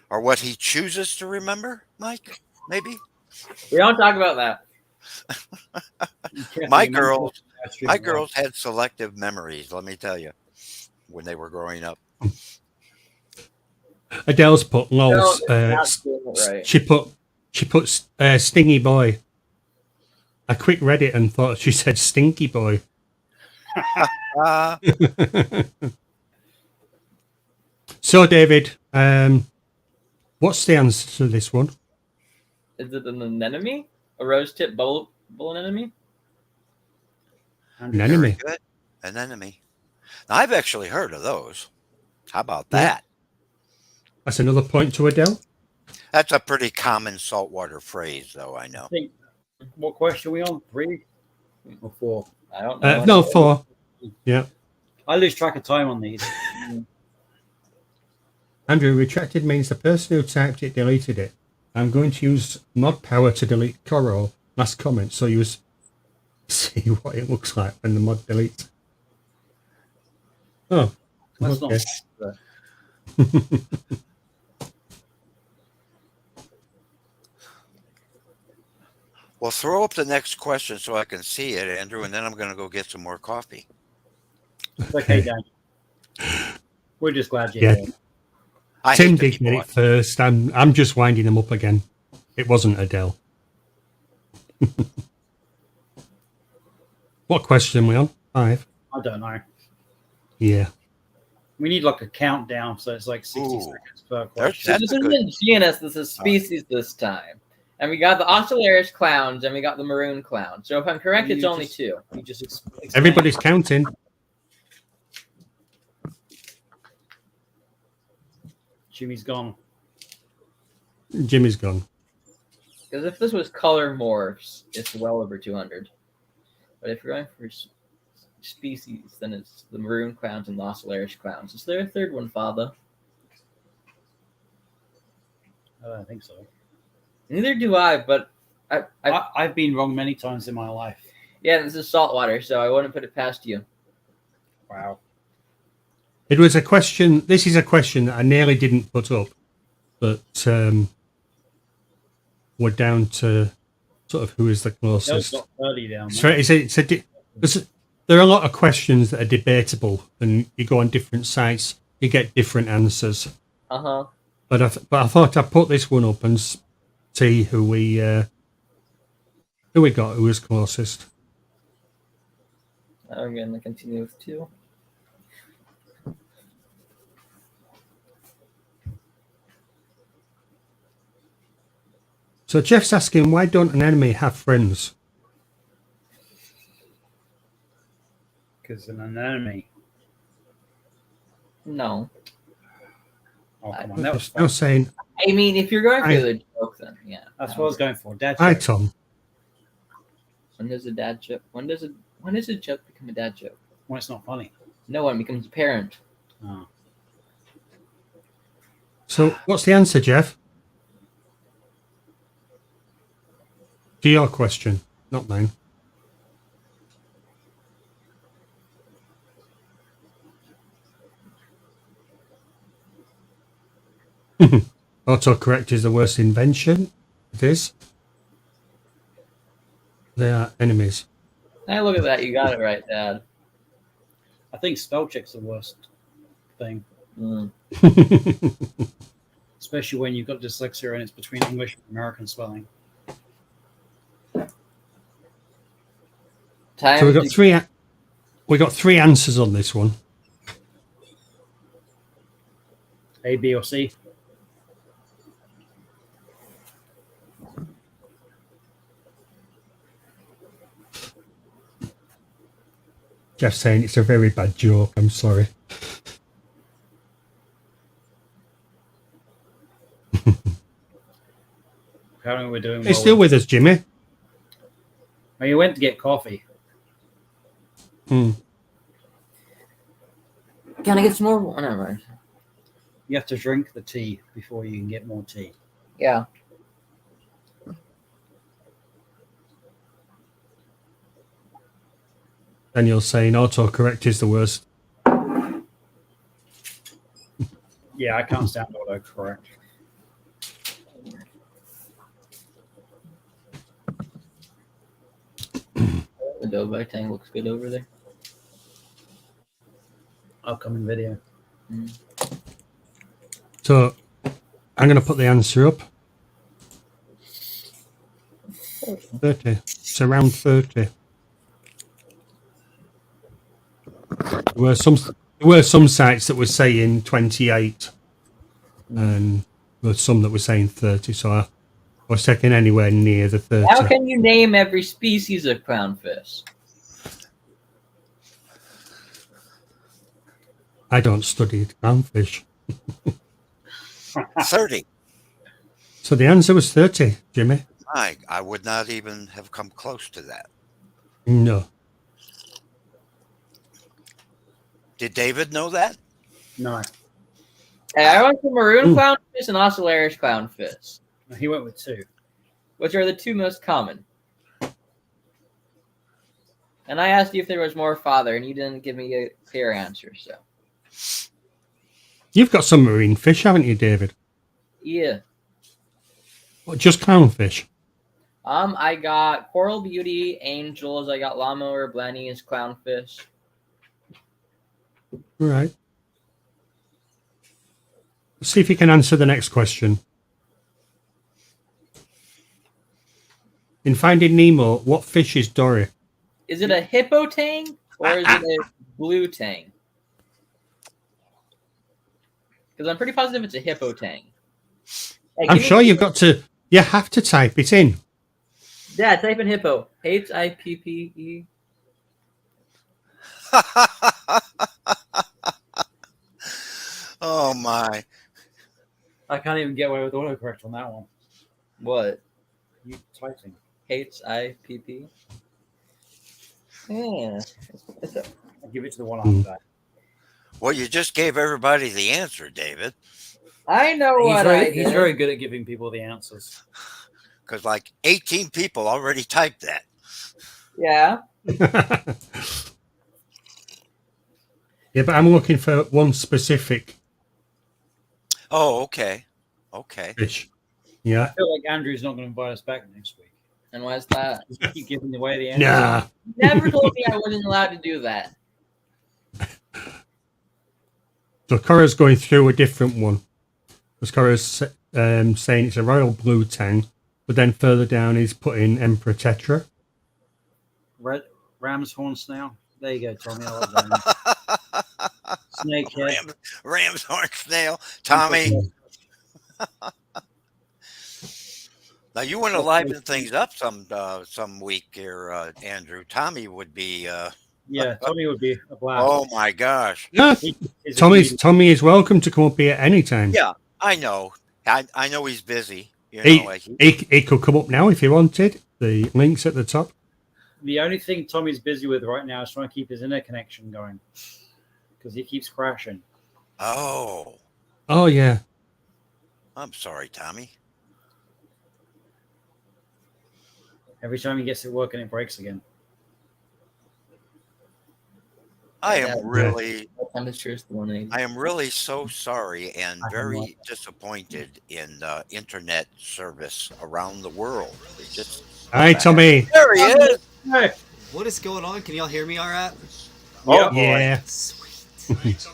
S4: or what he chooses to remember. Mike, maybe
S7: we don't talk about that.
S4: My girls had selective memories. Let me tell you, when they were growing up.
S3: Adele's put lols.
S7: Right.
S3: She put stingy boy. I quick read it and thought she said stinky boy. So, David, what's the answer to this one?
S7: Is it an anemone? A rose tip bull anemone?
S3: Anemone.
S4: Good. An enemy. Now, I've actually heard of those. How about that?
S3: That's another point to Adele.
S4: That's a pretty common saltwater phrase, though, I know.
S5: What question are we on? 3 or 4?
S7: I don't know.
S3: No, 4. Yeah.
S5: I lose track of time on these.
S3: Andrew, retracted means the person who typed it deleted it. I'm going to use mod power to delete Coral. Last comment, so you see what it looks like when the mod deletes. Oh,
S5: That's
S3: okay.
S5: not.
S4: Well, throw up the next question so I can see it, Andrew, and then I'm going to go get some more coffee.
S5: Okay, Dan. We're just glad you're here.
S3: Tim did get it first. I'm just winding them up again. It wasn't Adele. What question are we on? 5?
S5: I don't know.
S3: Yeah.
S5: We need like a countdown, so it's like 60 seconds per question.
S7: This isn't a genus, this is species this time. And we got the Ocellaris clowns and we got the maroon clown. So if I'm correct, it's only 2. You just
S3: Everybody's counting.
S5: Jimmy's gone.
S3: Jimmy's gone.
S7: Because if this was color morphs, it's well over 200. But if you're going for species, then it's the maroon clowns and the Ocellaris clowns. Is there a third one, Father?
S5: I don't think so.
S7: Neither do I, but
S5: I've been wrong many times in my life.
S7: Yeah, this is saltwater, so I wouldn't put it past you.
S5: Wow.
S3: It was a question. This is a question that I nearly didn't put up, but we're down to sort of who is the closest. There are a lot of questions that are debatable, and you go on different sites, you get different answers. But I thought I'd put this one up and see who we got, who was closest.
S7: I'm going to continue with 2.
S3: So Jeff's asking, why don't an enemy have friends?
S5: Because an anemone.
S7: No.
S5: Oh, come on. That was
S3: I'm saying.
S7: I mean, if you're going for the joke, then yeah.
S5: That's what I was going for. Dad joke.
S3: Hi, Tom.
S7: When does a dad joke? When does a joke become a dad joke?
S5: When it's not funny.
S7: No one becomes a parent.
S5: Oh.
S3: So what's the answer, Jeff? To your question, not mine. Autocorrect is the worst invention. It is. They are enemies.
S7: Hey, look at that. You got it right, Dad.
S5: I think spell check's the worst thing. Especially when you've got dyslexia and it's between English and American spelling.
S3: So we got three answers on this one.
S5: A, B, or C.
S3: Jeff's saying it's a very bad joke. I'm sorry.
S5: How are we doing?
S3: He's still with us, Jimmy.
S5: Oh, you went to get coffee.
S7: Can I get some more? Whatever.
S5: You have to drink the tea before you can get more tea.
S7: Yeah.
S3: Daniel's saying autocorrect is the worst.
S5: Yeah, I can't stand autocorrect.
S7: The Dobo tank looks good over there.
S5: Upcoming video.
S3: So I'm going to put the answer up. 30. It's around 30. There were some sites that were saying 28, and there were some that were saying 30. So I was taking anywhere near the 30.
S7: How can you name every species of clownfish?
S3: I don't study clownfish.
S4: 30.
S3: So the answer was 30, Jimmy.
S4: I would not even have come close to that.
S3: No.
S4: Did David know that?
S5: No.
S7: Hey, I went for maroon clownfish and Ocellaris clownfish.
S5: He went with 2.
S7: Which are the 2 most common. And I asked you if there was more father, and you didn't give me a clear answer, so.
S3: You've got some marine fish, haven't you, David?
S7: Yeah.
S3: What, just clownfish?
S7: I got coral beauty, angels, I got lawnmower, blennies, clownfish.
S3: All right. Let's see if you can answer the next question. In Finding Nemo, what fish is Dory?
S7: Is it a hippo tang or is it a blue tang? Because I'm pretty positive it's a hippo tang. Hey,
S3: I'm sure you have to type it in.
S7: Yeah, type in hippo. Hippe.
S4: Oh my.
S5: I can't even get away with autocorrect on that one.
S7: What?
S5: You typing.
S7: Hipp. Yeah.
S5: I'll give it to the one after that.
S4: Well, you just gave everybody the answer, David.
S7: I know
S5: He's very good at giving people the answers.
S4: Because like 18 people already typed that.
S7: Yeah.
S3: Yeah, but I'm looking for one specific
S4: Oh, okay. Okay.
S3: fish. Yeah.
S5: I feel like Andrew's not going to invite us back next week.
S7: And why's that?
S5: You keep giving away the answers.
S3: Nah.
S7: Never told me I wasn't allowed to do that.
S3: So Cora's going through a different one. Because Cora's saying it's a royal blue tang, but then further down he's putting Emperor Tetra.
S5: Ram's horn snail. There you go, Tommy. I love that. Snakehead.
S4: Ram's horn snail. Tommy. Now you want to liven things up some week here, Andrew. Tommy would be.
S5: Yeah, Tommy would be a blast.
S4: Oh my gosh.
S3: Yeah. Tommy is welcome to come up here anytime.
S4: Yeah, I know. I know he's busy. You know,
S3: He could come up now if he wanted. The link's at the top.
S5: The only thing Tommy's busy with right now is trying to keep his internet connection going because he keeps crashing.
S4: Oh.
S3: Oh, yeah.
S4: I'm sorry, Tommy.
S5: Every time he gets it working, it breaks again.
S4: I am really so sorry and very disappointed in internet service around the world. It's just
S3: Hi, Tommy.
S4: There he is.
S5: Hey.
S8: What is going on? Can y'all hear me all right?
S4: Oh, boy.
S3: Yeah.
S8: Sweet.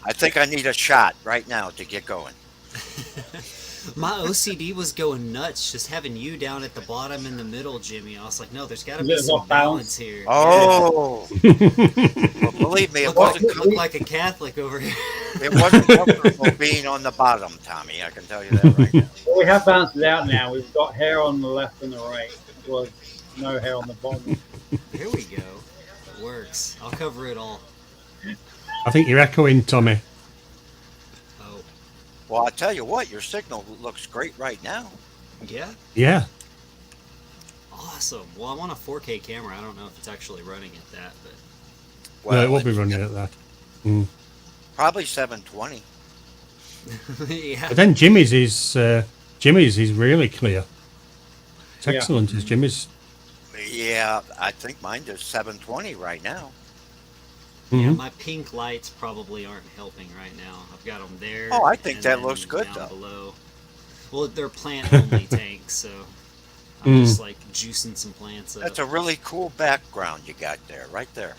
S4: I think I need a shot right now to get going.
S8: My OCD was going nuts just having you down at the bottom in the middle, Jimmy. I was like, no, there's got to be some balance here.
S4: Oh. Well, believe me, it wasn't
S8: look like a Catholic over here.
S4: It wasn't comfortable being on the bottom, Tommy. I can tell you that right now.
S5: Well, we have balanced it out now. We've got hair on the left and the right. It was no hair on the bottom.
S8: Here we go. It works. I'll cover it all.
S3: I think you're echoing, Tommy.
S8: Oh.
S4: Well, I tell you what, your signal looks great right now.
S8: Yeah?
S3: Yeah.
S8: Awesome. Well, I'm on a 4K camera. I don't know if it's actually running at that, but...
S4: Well,
S3: No, it won't be running at that. Mm.
S4: Probably 720.
S8: Yeah.
S3: But then Jimmy's is really clear. It's excellent. Is Jimmy's?
S4: Yeah, I think mine is 720 right now.
S8: Yeah, my pink lights probably aren't helping right now. I've got them there.
S4: Oh, I think
S8: and
S4: that
S8: then
S4: looks good,
S8: down
S4: though.
S8: Below. Well, they're plant-only tanks, so I'm just like juicing some plants up.
S4: That's a really cool background you got there, right there.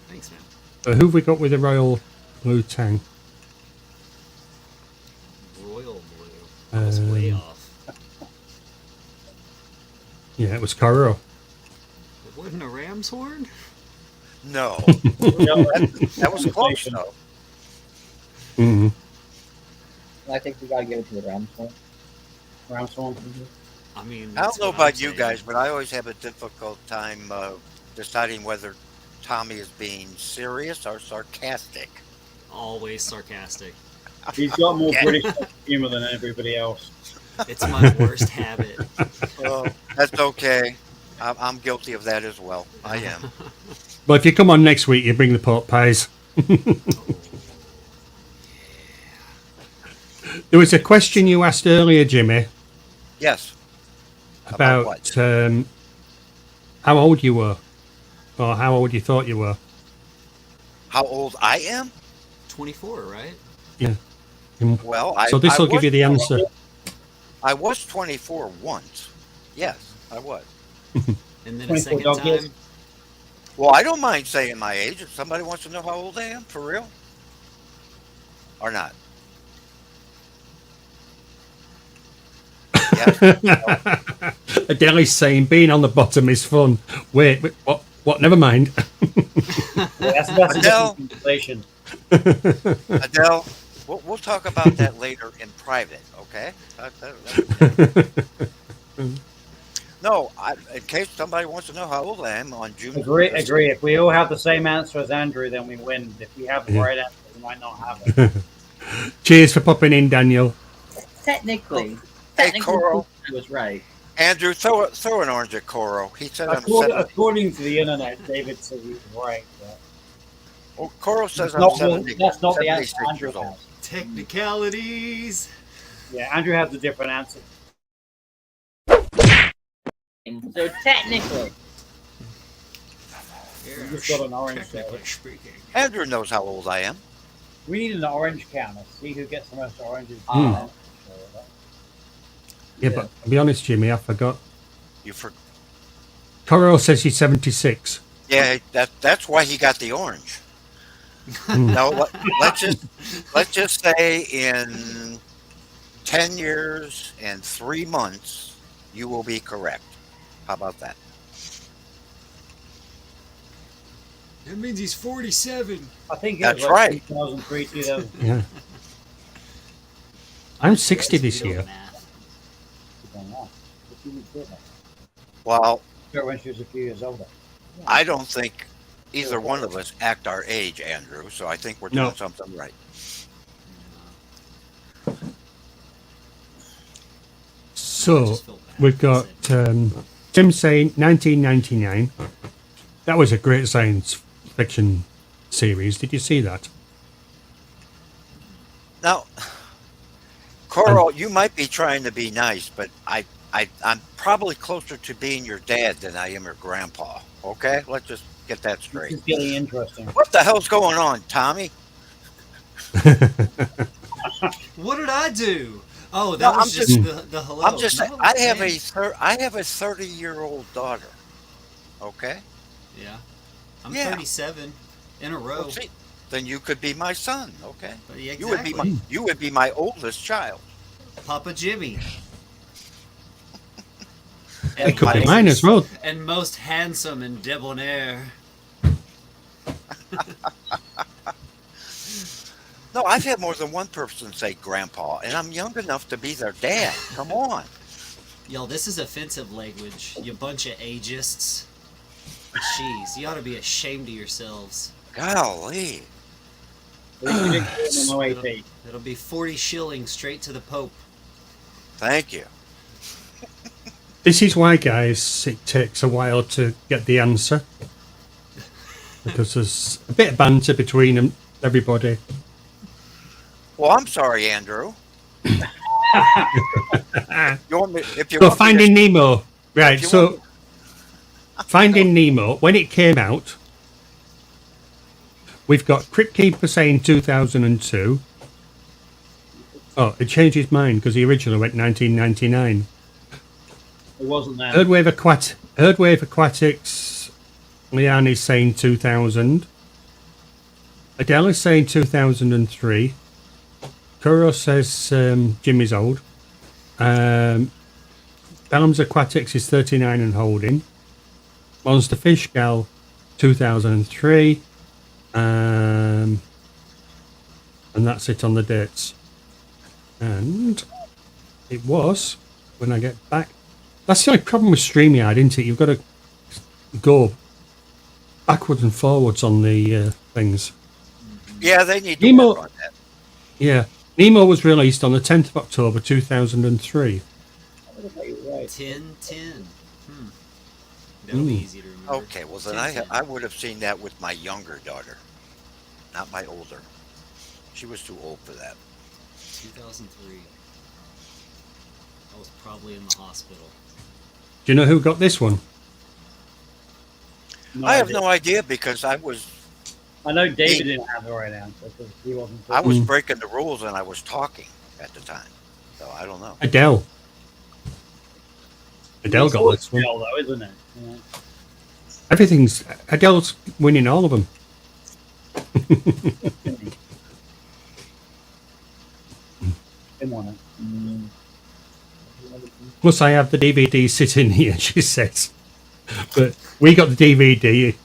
S8: Thanks, man.
S3: Who have we got with the royal blue tang?
S8: Royal blue. I was way off.
S3: Yeah, it was Caro.
S8: It wasn't a ram's horn?
S4: No. that was close, though.
S3: Mm-hmm.
S7: I think we gotta give it to the Rams one.
S5: Rams one.
S8: I mean,
S4: I don't know about you guys, but I always have a difficult time deciding whether Tommy is being serious or sarcastic.
S8: Always sarcastic.
S5: He's got more British humor than everybody else.
S8: It's my worst habit.
S4: Oh, that's okay. I'm guilty of that as well. I am.
S3: Well, if you come on next week, you bring the pork pies. There was a question you asked earlier, Jimmy.
S4: Yes.
S3: About how old you were, or how old you thought you were.
S4: How old I am?
S8: 24, right?
S3: Yeah.
S4: Well,
S3: so this will give you the answer.
S4: I was 24 once. Yes, I was.
S8: And then a second time.
S4: Well, I don't mind saying my age if somebody wants to know how old I am, for real. Or not. Yes.
S3: Adele's saying being on the bottom is fun. Wait, what? What? Never mind.
S5: That's
S4: Adele,
S5: inflation.
S4: Adele, we'll talk about that later in private, okay? No, in case somebody wants to know how old I am on June.
S5: Agree. If we all have the same answer as Andrew, then we win. If we have the right answer, we might not have it.
S3: Cheers for popping in, Daniel.
S7: Technically,
S4: Coral
S7: was right.
S4: Andrew, throw an orange at Coral. He said
S5: according to the internet, David said he was right.
S4: Well, Coral says
S5: I'm
S4: 70.
S5: That's not the answer
S4: 76
S5: Andrew
S4: years old.
S5: has.
S8: Technicalities.
S5: Yeah, Andrew has a different answer.
S6: So technically,
S5: We just got an orange there.
S4: Andrew knows how old I am.
S5: We need an orange counter. See who gets the most oranges.
S3: Yeah, but to be honest, Jimmy, I forgot.
S4: You forgot.
S3: Coro says she's 76.
S4: Yeah, that's why he got the orange. Now let's just say in 10 years and 3 months you will be correct. How about that?
S8: That means he's 47.
S5: I think
S4: that's right.
S5: 2003, 2000.
S3: Yeah. I'm 60 this year.
S4: Well,
S5: when she was a few years older.
S4: I don't think either one of us act our age, Andrew. So I think we're doing something right.
S3: So we've got Tim saying 1999. That was a great science fiction series. Did you see that?
S4: Now, Coral, you might be trying to be nice, but I'm probably closer to being your dad than I am your grandpa. Okay, let's just get that straight.
S5: This is getting interesting.
S4: What the hell's going on, Tommy?
S8: What did I do? Oh, that was just the hello.
S4: I'm just saying, I have a 30-year-old daughter. Okay.
S8: Yeah. I'm
S4: Yeah.
S8: 37 in a row.
S4: Well, see, then you could be my son. Okay.
S8: But yeah,
S4: You would be
S8: exactly.
S4: you would be my oldest child.
S8: Papa Jimmy.
S3: It could be mine as well.
S8: And most handsome and debonair.
S4: No, I've had more than one person say grandpa, and I'm young enough to be their dad. Come on.
S8: Yo, this is offensive language, you bunch of ageists. Jeez, you ought to be ashamed of yourselves.
S4: Golly.
S8: It'll be 40 shillings straight to the Pope.
S4: Thank you.
S3: This is why, guys, it takes a while to get the answer. Because there's a bit of banter between them, everybody.
S4: Well, I'm sorry, Andrew.
S3: So Finding Nemo. Right, so Finding Nemo, when it came out, we've got Crypt Keeper saying 2002. Oh, it changed his mind because he originally went 1999.
S5: It wasn't that.
S3: Herd Wave Aquatics, Leanne is saying 2000. Adele is saying 2003. Kuro says Jimmy's old. Bellum's Aquatics is 39 and holding. Monster Fish Gal 2003. And that's it on the dates. And it was when I get back. That's the only problem with StreamYard, isn't it? You've got to go backwards and forwards on the things.
S4: Yeah, they need to work on that.
S3: Yeah. Nemo was released on the 10th of October 2003.
S8: 10-10. That'll be easy to remember.
S4: Okay, well then I would have seen that with my younger daughter, not my older. She was too old for that.
S8: 2003. I was probably in the hospital.
S3: Do you know who got this one?
S4: I have no idea because I
S5: know David didn't have it right now because he wasn't.
S4: I was breaking the rules and I was talking at the time, so I don't know.
S3: Adele got this one.
S5: Adele, though, isn't it? Yeah.
S3: Everything's Adele's winning all of them. Plus, I have the DVD sitting here. She says, but we got the DVD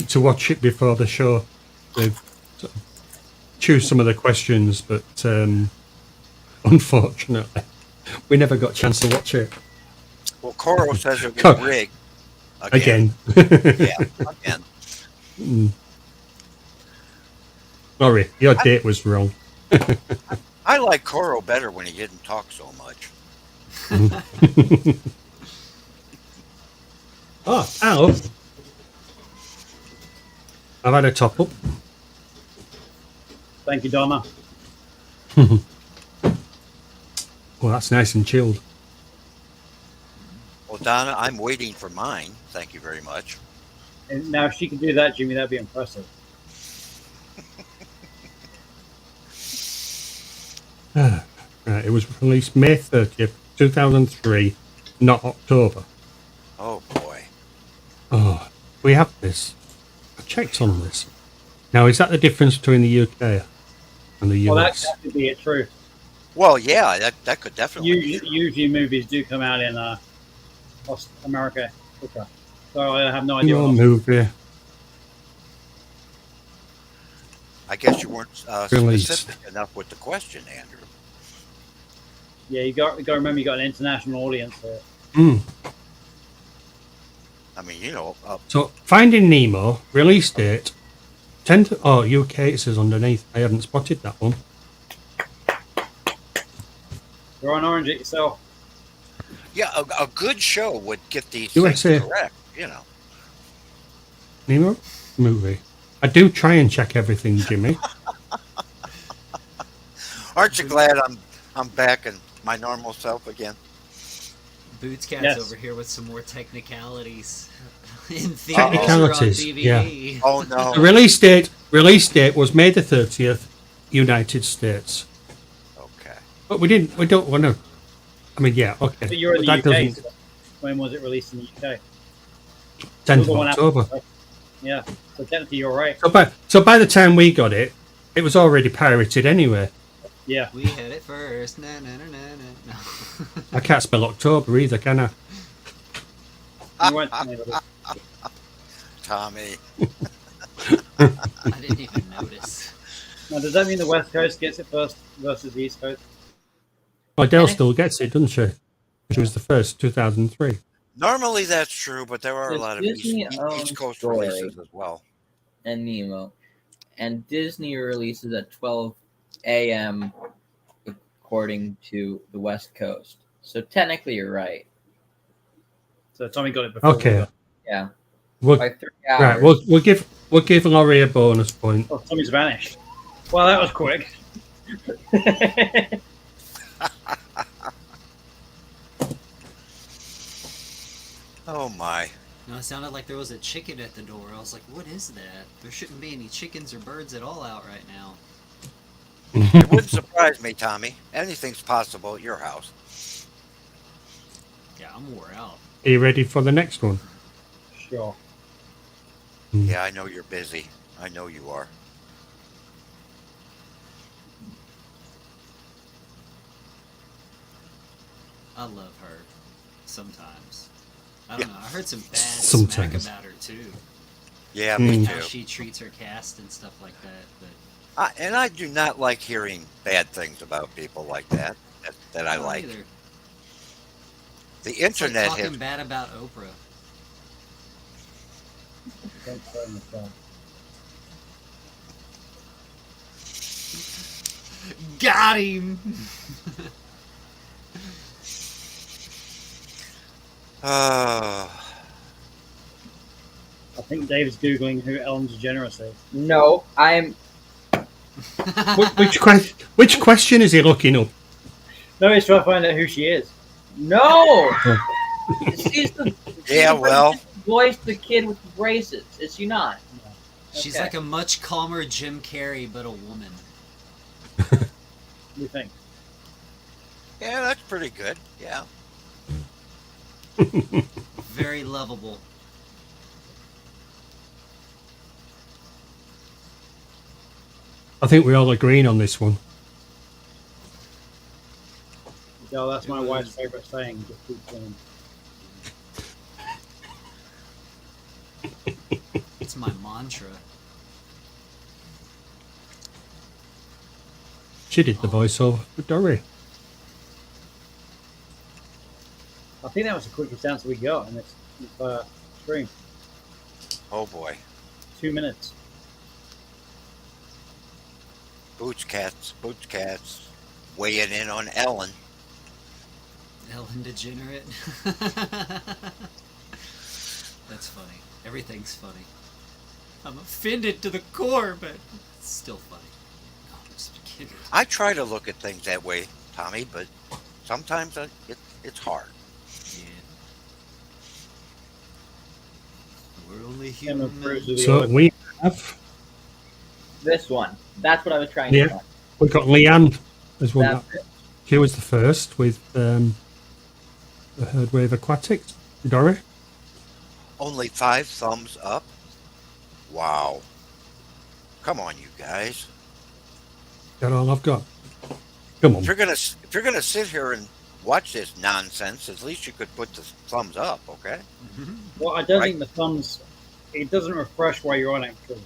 S3: to watch it before the show. Choose some of the questions, but unfortunately, we never got a chance to watch it.
S4: Well, Coro says it was rigged.
S3: Again.
S4: Yeah, again.
S3: Sorry, your date was wrong.
S4: I like Coro better when he didn't talk so much.
S3: Oh, Al. I've had a top up.
S5: Thank you, Donna.
S3: Well, that's nice and chilled.
S4: Well, Donna, I'm waiting for mine. Thank you very much.
S5: And now, if she could do that, Jimmy, that'd be impressive.
S3: Right, it was released May 30th, 2003, not October.
S4: Oh, boy.
S3: Oh, we have this. I checked on this. Now, is that the difference between the UK and the US?
S5: Well, that could be it, true.
S4: Well, yeah, that could definitely be true.
S5: Usually movies do come out in America quicker. So I have no idea.
S3: Your movie.
S4: I guess you weren't specific enough with the question, Andrew.
S5: Yeah, you got to remember you got an international audience here.
S4: I mean, you know.
S3: So, Finding Nemo, release date, 10th. Oh, UK, it says underneath. I haven't spotted that one.
S5: You're on Orange it yourself.
S4: Yeah, a good show would get these
S3: USA.
S4: things correct, you know.
S3: Nemo movie. I do try and check everything, Jimmy.
S4: Aren't you glad I'm back in my normal self again?
S8: Boots Cat's over here with some more technicalities. In
S3: Technicalities, yeah.
S4: Oh no.
S3: The release date was May the 30th, United States.
S4: Okay.
S3: But we don't want to. I mean, yeah, okay.
S5: But you're in
S3: but
S5: the
S3: that
S5: UK.
S3: doesn't.
S5: When was it released in the UK?
S3: 10th of October.
S5: Yeah, so technically you're right.
S3: So by the time we got it, it was already pirated anyway.
S5: Yeah.
S8: We had it first. No.
S3: I can't spell October either, can I?
S4: Tommy.
S8: I didn't even notice.
S5: Now, does that mean the West Coast gets it first versus the East Coast?
S3: Well, Dale still gets it, doesn't she? She was the first, 2003.
S4: Normally that's true, but there are a lot of East Coast releases as well.
S7: And Nemo. And Disney releases at 12 a.m. according to the West Coast. So technically you're right.
S5: So Tommy got it before.
S3: Okay.
S7: Yeah.
S3: By 3 hours. Right, we'll give Laurie a bonus point.
S5: Oh, Tommy's vanished. Well, that was quick.
S4: Oh my.
S8: No, it sounded like there was a chicken at the door. I was like, what is that? There shouldn't be any chickens or birds at all out right now.
S4: It wouldn't surprise me, Tommy. Anything's possible at your house.
S8: Yeah, I'm wore out.
S3: Are you ready for the next one?
S5: Sure.
S4: Yeah, I know you're busy. I know you are.
S8: I love her. Sometimes. I don't know. I heard some bad smack about her too.
S4: Yeah, me
S8: How
S4: too.
S8: she treats her cast and stuff like that. But
S4: and I do not like hearing bad things about people like that. That I like.
S8: Either.
S4: The internet
S8: it's like talking bad about Oprah. Got him.
S5: I think Dave's googling who Ellen DeGeneres is.
S7: No, I'm.
S3: Which question is he looking up?
S5: No, he's trying to find out who she is.
S7: No. She's the.
S4: Yeah, well.
S7: Voice the kid with the braces. Is she not?
S8: She's like a much calmer Jim Carrey, but a woman.
S5: You think?
S4: Yeah, that's pretty good. Yeah.
S8: Very lovable.
S3: I think we're all agreeing on this one.
S5: Yeah, that's my wife's favorite saying. Just keep going.
S8: It's my mantra.
S3: She did the voiceover for Dory.
S5: I think that was the quickest answer we got in this stream.
S4: Oh boy.
S5: 2 minutes.
S4: Boots Cats, weighing in on Ellen.
S8: Ellen DeGenerate. That's funny. Everything's funny. I'm offended to the core, but it's still funny. No, I'm just kidding.
S4: I try to look at things that way, Tommy, but sometimes it's hard.
S8: Yeah. We're only human.
S3: So we have
S7: this one. That's what I was trying to find.
S3: We've got Leanne as well. She was the first with the Herd Wave Aquatic. Dory?
S4: Only 5 thumbs up? Wow. Come on, you guys.
S3: That's all I've got. Come on.
S4: If you're gonna sit here and watch this nonsense, at least you could put the thumbs up, okay?
S5: Well, I don't think the thumbs. It doesn't refresh while you're on it. Actually.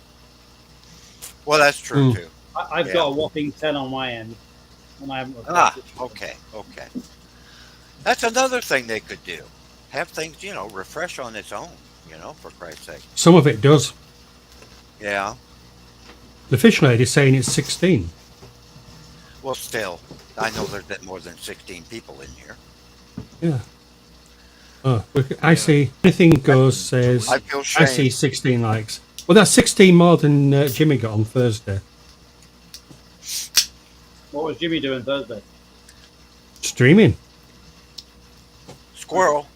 S4: Well, that's true too.
S5: I've got a whopping 10 on my end, and I haven't refreshed it.
S4: Okay. That's another thing they could do. Have things, refresh on its own, for Christ's sake.
S3: Some of it does.
S4: Yeah.
S3: The fish lady's saying it's 16.
S4: Well, still, I know there's been more than 16 people in here.
S3: Yeah. Oh, I see. Anything goes says
S4: I feel shame.
S3: I see 16 likes. Well, that's 16 more than Jimmy got on Thursday.
S5: What was Jimmy doing Thursday?
S3: Streaming.
S4: Squirrel.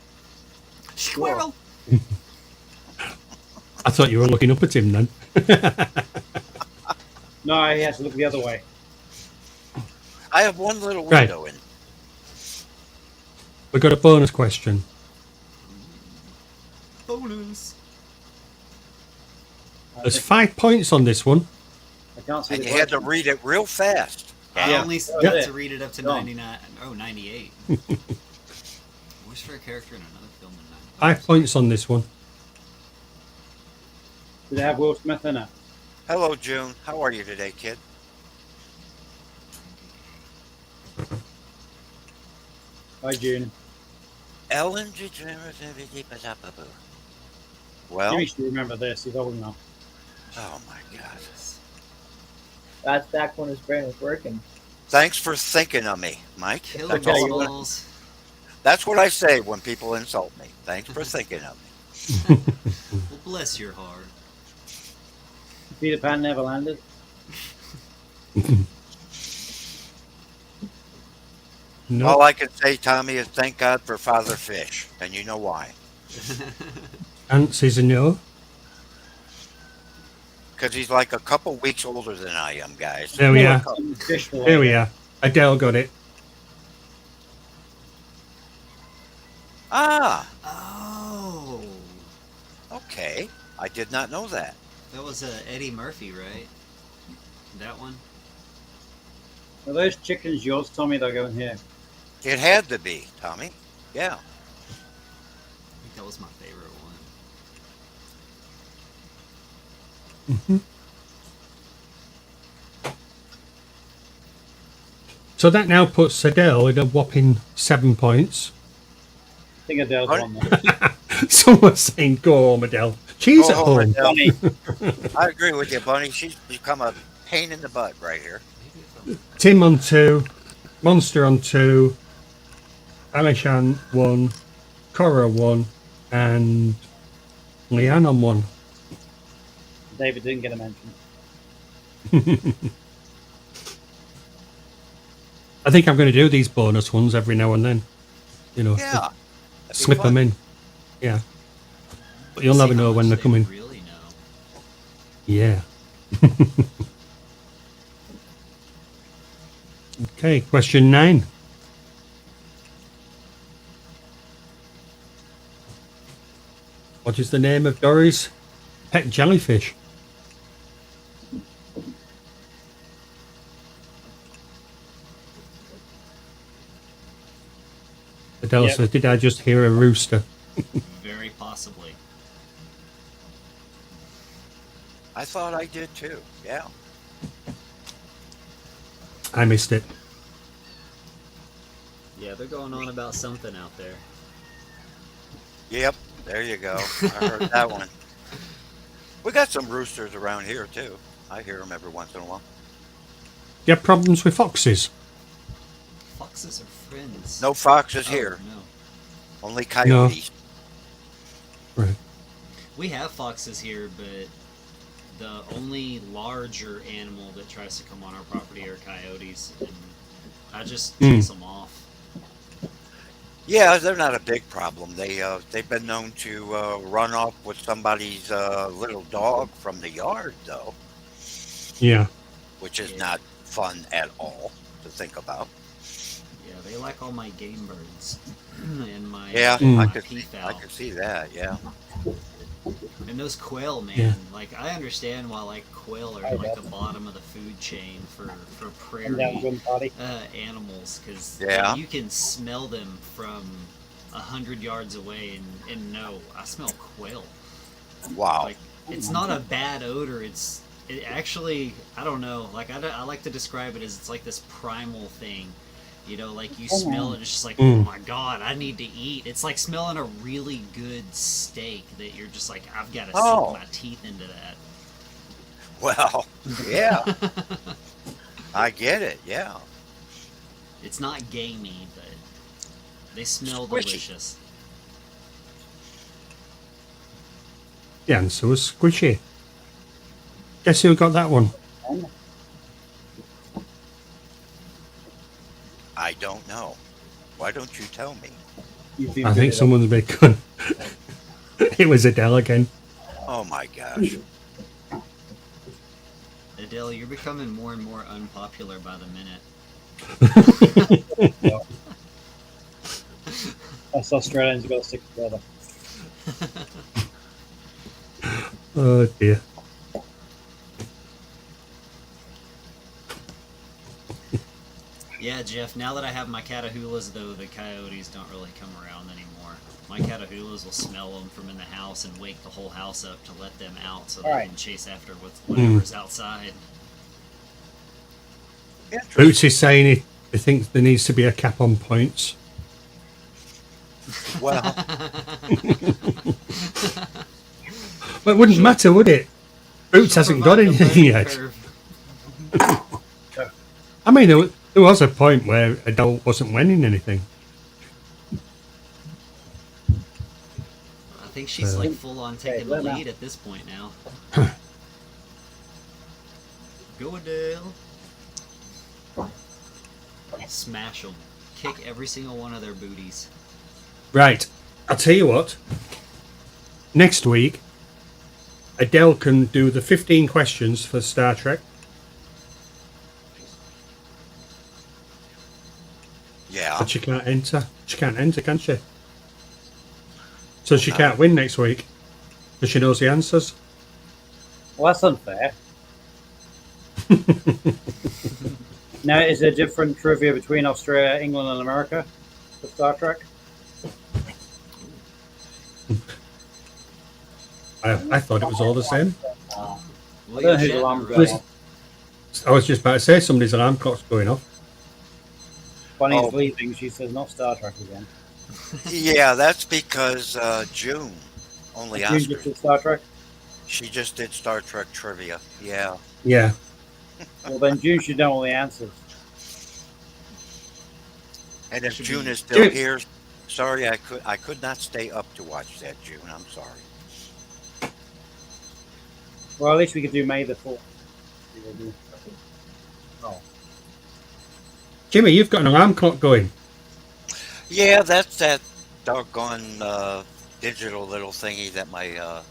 S3: I thought you were looking up at him then.
S5: No, he has to look the other way.
S4: I have one little window in.
S3: We got a bonus question.
S8: Bonus.
S3: There's 5 points on this one.
S5: I can't see
S4: And
S5: the
S4: you had to
S5: question.
S4: read it real fast.
S8: I
S5: Yeah.
S8: only
S5: Oh,
S8: got
S5: yeah.
S8: to read it up to
S5: Go on.
S8: 99. Oh, 98. Wish for a character in another film in 98.
S3: 5 points on this one.
S5: Did it have Will Smith in it?
S4: Hello, June. How are you today, kid?
S5: Hi, June.
S4: Ellen. Well,
S5: Jimmy should remember this. He's old enough.
S4: oh my God.
S7: That's back when his brain was working.
S4: Thanks for thinking of me, Mike.
S8: Kill
S4: That's,
S8: those
S4: all,
S8: balls.
S4: that's what I say when people insult me. Thanks for thinking of me.
S8: Well, bless your heart.
S5: Peter Pan never landed.
S3: No.
S4: All I can say, Tommy, is thank God for Father Fish, and you know why.
S3: Ants is a no.
S4: Because he's like a couple weeks older than I am, guys.
S3: There we are.
S5: Fish fillet.
S3: There we are. Adele got it.
S4: Ah,
S8: Oh.
S4: okay. I did not know that.
S8: That was Eddie Murphy, right? That one?
S5: Are those chickens yours, Tommy, that go in here?
S4: It had to be, Tommy. Yeah.
S8: I think that was my favorite one.
S3: Hmm. So that now puts Adele in a whopping 7 points.
S5: I think Adele's on there.
S3: Someone's saying, "Go home, Adele." She's
S4: Go
S3: at
S4: home,
S3: home.
S4: Adele.
S5: Tommy,
S4: I agree with you, Bunny. She's become a pain in the butt right here.
S3: Tim on 2, Monster on 2, Alishan 1, Cora 1, and Leanne on 1.
S5: David didn't get a mention.
S3: I think I'm going to do these bonus ones every now and then. You know,
S4: Yeah. that'd be
S3: slip
S4: fun.
S3: them in. Yeah. But you'll never
S8: See how
S3: know when
S8: much
S3: they're
S8: they
S3: coming.
S8: Really know.
S3: Yeah. Okay, question 9. What is the name of Dory's pet jellyfish? Adele
S5: Yep.
S3: says, did I just hear a rooster?
S8: Very possibly.
S4: I thought I did too. Yeah.
S3: I missed it.
S8: Yeah, they're going on about something out there.
S4: Yep. There you go. I heard that one. We got some roosters around here too. I hear them every once in a while.
S3: You have problems with foxes?
S8: Foxes are friends.
S4: No foxes
S8: Oh,
S4: here.
S8: No.
S4: Only coyotes.
S3: Right.
S8: We have foxes here, but the only larger animal that tries to come on our property are coyotes, and I just chase them off.
S4: Yeah, they're not a big problem. They've been known to run off with somebody's little dog from the yard, though,
S3: Yeah.
S4: which is not fun at all to think about.
S8: Yeah, they like all my game birds and my
S4: Yeah,
S3: Mm.
S4: I
S8: my
S4: could
S8: peafowl.
S4: see that. Yeah.
S8: And those quail, man.
S3: Yeah.
S8: Like, I understand why like quail are like the bottom of the food chain for
S5: Come down,
S8: prairie
S5: good party.
S8: animals, because
S4: Yeah.
S8: you can smell them from 100 yards away, and no, I smell quail.
S4: Wow.
S8: Like, it's not a bad odor. It actually, I don't know. Like, I like to describe it as it's like this primal thing. You know, like you smell it, it's just like, oh my god, I need to eat. It's like smelling a really good steak that you're just like, I've got to
S4: Oh.
S8: sink my teeth into that.
S4: Well, yeah, I get it. Yeah.
S8: It's not gamey, but they smell
S4: Squishy.
S8: delicious.
S3: The answer was squishy. Guess who got that one?
S4: I don't know. Why don't you tell me?
S5: You've been
S3: I
S5: good
S3: think
S5: at
S3: someone's been good. It was Adele again.
S4: Oh my gosh.
S8: Adele, you're becoming more and more unpopular by the minute.
S5: it. Us Australians got to stick together.
S3: Oh dear.
S8: Yeah, Jeff, now that I have my catahoulas, though, the coyotes don't really come around anymore. My catahoulas will smell them from in the house and wake the whole house up to let them out so they can chase after whatever's outside.
S3: Boots is saying he thinks there needs to be a cap on points.
S4: Well,
S3: Well, it wouldn't matter, would it? Boots hasn't got anything yet. I mean, there was a point where Adele wasn't winning anything.
S8: I think she's like full on taking the lead at this point now. Go Adele. Smash them. Kick every single one of their booties.
S3: Right. I'll tell you what. Next week, Adele can do the 15 questions for Star Trek.
S4: yeah.
S3: But she can't enter. She can't enter, can she? So she can't win next week because she knows the answers.
S5: Well, that's unfair. Now, is there different trivia between Australia, England, and America for Star Trek?
S3: I thought it was all the same.
S5: I don't know whose alarm going off.
S3: I was just about to say somebody's alarm clock's going off.
S5: Bunny's leaving. She says not Star Trek again.
S4: Yeah, that's because June only
S5: June
S4: asked
S5: just
S4: her.
S5: did Star Trek?
S4: She just did Star Trek trivia. Yeah.
S3: Yeah.
S5: Well, then June should know all the answers.
S4: And if June is still here, sorry, I could not stay up to watch that, June. I'm sorry.
S5: Well, at least we could do May the 4th. Oh.
S3: Jimmy, you've got an alarm clock going.
S4: Yeah, that's that doggone digital little thingy that my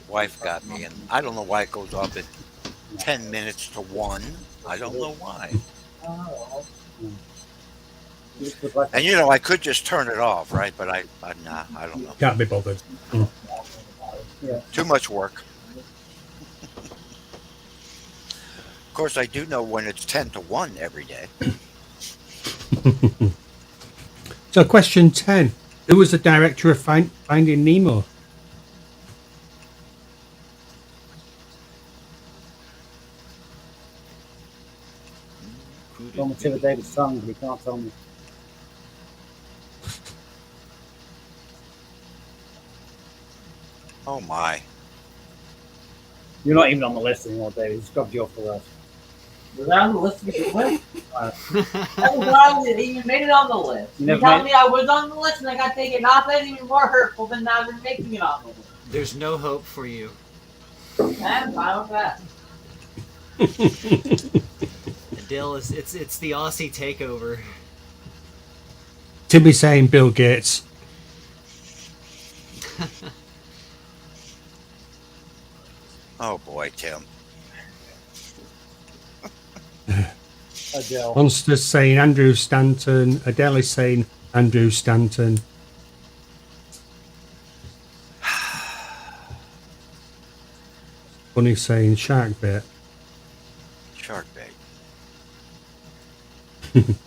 S4: wife got me, and I don't know why it goes off at 10 minutes to 1. I don't know why. And you know, I could just turn it off, right? But I don't know.
S3: Can't be bothered.
S4: Too much work. Of course, I do know when it's 10 to 1 every day.
S3: So, question 10. Who was the director of Finding Nemo?
S5: Tell me Tim David's song, but he can't tell me.
S4: Oh my!
S5: You're not even on the list anymore, David. He's got you off the list.
S6: Was I on the list to begin with? That was why I even made it on the list. You told me I was on the list and I got taken off. That's even more hurtful than not even making it off the list.
S8: There's no hope for you.
S6: I'm fine with that.
S8: Adele is it's the Aussie takeover.
S3: Timmy saying Bill Gates.
S4: Oh boy, Tim.
S5: Adele.
S3: Monster's saying Andrew Stanton. Adele is saying Andrew Stanton. Bunny's saying shark bait.
S4: Shark bait.
S8: I haven't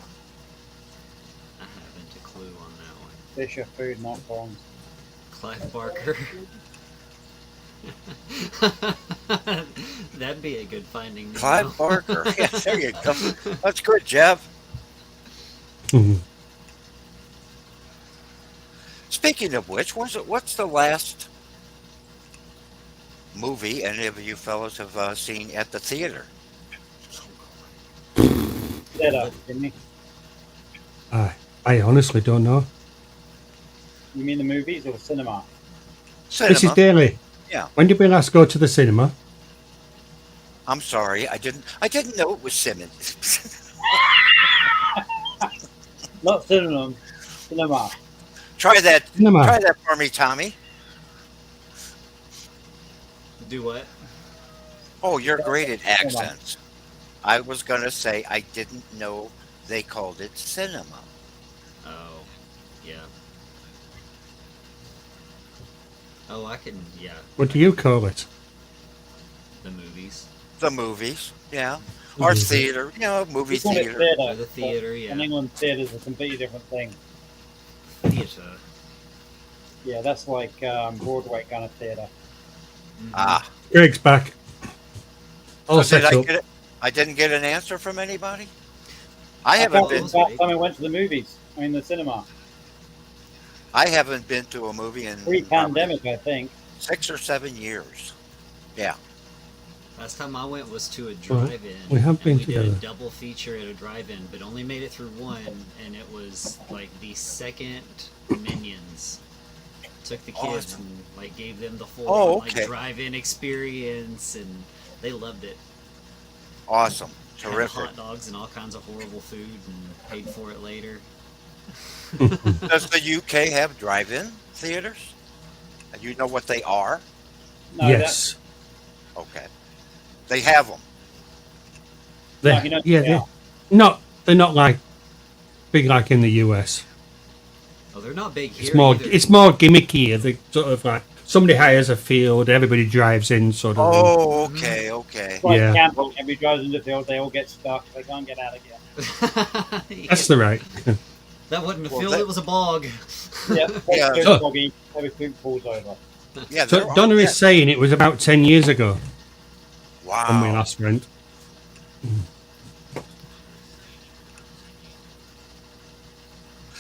S8: a clue on that one.
S5: Fisher Food, not prawns.
S8: Clive Barker. That'd be a good finding.
S4: Clive Barker. Yeah, there you go. That's good, Jeff. Speaking of which, what's the last movie any of you fellows have seen at the theater?
S5: Get up, Jimmy.
S3: I honestly don't know.
S5: You mean the movies or the cinema?
S4: Cinema.
S3: Mrs. Daly.
S4: Yeah.
S3: When did we last go to the cinema?
S4: I'm sorry, I didn't know it was Simmons.
S5: Not cinema. Cinema.
S4: Try that.
S3: Cinema.
S4: Try that for me, Tommy.
S8: Do what?
S4: Oh, you're great at accents. I was gonna say I didn't know they called it cinema.
S8: Oh, yeah. Oh, I can. Yeah.
S3: What do you call it?
S8: The movies.
S4: The movies, yeah. Or theater, movie theater.
S8: Or the theater, yeah.
S5: In England, theater is a completely different thing.
S8: Theater.
S5: Yeah, that's like Broadway kind of theater.
S4: Ah.
S3: Greg's back. All
S4: So
S3: set up.
S4: I didn't get an answer from anybody? I haven't been.
S5: Last time I went to the movies, the cinema.
S4: I haven't been to a movie in
S5: pre-pandemic, I think.
S4: 6 or 7 years. Yeah.
S8: Last time I went was to a drive-in.
S3: We have been
S8: did
S3: together.
S8: a double feature at a drive-in, but only made it through one, and it was like the second Minions. Took the kids and like gave them the full like drive-in experience, and they loved it.
S4: Awesome.
S8: Had
S4: Terrific.
S8: hot dogs and all kinds of horrible food, and paid for it later.
S4: Does the UK have drive-in theaters? And you know what they are?
S5: No,
S3: Yes.
S4: Okay. They have them.
S3: They're not like big like in the US.
S8: Oh, they're not big here.
S3: It's more gimmicky. They sort of like somebody hires a field, everybody drives in, sort of.
S4: Oh, okay, okay.
S5: It's like
S3: Yeah.
S5: camping. Everybody drives in the field, they all get stuck. They can't get out again.
S3: That's the right.
S8: That wasn't a field; it was a bog.
S5: Yeah,
S3: Oh.
S5: boggy, everything falls over.
S4: Yeah,
S3: So Donna is saying it was about 10 years ago when we
S4: wow.
S3: last went.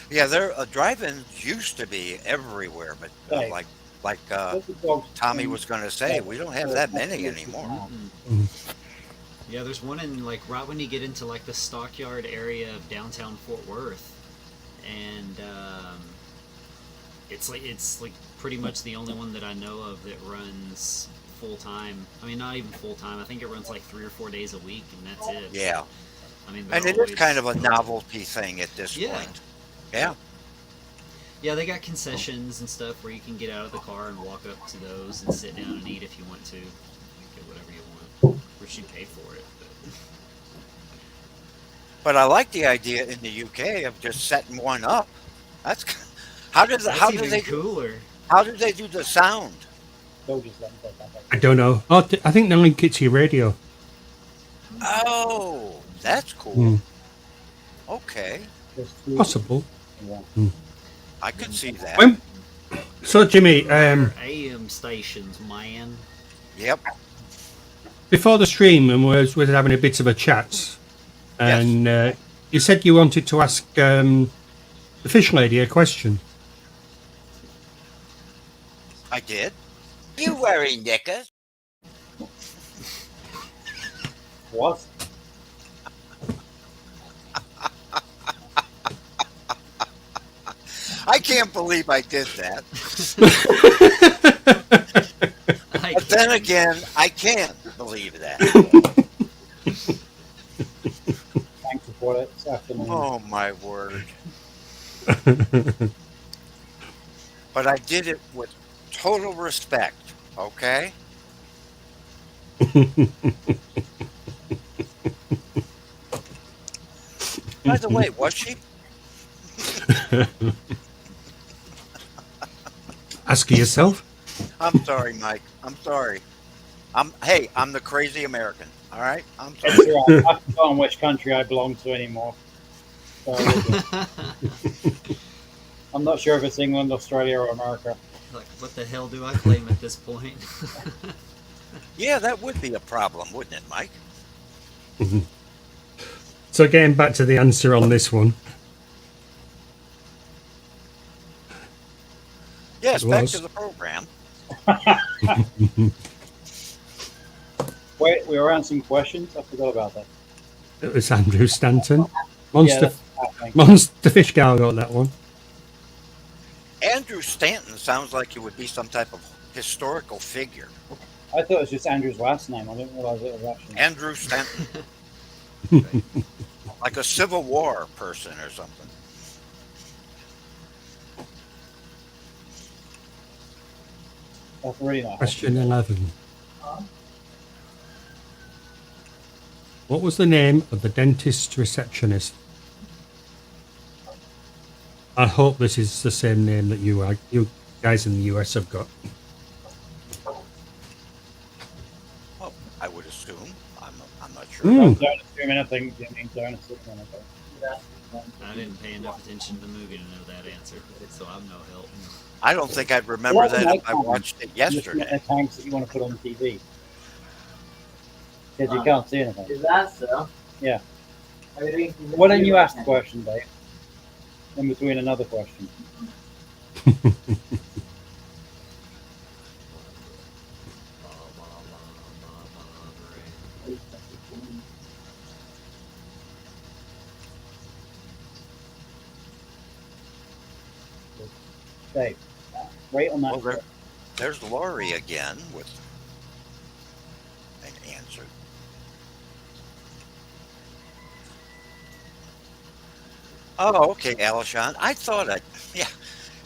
S4: Yeah, there drive-ins used to be everywhere, but
S5: Right.
S4: like Tommy was going to say, we don't have that many anymore.
S8: Yeah, there's one in like right when you get into like the Stockyard area of downtown Fort Worth, and it's like pretty much the only one that I know of that runs full time. I mean, not even full time. I think it runs like 3 or 4 days a week, and that's it.
S4: Yeah.
S8: I mean,
S4: And it is kind of a novelty thing at this point. Yeah.
S8: Yeah, they got concessions and stuff where you can get out of the car and walk up to those and sit down and eat if you want to. Get whatever you want. Of course, you pay for it.
S4: But I like the idea in the UK of just setting one up. That's how do they
S8: cooler?
S4: How do they do the sound?
S3: I don't know. Oh, I think they link it to your radio.
S4: Oh, that's cool.
S3: Mm.
S4: Okay.
S3: Possible.
S4: I could see that.
S3: So, Jimmy,
S8: AM stations, man.
S4: Yep.
S3: before the stream, and we were having a bit of a chat, and you said you wanted to ask the fish lady a question.
S4: I did. You wearing knickers?
S5: What?
S4: I can't believe I did that. But then again, I can believe that.
S5: Thanks for it this afternoon.
S4: Oh my word. But I did it with total respect, okay? By the way, was she?
S3: Ask yourself.
S4: I'm sorry, Mike. I'm sorry. I'm the crazy American. All right? I'm sorry.
S5: It's right. I forgot which country I belong to anymore. So, I'm not sure if it's England, Australia, or America.
S8: Like, what the hell do I claim at this point?
S4: Yeah, that would be a problem, wouldn't it, Mike?
S3: So getting back to the answer on this one.
S4: Yes, back to the program.
S5: Wait, we were answering questions? I forgot about that.
S3: It was Andrew Stanton. Monster Fish Gal got that one.
S4: Andrew Stanton sounds like he would be some type of historical figure.
S5: I thought it was just Andrew's last name. I didn't realize it was actually
S4: Andrew Stanton. Like a Civil War person or something.
S5: That's really nice.
S3: Question 11. What was the name of the dentist receptionist? I hope this is the same name that you guys in the US have got.
S4: Oh, I would assume. assume. I'm not sure.
S5: Don't assume anything. Don't assume anything.
S8: I didn't pay enough attention to the movie to know that answer, so I'm no help.
S4: I don't think I'd remember that if I watched it yesterday.
S5: Tanks that you want to put on the TV. Because you can't see anything.
S6: Is that so?
S5: Yeah. Why don't you ask the question, Dave? In between another question. Dave, wait on that.
S4: Well, there's Laurie again with an answer. Oh, okay, Alishon. I thought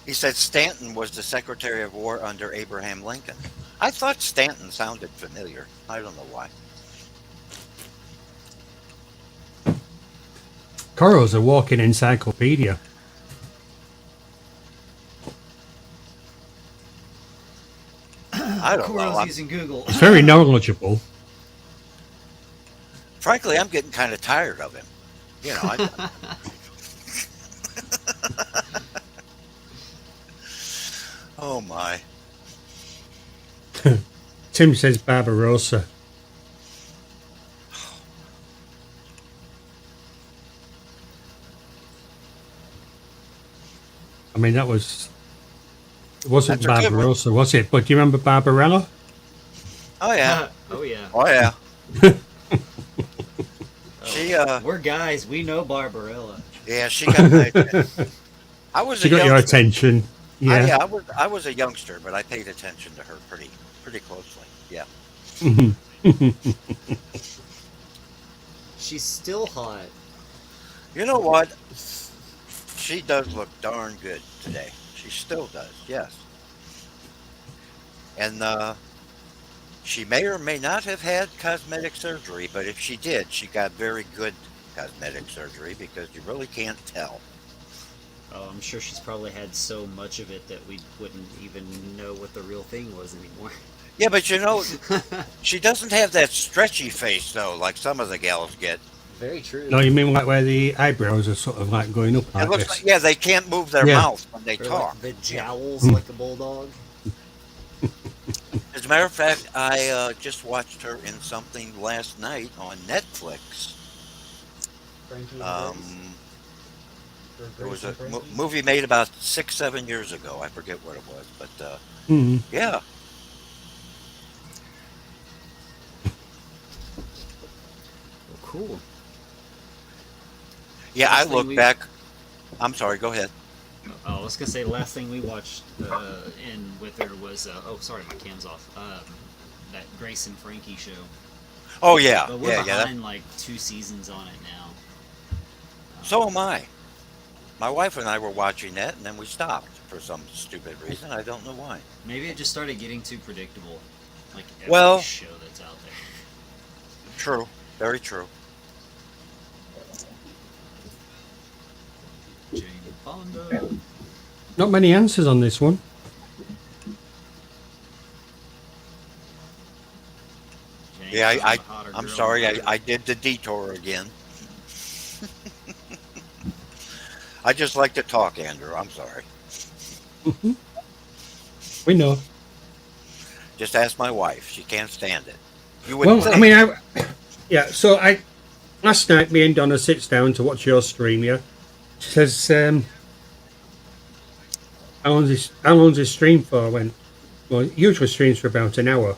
S4: he said Stanton was the Secretary of War under Abraham Lincoln. I thought Stanton sounded familiar. I don't know why.
S3: Coral's a walking encyclopedia.
S4: I don't
S8: Coral's
S4: know.
S8: using Google.
S3: It's very knowledgeable.
S4: Frankly, I'm getting kind of tired of him. You know, oh my.
S3: Tim says Barbarossa. I mean, it wasn't Barbarossa, was it? But do you remember Barbarella?
S4: Oh yeah.
S8: Oh yeah.
S4: Oh yeah. She
S8: we're guys. We know Barbarella.
S4: Yeah, she got my attention.
S3: She got your attention. Yeah.
S4: I was a youngster, but I paid attention to her pretty closely. Yeah.
S8: She's still hot.
S4: You know what? She does look darn good today. She still does, yes. And she may or may not have had cosmetic surgery, but if she did, she got very good cosmetic surgery because you really can't tell.
S8: Oh, I'm sure she's probably had so much of it that we wouldn't even know what the real thing was anymore.
S4: Yeah, but you know, she doesn't have that stretchy face, though, like some of the gals get.
S8: Very true.
S3: No, you mean like where the eyebrows are sort of like going up like
S4: It looks
S3: this?
S4: like, yeah, they can't move their mouth when they
S8: Or
S4: talk.
S8: like the jowls like a bulldog.
S4: As a matter of fact, I just watched her in something last night on Netflix. There was a movie made about 6-7 years ago. I forget what it was, but yeah.
S8: Well, cool.
S4: Yeah, I look back. I'm sorry. Go ahead.
S8: Oh, I was gonna say the last thing we watched in with her was oh sorry, my cam's off. That Grace and Frankie show.
S4: Oh yeah,
S8: But we're
S4: yeah.
S8: behind like 2 seasons on it now.
S4: So am I. My wife and I were watching that, and then we stopped for some stupid reason. I don't know why.
S8: Maybe it just started getting too predictable, like every show that's out there.
S4: True, very true.
S8: Jane Fonda.
S3: Not many answers on this one.
S8: Jane
S4: Yeah,
S8: found a hotter
S4: I'm
S8: girl
S4: sorry.
S8: than her.
S4: I did the detour again. I just like to talk, Andrew. I'm sorry.
S3: We know.
S4: Just ask my wife. She can't stand it. You wouldn't
S3: Well,
S4: think.
S3: I mean, so last night me and Donna sits down to watch your stream. Yeah, she says, "How long's this stream for?" I went, "Well, it usually streams for about an hour."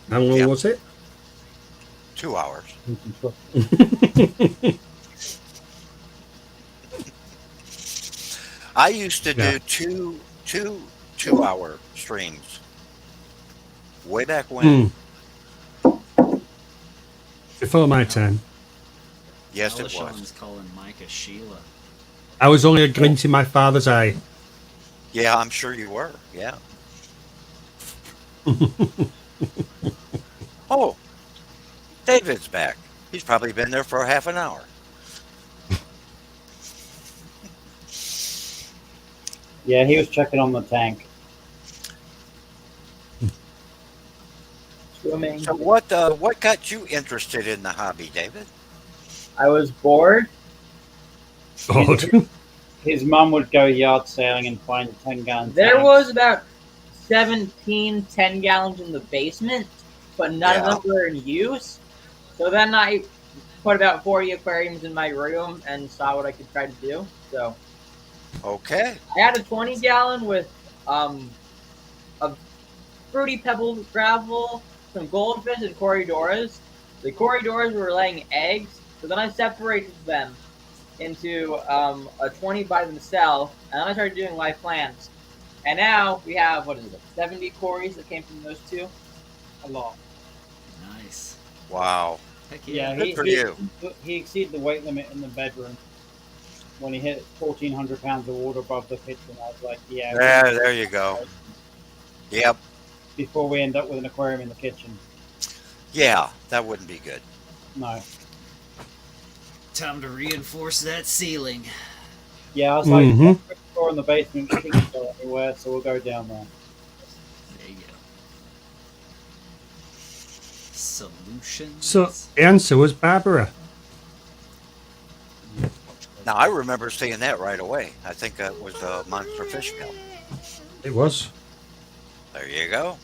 S3: How long was it?
S4: 2 hours. I used to do two 2-hour streams way back when.
S3: Before my time.
S4: Yes, it
S8: Alishon's
S4: was.
S8: calling Micah Sheila.
S3: I was only a glint in my father's eye.
S4: Yeah, I'm sure you were. Yeah. Oh, David's back. He's probably been there for half an hour.
S5: Yeah, he was checking on the tank.
S7: Swimming.
S4: So what got you interested in the hobby, David?
S7: I was bored.
S5: His mum would go yard sailing and find 10-gallon
S7: There
S5: tanks.
S7: was about 17 10-gallons in the basement, but none of them were in use. So then I put about 40 aquariums in my room and saw what I could try to do. So
S4: okay,
S7: I had a 20-gallon with a fruity pebble gravel, some goldfish, and corridoras. The corridoras were laying eggs, so then I separated them into a 20 by themselves, and then I started doing live plants. And now we have, 70 cories that came from those two?
S5: A lot.
S8: Nice.
S4: wow.
S8: Heck yeah.
S4: Good for you.
S5: He exceeded the weight limit in the bedroom when he hit 1,400 pounds of water above the kitchen. I was like, yeah.
S4: There you go. Yep.
S5: Before we end up with an aquarium in the kitchen.
S4: Yeah, that wouldn't be good.
S5: No.
S8: Time to reinforce that ceiling.
S5: Yeah, I was like, the floor in the basement can't go anywhere, so we'll go down there.
S8: There you go. Solutions.
S3: So the answer was Barbara.
S4: Now I remember seeing that right away. I think that was a monster fish meal.
S3: It was.
S4: There you go.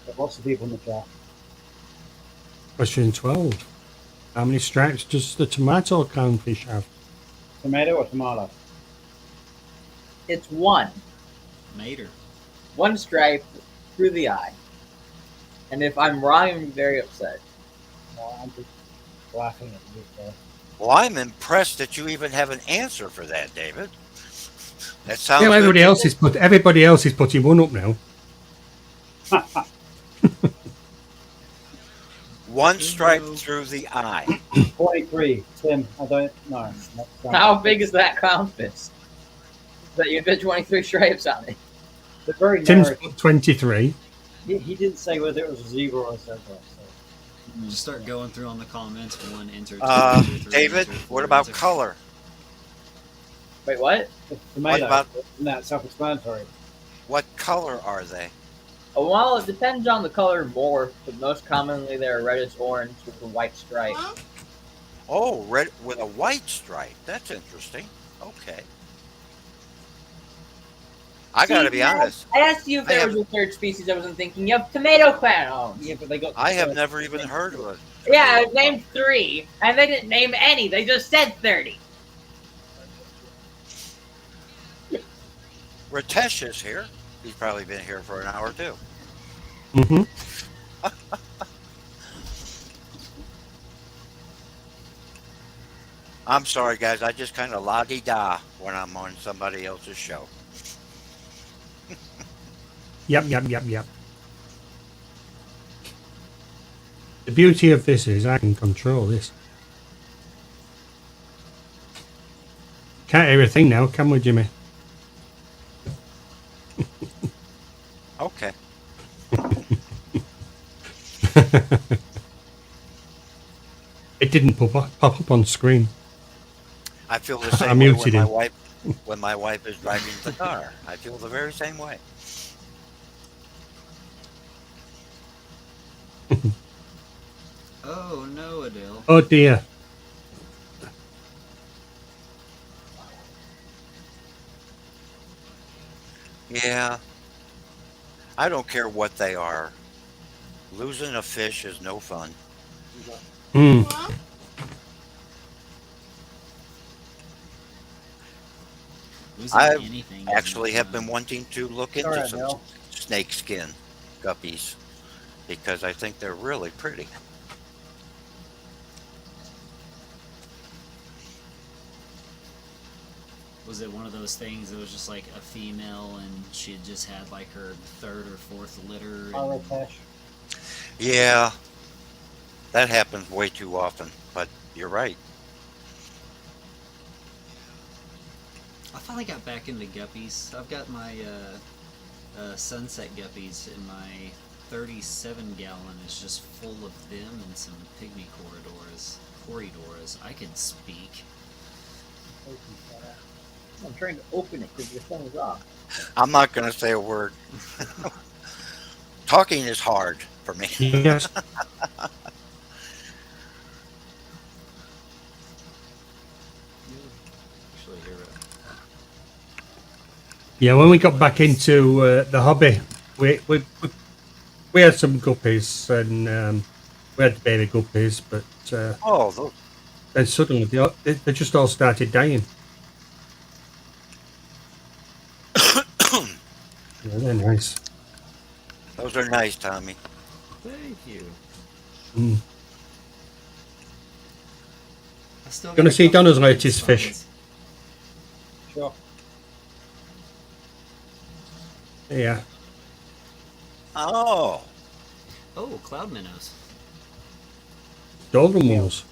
S5: There's lots of people in the chat.
S3: Question 12. How many stripes does the tomato clownfish have?
S5: Tomato or tomato?
S7: It's one.
S8: Mater.
S7: One stripe through the eye. And if I'm wrong, I'm very upset.
S5: No, I'm just laughing at you, sir.
S4: Well, I'm impressed that you even have an answer for that, David. That sounds.
S3: Yeah,
S4: good.
S3: everybody else is putting one up now.
S4: One stripe through the eye.
S5: 43. Tim, I don't know.
S7: How big is that clownfish? That you did 23 stripes on it.
S5: The very
S3: Tim's
S5: narrow.
S3: put 23.
S5: He didn't say whether it was a zebra or a zebra. So.
S8: Just start going through on the comments. 1 enter. 2
S4: Uh,
S8: enter, 3
S4: David,
S8: enter, 4
S4: what about
S8: enter.
S4: color?
S7: Wait, what?
S5: The tomato.
S4: about-
S5: Isn't that self-explanatory?
S4: What color are they?
S7: Well, it depends on the color more, but most commonly they're reddish orange with a white stripe.
S4: Oh, red with a white stripe. That's interesting. Okay. I gotta be honest.
S7: I asked you if there was a third species I wasn't thinking of. Tomato clowns.
S5: Yeah, but they got.
S4: I have never even heard of it.
S7: Yeah, I named 3, and they didn't name any. They just said 30.
S4: Ritesh is here. He's probably been here for an hour too.
S3: Mm-hmm.
S4: I'm sorry, guys. I just kind of la-di-da when I'm on somebody else's show.
S3: Yep. The beauty of this is I can control this. Can't hear a thing now, can we, Jimmy?
S4: Okay.
S3: It didn't pop up on screen.
S4: I feel the same
S3: I
S4: way
S3: muted him.
S4: when my wife is driving the car. I feel the very same way.
S8: Oh no, Adele.
S3: Oh dear.
S4: Yeah. I don't care what they are. Losing a fish is no fun.
S3: Mm.
S8: Losing
S4: I
S8: anything
S4: actually
S8: is
S4: have
S8: not
S4: been
S8: fun.
S4: wanting to look into
S5: Alright,
S4: some
S5: Bill.
S4: snake skin guppies because I think they're really pretty.
S8: Was it one of those things that was just like a female and she had just had like her 3rd or 4th litter?
S5: Hi,
S8: And
S5: Ritesh.
S4: Yeah, that happens way too often, but you're right.
S8: I finally got back into guppies. I've got my sunset guppies in my 37-gallon. It's just full of them and some pygmy corridors. I could speak.
S7: I'm trying to open it because your phone is off.
S4: I'm not going to say a word. Talking is hard for me.
S3: Yes. Yeah, when we got back into the hobby, we had some guppies and we had baby guppies, but then suddenly they just all started dying. Yeah, they're nice.
S4: Those are nice, Tommy.
S8: Thank you.
S3: Gonna see Donna's latest fish.
S5: Sure.
S3: Yeah.
S4: Oh,
S8: cloud minnows.
S3: Golden ones.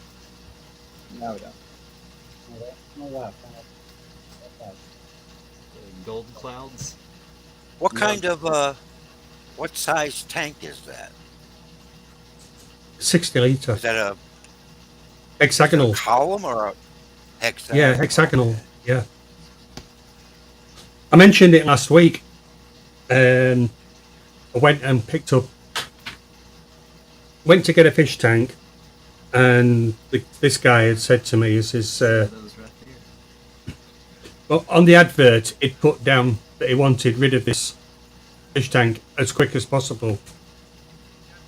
S5: No, we don't. No, no,
S8: Golden clouds.
S4: what kind of what size tank is that?
S3: 60 litre.
S4: Is that a
S3: Hexagonal.
S4: column or a hexagonal?
S3: Yeah, hexagonal. Yeah. I mentioned it last week. I went and went to get a fish tank, and this guy had said to me, well, on the advert, it put down that he wanted rid of this fish tank as quick as possible.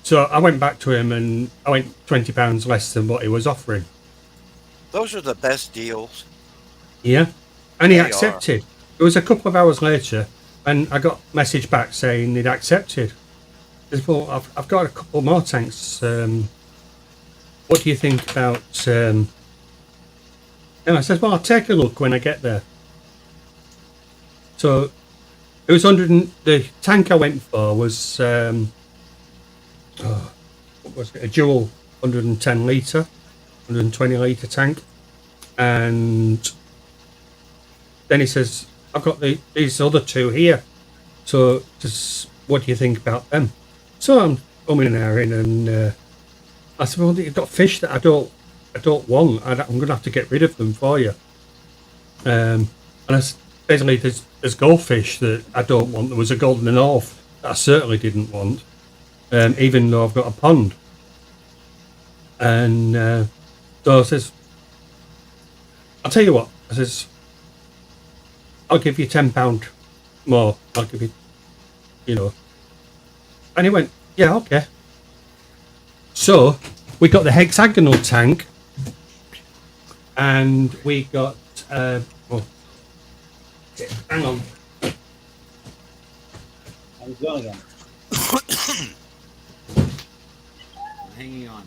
S3: So I went back to him and I went £20 less than what he was offering.
S4: Those are the best deals.
S3: Yeah, and he
S4: They
S3: accepted. It was a couple of hours later, and I got a message back saying he'd accepted. He said, well, I've got a couple more tanks. What do you think about? And I said, well, I'll take a look when I get there. So it was the tank I went for was what was it? A dual 110 litre, 120 litre tank, and then he says, I've got these other two here. So just what do you think about them? So I'm umming and ahhing, and I said, well, you've got fish that I don't want. I'm going to have to get rid of them for you. And basically, there's goldfish that I don't want. There was a golden north that I certainly didn't want, even though I've got a pond. And so I says, I'll tell you what. I says, I'll give you £10 more. I'll give you, And he went, yeah, okay. So we got the hexagonal tank, and we got hang on.
S5: I was going again.
S8: Hanging on.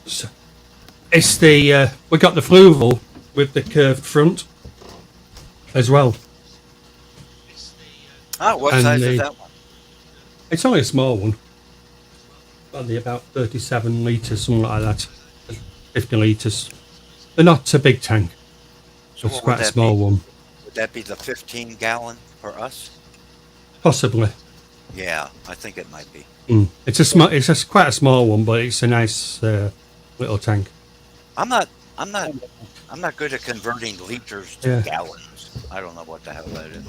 S3: So it's the we got the fluval with the curved front as well.
S4: What
S3: And
S4: size is that one?
S3: It's only a small one. Only about 37 litres, something like that. 50 litres. They're not a big tank. So it's quite a small one.
S4: Would that be the 15-gallon for us?
S3: Possibly.
S4: Yeah, I think it might be.
S3: It's quite a small one, but it's a nice little tank.
S4: I'm not good at converting liters to gallons. I don't know what the hell that is.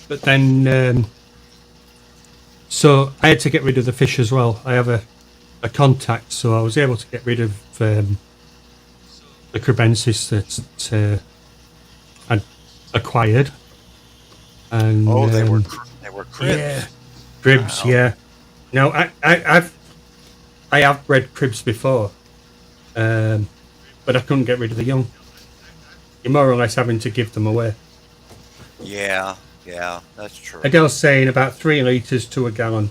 S3: But then, so I had to get rid of the fish as well. I have a contact, so I was able to get rid of the cribensis that I'd acquired. And
S4: they were cribs.
S3: Yeah, cribs. Wow. Yeah. Now I have bred cribs before, but I couldn't get rid of the young. You're more or less having to give them away.
S4: Yeah, that's true.
S3: Adele's saying about 3 litres to a gallon.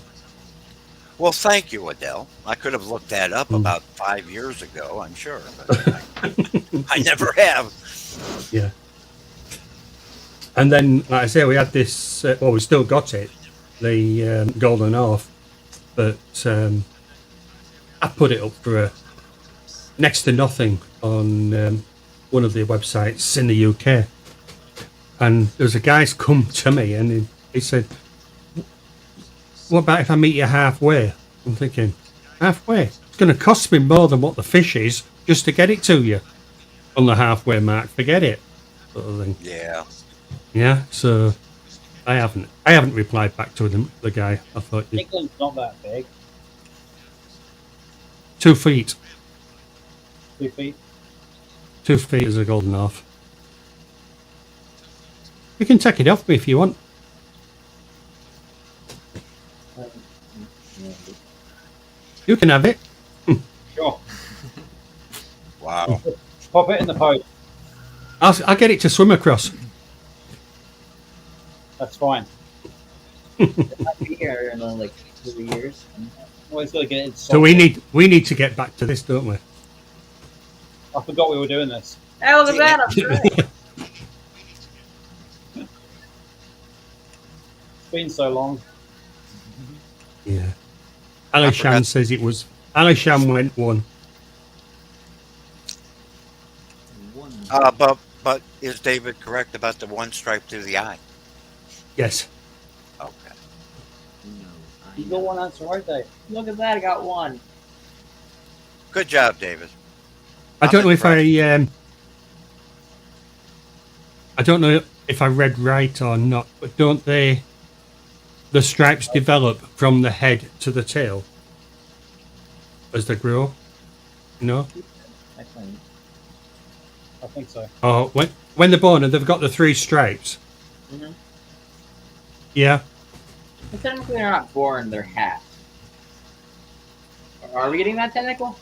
S4: Well, thank you, Adele. I could have looked that up about 5 years ago, I'm sure, but I never have.
S3: Yeah. And then, like I say, we had this. Well, we still got it, the golden north, but I put it up for next to nothing on one of the websites in the UK. And there's a guy's come to me and he said, what about if I meet you halfway? I'm thinking, Halfway. It's going to cost me more than what the fish is just to get it to you. On the halfway mark, forget it. Sort of thing.
S4: Yeah.
S3: Yeah, so I haven't replied back to the guy. I thought
S5: England's not that big.
S3: 2 feet.
S5: 2 feet.
S3: 2 feet is a golden half. You can take it off me if you want. You can have it.
S5: Sure.
S4: Wow.
S5: Pop it in the post.
S3: I'll get it to swim across.
S5: That's fine.
S7: Might be here in like 2 years.
S5: Always got to get it.
S3: So we need to get back to this, don't we?
S5: I forgot we were doing this.
S6: Hey, look at that! I'm right.
S5: It's been so long.
S3: Yeah. Alisham says it was. Alisham went 1.
S4: But is David correct about the one stripe through the eye?
S3: Yes.
S4: Okay.
S5: You got one answer right there.
S7: Look at that, I got one.
S4: Good job, David.
S3: I don't know if I don't know if I read right or not, but don't the stripes develop from the head to the tail as they grow? No?
S5: I think so.
S3: Oh, when they're born and they've got the 3 stripes.
S7: Mm-hmm.
S3: Yeah.
S7: But technically they're not born, they're hatched. Are we getting that technical?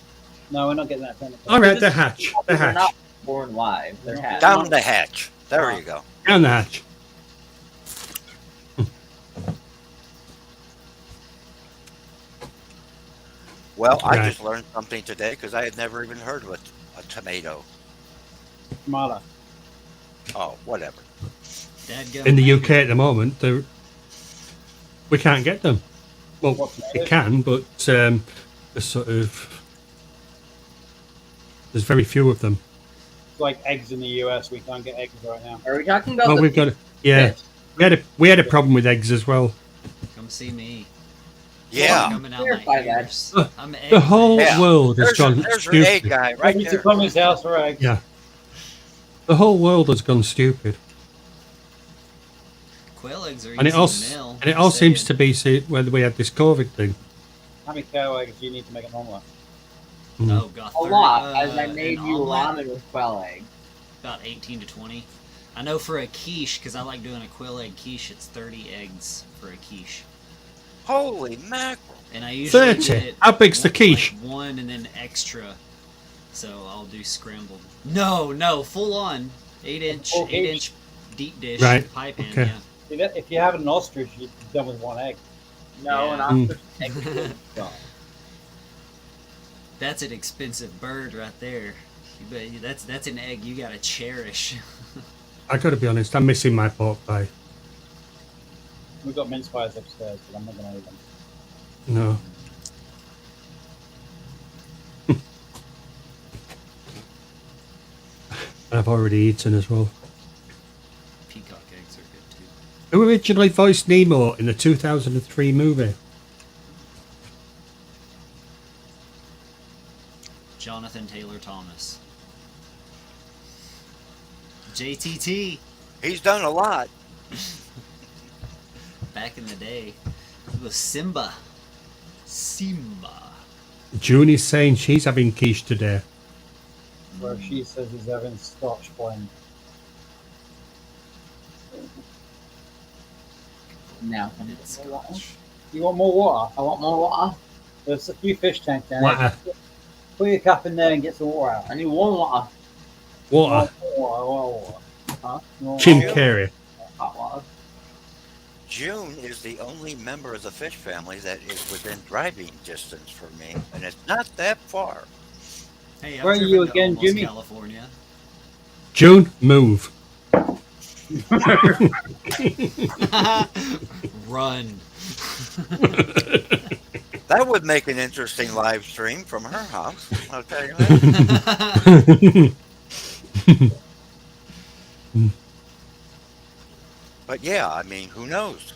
S5: No, we're not getting that technical.
S3: All right, they're hatch. They're
S7: They're
S3: hatch.
S7: not born live, they're hatched.
S4: Down the hatch. There you go.
S3: Down the hatch.
S4: Well, I
S3: Right.
S4: just learned something today because I had never even heard of a tomato.
S5: Tomato.
S4: Oh, whatever.
S3: In the UK at the moment, we can't get them. Well, we can, but there's very few of them.
S5: It's like eggs in the US. We can't get eggs right now.
S7: Are we talking about
S3: Well, we've got we had a problem with eggs as well.
S8: Come see me.
S4: Yeah.
S8: Coming out
S7: Clarify
S8: my
S7: that.
S8: ears. I'm
S3: The whole
S4: Yeah.
S3: world has gone
S4: There's your egg
S3: stupid.
S4: guy right
S5: Coming to
S4: there.
S5: Tommy's house for eggs.
S3: Yeah. The whole world has gone stupid.
S8: Quail eggs are
S3: And it all seems to be whether we had this COVID thing.
S5: How many cow eggs do you need to make an omelet?
S8: Oh, God.
S7: A lot, as I
S8: an
S7: made you
S8: omelet,
S7: ramen with quail egg.
S8: About 18 to 20. I know for a quiche, because I like doing a quail egg quiche, it's 30 eggs for a quiche.
S4: Holy mackerel.
S8: And I usually
S3: 30?
S8: get it
S3: How big's the quiche?
S8: Like 1 and then extra. So I'll do scrambled. No, full on. 8-inch
S5: Full quiche.
S8: 8-inch deep dish
S3: Right,
S8: pie pan,
S3: okay.
S8: yeah.
S5: If you have an ostrich, you're done with 1 egg.
S6: No,
S8: Yeah.
S6: not
S8: That's an expensive bird right there. But that's an egg you gotta cherish.
S3: I got to be honest, I'm missing my pork pie.
S5: We've got mince pies upstairs, but I'm not going to eat them.
S3: No. I've already eaten as well.
S8: Peacock eggs are good too.
S3: Who originally voiced Nemo in the 2003 movie?
S8: Jonathan Taylor Thomas. JTT.
S4: He's done a lot.
S8: Back in the day, it was Simba.
S3: June is saying she's having quiche today.
S5: Where she says he's having Scotch blend.
S7: Now,
S8: It's Scotch.
S5: You want more water?
S7: I want more water.
S5: There's a few fish tanks down
S3: Water.
S5: there. Put your cap in there and get some water out.
S7: I need one water.
S3: Water.
S5: Water.
S7: Huh?
S5: You want
S3: Jim
S5: water?
S3: Carrey.
S7: Hot water.
S4: June is the only member of the fish family that is within driving distance for me, and it's not that far.
S8: Hey, I've
S5: Where are
S8: driven
S5: you
S8: to
S5: again,
S8: almost
S5: Jimmy?
S8: California.
S3: June, move.
S8: Run.
S4: That would make an interesting live stream from her house. I'll tell you that. But yeah, I mean, who knows?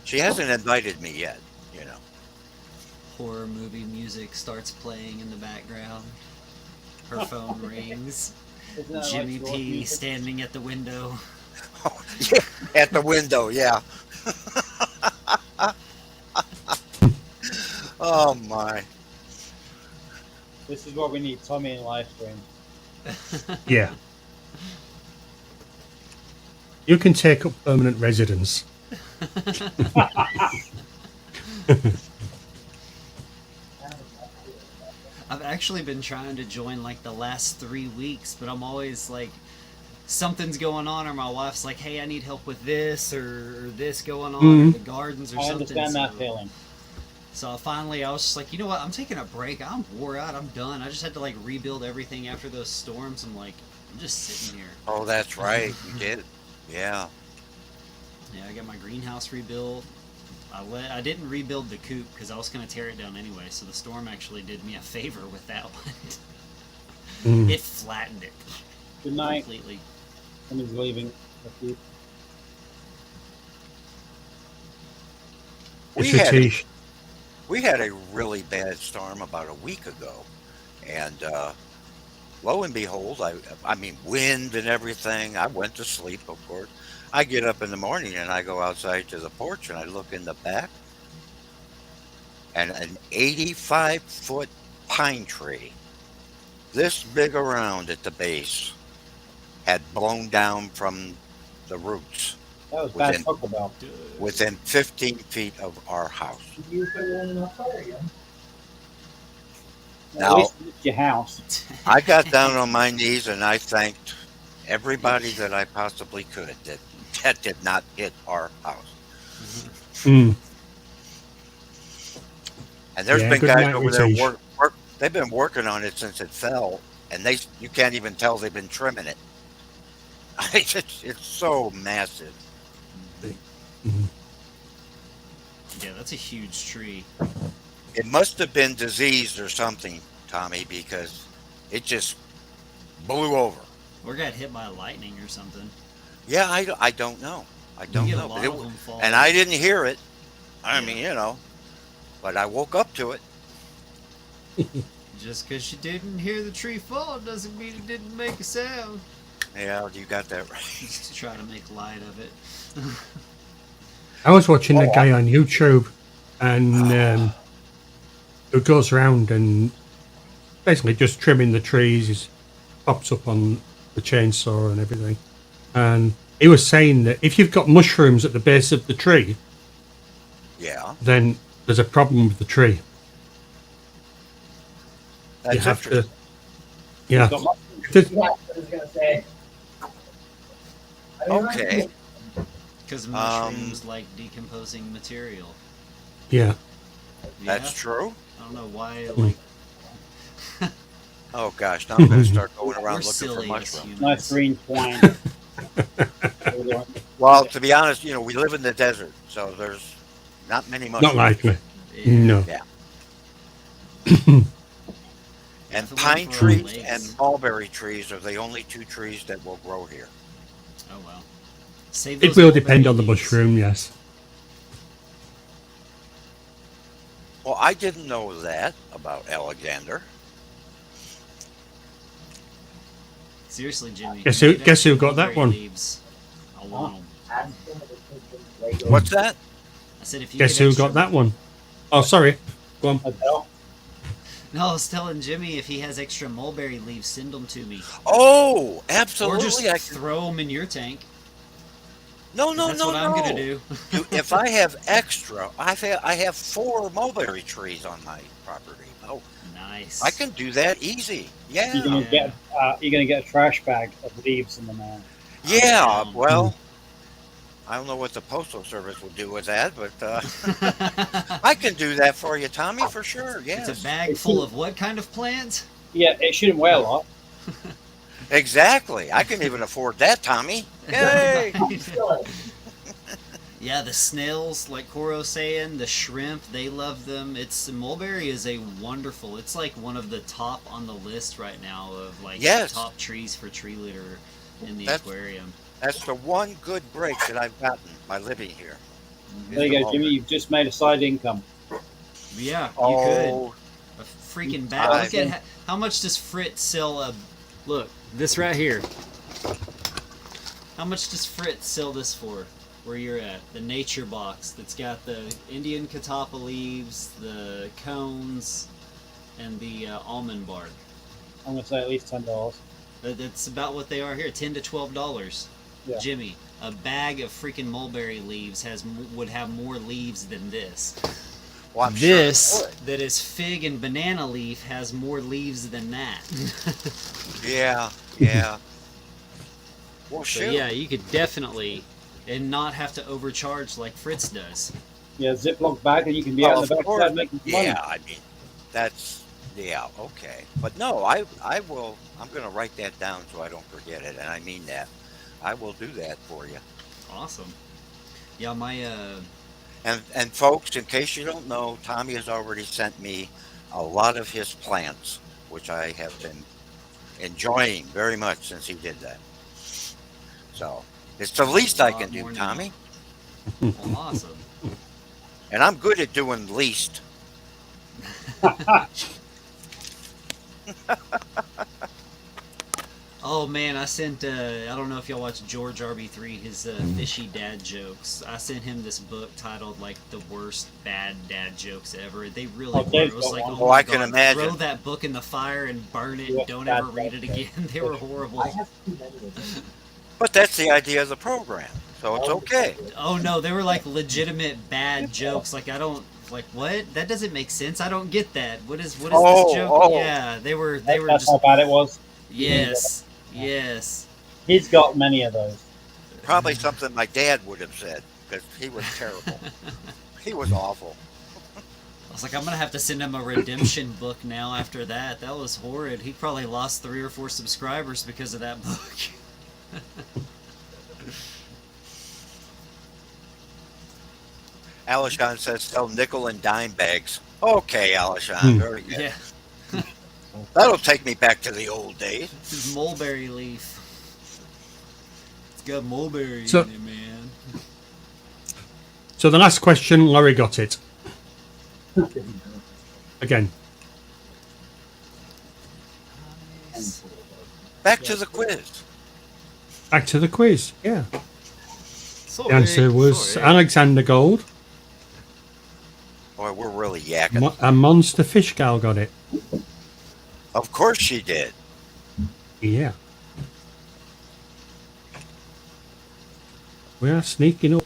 S4: She hasn't invited me yet, you know.
S8: horror movie music starts playing in the background. Her phone rings. Jimmy P standing at the window.
S4: Oh, yeah, at the window, yeah. Oh my.
S5: This is what we need, Tommy in live stream.
S3: Yeah. You can take up permanent residence.
S8: I've actually been trying to join like the last 3 weeks, but I'm always like, something's going on, or my wife's like, hey, I need help with this, or this going on, or the gardens, or something.
S5: I understand that feeling.
S8: So finally, I was just like, you know what? I'm taking a break. I'm wore out. I'm done. I just had to like rebuild everything after those storms. I'm like, I'm just sitting here.
S4: Oh, that's right. You did. Yeah.
S8: Yeah, I got my greenhouse rebuilt. I didn't rebuild the coop because I was going to tear it down anyway. So the storm actually did me a favor with that one. It flattened it.
S5: Good night.
S8: Completely.
S5: Someone's leaving.
S4: We had a really bad storm about a week ago, and lo and behold, I mean, wind and everything. I went to sleep, of course. I get up in the morning and I go outside to the porch and I look in the back, and an 85-foot pine tree, this big around at the base, had blown down from the roots.
S5: That was bad talk about.
S4: Within 15 feet of our house.
S6: You put it in an aquarium.
S4: Now,
S5: your house.
S4: I got down on my knees and I thanked everybody that I possibly could that did not hit our house.
S3: Mm.
S4: And there's been guys over there they've been working on it since it fell, and you can't even tell they've been trimming it. It's so massive.
S3: Mm-hmm.
S8: Yeah, that's a huge tree.
S4: It must have been diseased or something, Tommy, because it just blew over.
S8: Or got hit by lightning or something.
S4: Yeah, I don't know. I don't know. And I didn't hear it. I mean, you know, but I woke up to it.
S8: Just because you didn't hear the tree fall doesn't mean it didn't make a sound.
S4: Yeah, you got that right.
S8: Just to try to make light of it.
S3: I was watching a guy on YouTube, and who goes around and basically just trimming the trees. He pops up on the chainsaw and everything. And he was saying that if you've got mushrooms at the base of the tree, then there's a problem with the tree.
S4: That's
S3: you have to,
S6: Yeah, I was gonna say.
S4: Okay.
S8: Because mushrooms like decomposing material.
S3: Yeah.
S4: That's true.
S8: I don't know why. Like.
S4: Oh gosh, now I'm going to start going around looking for mushrooms.
S5: Nice green twine.
S4: Well, to be honest, you know, we live in the desert, so there's not many mushrooms.
S3: Not likely. No.
S4: Yeah. And pine trees and mulberry trees are the only two trees that will grow here.
S8: Oh wow.
S3: It will depend on the mushroom, yes.
S4: Well, I didn't know that about Alexander.
S8: Seriously, Jimmy.
S3: Guess who got that one?
S4: What's that?
S8: I said if you
S3: guess who got that one? Oh, sorry. Go on.
S8: No, I was telling Jimmy if he has extra mulberry leaves, send them to me.
S4: Oh, absolutely.
S8: Or just throw them in your tank.
S4: No.
S8: That's what I'm gonna do.
S4: If I have extra, I have 4 mulberry trees on my property. Oh,
S8: nice.
S4: I can do that easy. Yeah.
S5: You're gonna get a trash bag of leaves in the mail.
S4: Yeah. Well, I don't know what the postal service will do with that, but I can do that for you, Tommy, for sure. Yes.
S8: It's a bag full of what kind of plants?
S5: Yeah, it shouldn't weigh a lot.
S4: Exactly. I can even afford that, Tommy. Yay!
S8: Yeah, the snails, like Coro's saying, the shrimp, they love them. Mulberry is wonderful. It's like one of the top on the list right now of top trees for tree litter in the aquarium.
S4: That's the one good break that I've gotten by living here.
S5: There you go, Jimmy. You've just made a side income.
S8: Yeah, you
S4: Oh,
S8: could. A freaking bag. Look at how much does Fritz sell a... Look, this right here. How much does Fritz sell this for? Where you're at? The nature box that's got the Indian catappa leaves, the cones, and the almond bark.
S5: I'm gonna say at least $10.
S8: That's about what they are here, $10 to $12.
S5: Yeah.
S8: Jimmy, a bag of freaking mulberry leaves would have more leaves than this.
S4: well, I'm
S8: This
S4: sure.
S8: that is fig and banana leaf has more leaves than that.
S4: Yeah, yeah. Well,
S8: So
S4: shoot.
S8: yeah, you could definitely and not have to overcharge like Fritz does.
S5: Yeah, Ziploc bag, and you can be out in the backside making money.
S4: Yeah, I mean, that's, yeah, okay. But no, I will, I'm going to write that down so I don't forget it, and I mean that. I will do that for you.
S8: Awesome. Yeah, my
S4: And folks, in case you don't know, Tommy has already sent me a lot of his plants, which I have been enjoying very much since he did that. So it's the least I can do, Tommy.
S8: Well, awesome.
S4: And I'm good at doing least.
S8: Oh man, I sent I don't know if y'all watch George RB3, his fishy dad jokes. I sent him this book titled like the worst bad dad jokes ever. They really were. It was like,
S4: oh,
S8: my
S4: I can
S8: God,
S4: imagine.
S8: throw that book in the fire and burn it and don't ever read it again. They were horrible.
S4: But that's the idea of the program, so it's okay.
S8: Oh no, they were like legitimate bad jokes. Like I don't like what? That doesn't make sense. I don't get that. What is this joke?
S4: Oh.
S8: Yeah, they were
S5: That's
S8: just
S5: how bad it was.
S8: yes. Yes.
S5: He's got many of those.
S4: Probably something my dad would have said, because he was terrible. He was awful.
S8: I was like, I'm gonna have to send him a redemption book now after that. That was horrid. He probably lost 3 or 4 subscribers because of that book.
S4: Alishon says sell nickel and dime bags. Okay, Alishon, very good.
S8: Yeah.
S4: That'll take me back to the old days.
S8: This is mulberry leaf. It's got mulberry in
S3: So-
S8: it, man.
S3: So the last question, Laurie got it. Again.
S4: Back to the quiz.
S3: Back to the quiz. Yeah.
S8: Sorry,
S3: The answer was
S8: sorry.
S3: Alexander Gold.
S4: Boy, we're really yakking.
S3: And Monster Fish Gal got it.
S4: Of course she did.
S3: Yeah. We are sneaking up.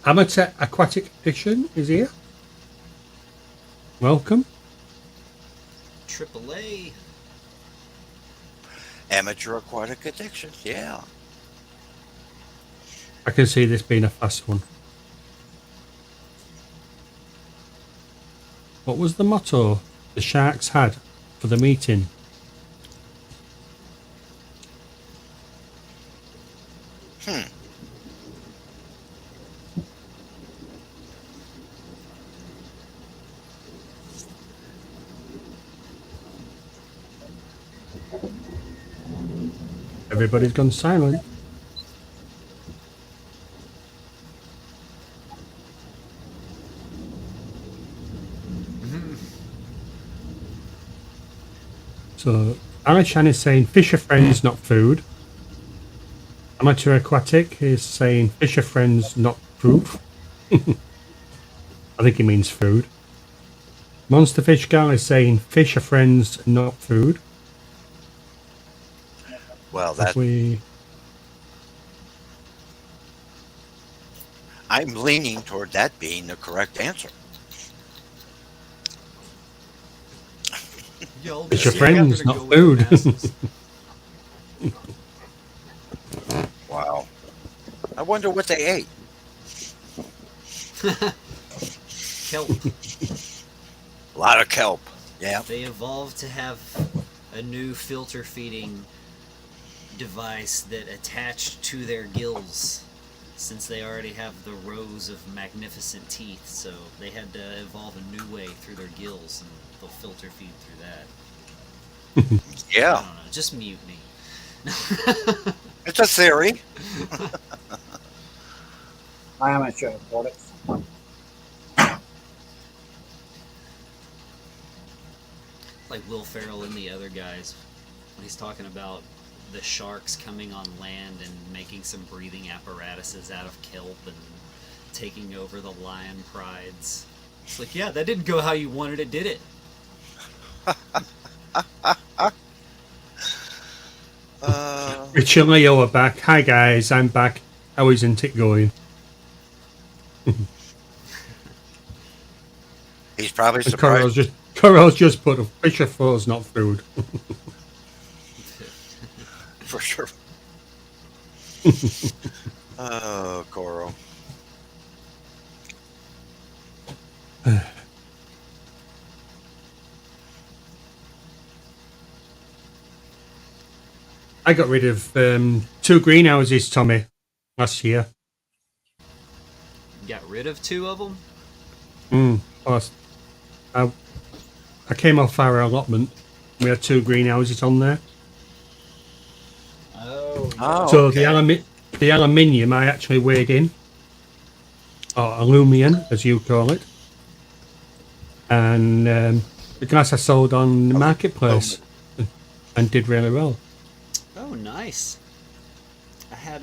S3: Amateur Aquatic Edition is here. Welcome.
S8: AAA.
S4: Amateur aquatic addictions, yeah.
S3: I can see this being a fast one. What was the motto the Sharks had for the meeting? Everybody's gone silent. So, Arishan is saying fish are friends, not food. Amateur Aquatic is saying fish are friends, not food. I think he means food. Monster Fish Gal is saying fish are friends, not food.
S4: Well, that I'm leaning toward that being the correct answer.
S3: Fish are friends, not food.
S4: Wow. I wonder what they ate.
S8: Kelp.
S4: A lot of kelp. Yeah.
S8: They evolved to have a new filter feeding device that attached to their gills, since they already have the rows of magnificent teeth. So they had to evolve a new way through their gills, and they'll filter feed through that.
S4: Yeah.
S8: I don't know, just mute me.
S4: It's a theory.
S5: I am a show for it.
S8: like Will Ferrell and the other guys when he's talking about the sharks coming on land and making some breathing apparatuses out of kelp and taking over the lion prides. It's like, yeah, that didn't go how you wanted it, did it?
S3: Rich and Leo are back. Hi guys, I'm back. How isn't it going?
S4: He's probably surprised.
S3: Coral's just put a fish of fours, not food.
S4: For sure. Oh, Coral.
S3: I got rid of 2 greenhouses, Tommy, last year.
S8: You got rid of 2 of them?
S3: I came off our allotment. We had 2 greenhouses on there. So
S4: okay.
S3: the aluminium I actually weighed in, or alumium as you call it, and the glass I sold on the marketplace and did really well.
S8: Oh, nice. I had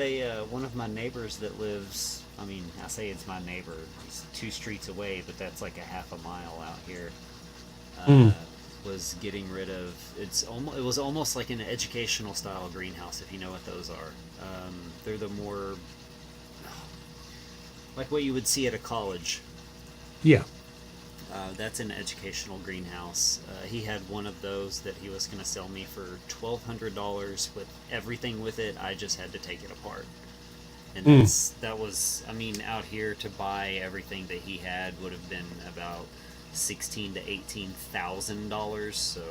S8: one of my neighbors that lives, I mean, I say it's my neighbor, he's 2 streets away, but that's like a half a mile out here. Was getting rid of, it was almost like an educational style greenhouse, if you know what those are. They're the more like what you would see at a college.
S3: Yeah.
S8: That's an educational greenhouse. He had one of those that he was going to sell me for $1,200 with everything with it. I just had to take it apart. And that was, I mean, out here to buy everything that he had would have been about $16,000 to $18,000. So,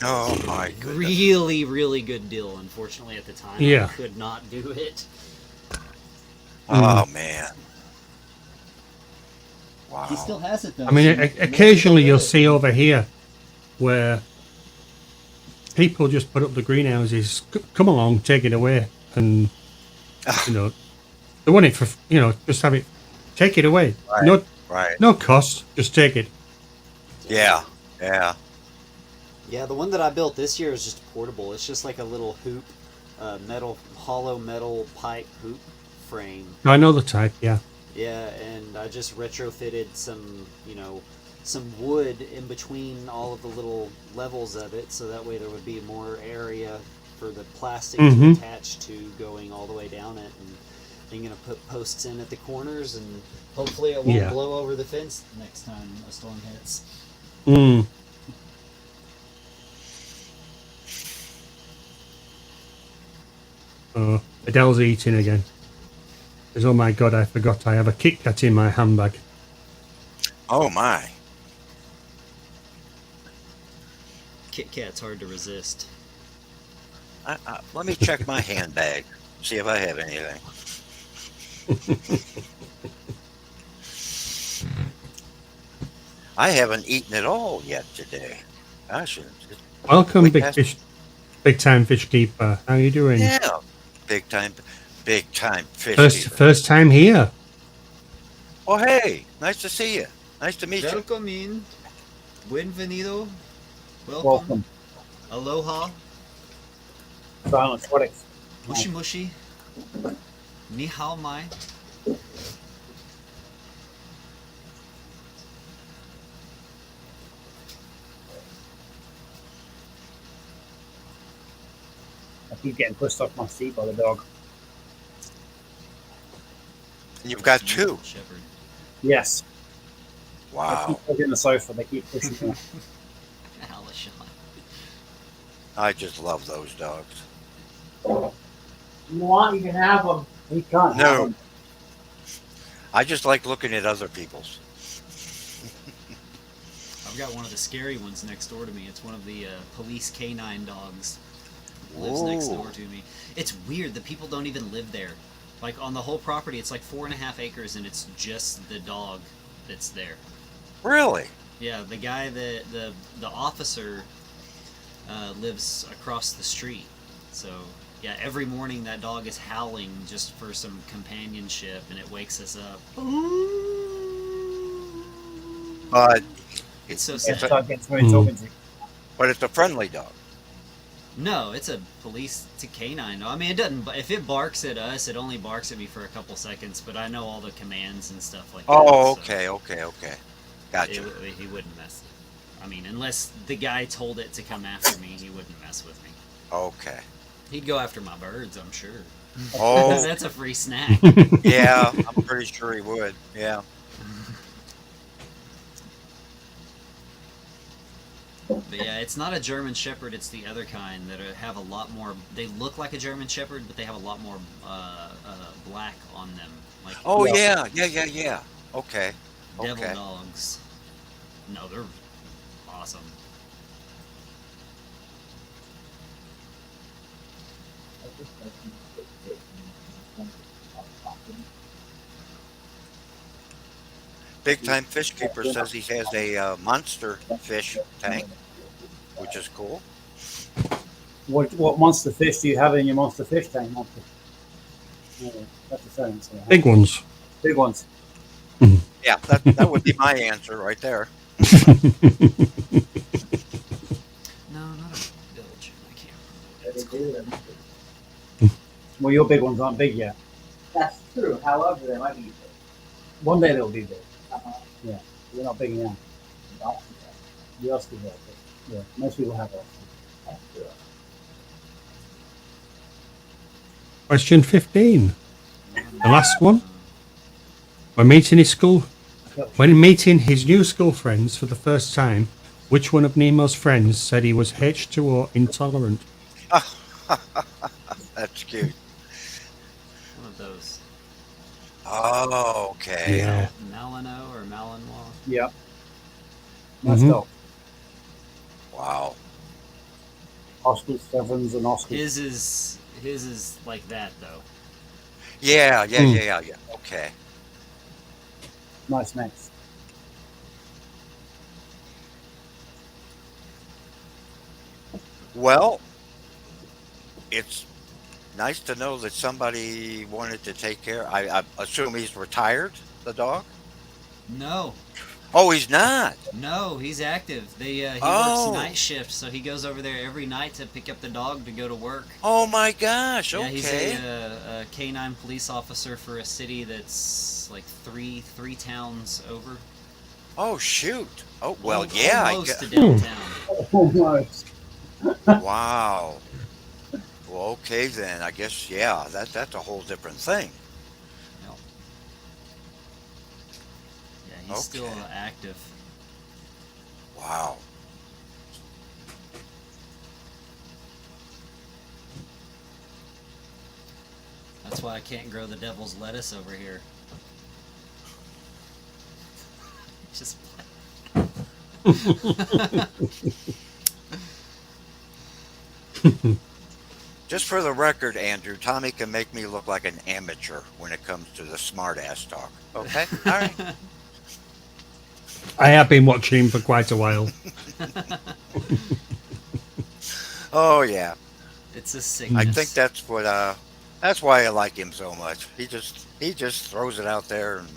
S4: oh my goodness,
S8: really, really good deal. Unfortunately, at the time, I could not do it.
S4: Oh man. Wow.
S5: He still has it though.
S3: I mean, occasionally you'll see over here where people just put up the greenhouses. Come along, take it away, and you know they want it for just have it, take it away.
S4: Right.
S3: No cost, just take it.
S4: Yeah.
S8: Yeah, the one that I built this year is just portable. It's just like a little hoop, hollow metal pipe hoop frame.
S3: I know the type, yeah.
S8: Yeah, and I just retrofitted some wood in between all of the little levels of it, so that way there would be more area for the plastic to attach to going all the way down it. And I'm going to put posts in at the corners, and hopefully it won't blow over the fence next time a storm hits.
S3: Adele's eating again. Because, oh my god, I forgot I have a Kit Kat in my handbag.
S4: Oh my.
S8: Kit Kat's hard to resist.
S4: Let me check my handbag, see if I have anything. I haven't eaten at all yet today. I shouldn't.
S3: Welcome, big time fish keeper. How are you doing?
S4: Yeah, big time fish keeper.
S3: First time here.
S4: Oh hey, nice to see you. Nice to meet you.
S8: Welcome in. Bienvenido. Welcome. Aloha.
S5: Aquatics.
S8: Mushi mushi. Ni hao mai.
S5: I keep getting pushed off my seat by the dog.
S4: You've got 2.
S8: Shepherd.
S5: Yes. I
S4: Wow.
S5: keep pushing the sofa. They keep pushing me.
S8: Alishon.
S4: I just love those dogs.
S6: You want, you can have them.
S5: We can't have
S4: No.
S5: them.
S4: I just like looking at other people's.
S8: I've got one of the scary ones next door to me. It's one of the police canine dogs. Lives next door to me. It's weird. The people don't even live there. Like on the whole property, it's like 4.5 acres, and it's just the dog that's there.
S4: Really?
S8: Yeah, the guy that the officer lives across the street. So yeah, every morning that dog is howling just for some companionship, and it wakes us up.
S4: But
S8: It's so sad.
S5: Start getting somebody talking to you.
S4: But it's a friendly dog.
S8: No, it's a police to canine. I mean, it doesn't. If it barks at us, it only barks at me for a couple seconds. But I know all the commands and stuff like that.
S4: Oh, okay, okay. Gotcha.
S8: He wouldn't mess. I mean, unless the guy told it to come after me, he wouldn't mess with me.
S4: Okay.
S8: He'd go after my birds, I'm sure.
S4: Oh,
S8: that's a free snack.
S4: Yeah, I'm pretty sure he would. Yeah.
S8: But yeah, it's not a German Shepherd. It's the other kind that have a lot more. They look like a German Shepherd, but they have a lot more black on them. Like
S4: Oh yeah. Okay.
S8: devil
S4: Okay.
S8: dogs. No, they're awesome.
S4: Big Time Fish Keeper says he has a monster fish tank, which is cool.
S9: What monster fish do you have in your monster fish tank? That's the same. So.
S3: Big ones.
S9: Big ones.
S4: Yeah, that would be my answer right there.
S8: No, not a bilge. I can't remember what it's called.
S9: Well, your big ones aren't big yet.
S6: That's true. However, they might be big.
S9: One day they'll be big.
S6: Uh-huh.
S9: Yeah, they're not big now. The Oscar will. Yeah, most people have Oscar.
S6: That's true.
S3: Question 15. The last one. When meeting his new school friends for the first time, which one of Nemo's friends said he was H2O intolerant?
S4: That's cute.
S8: One of those.
S4: Oh, okay.
S3: Yeah.
S8: Malinois or Malinois.
S9: Yeah. Nice
S3: Mhm.
S9: dog.
S4: Wow.
S9: Oscars, Sevens, and Oscars.
S8: His is like that though.
S4: Yeah. Okay.
S9: Nice mix.
S4: Well, it's nice to know that somebody wanted to take care. I assume he's retired, the dog?
S8: No,
S4: Oh, he's not.
S8: no, he's active. He
S4: Oh.
S8: works night shift, so he goes over there every night to pick up the dog to go to work.
S4: Oh my gosh.
S8: Yeah, he's
S4: Okay.
S8: a canine police officer for a city that's like three towns over.
S4: Oh shoot. Oh well, yeah.
S8: Almost to downtown.
S9: Almost.
S4: Wow. Well, okay then. I guess yeah. That's a whole different thing.
S8: Yeah, he's still
S4: Okay.
S8: active.
S4: Wow.
S8: That's why I can't grow the devil's lettuce over here. Just
S4: Just for the record, Andrew, Tommy can make me look like an amateur when it comes to the smart ass talk. Okay? All right.
S3: I have been watching him for quite a while.
S4: Oh yeah.
S8: it's a
S4: I
S8: sickness.
S4: think that's why I like him so much. He just throws it out there and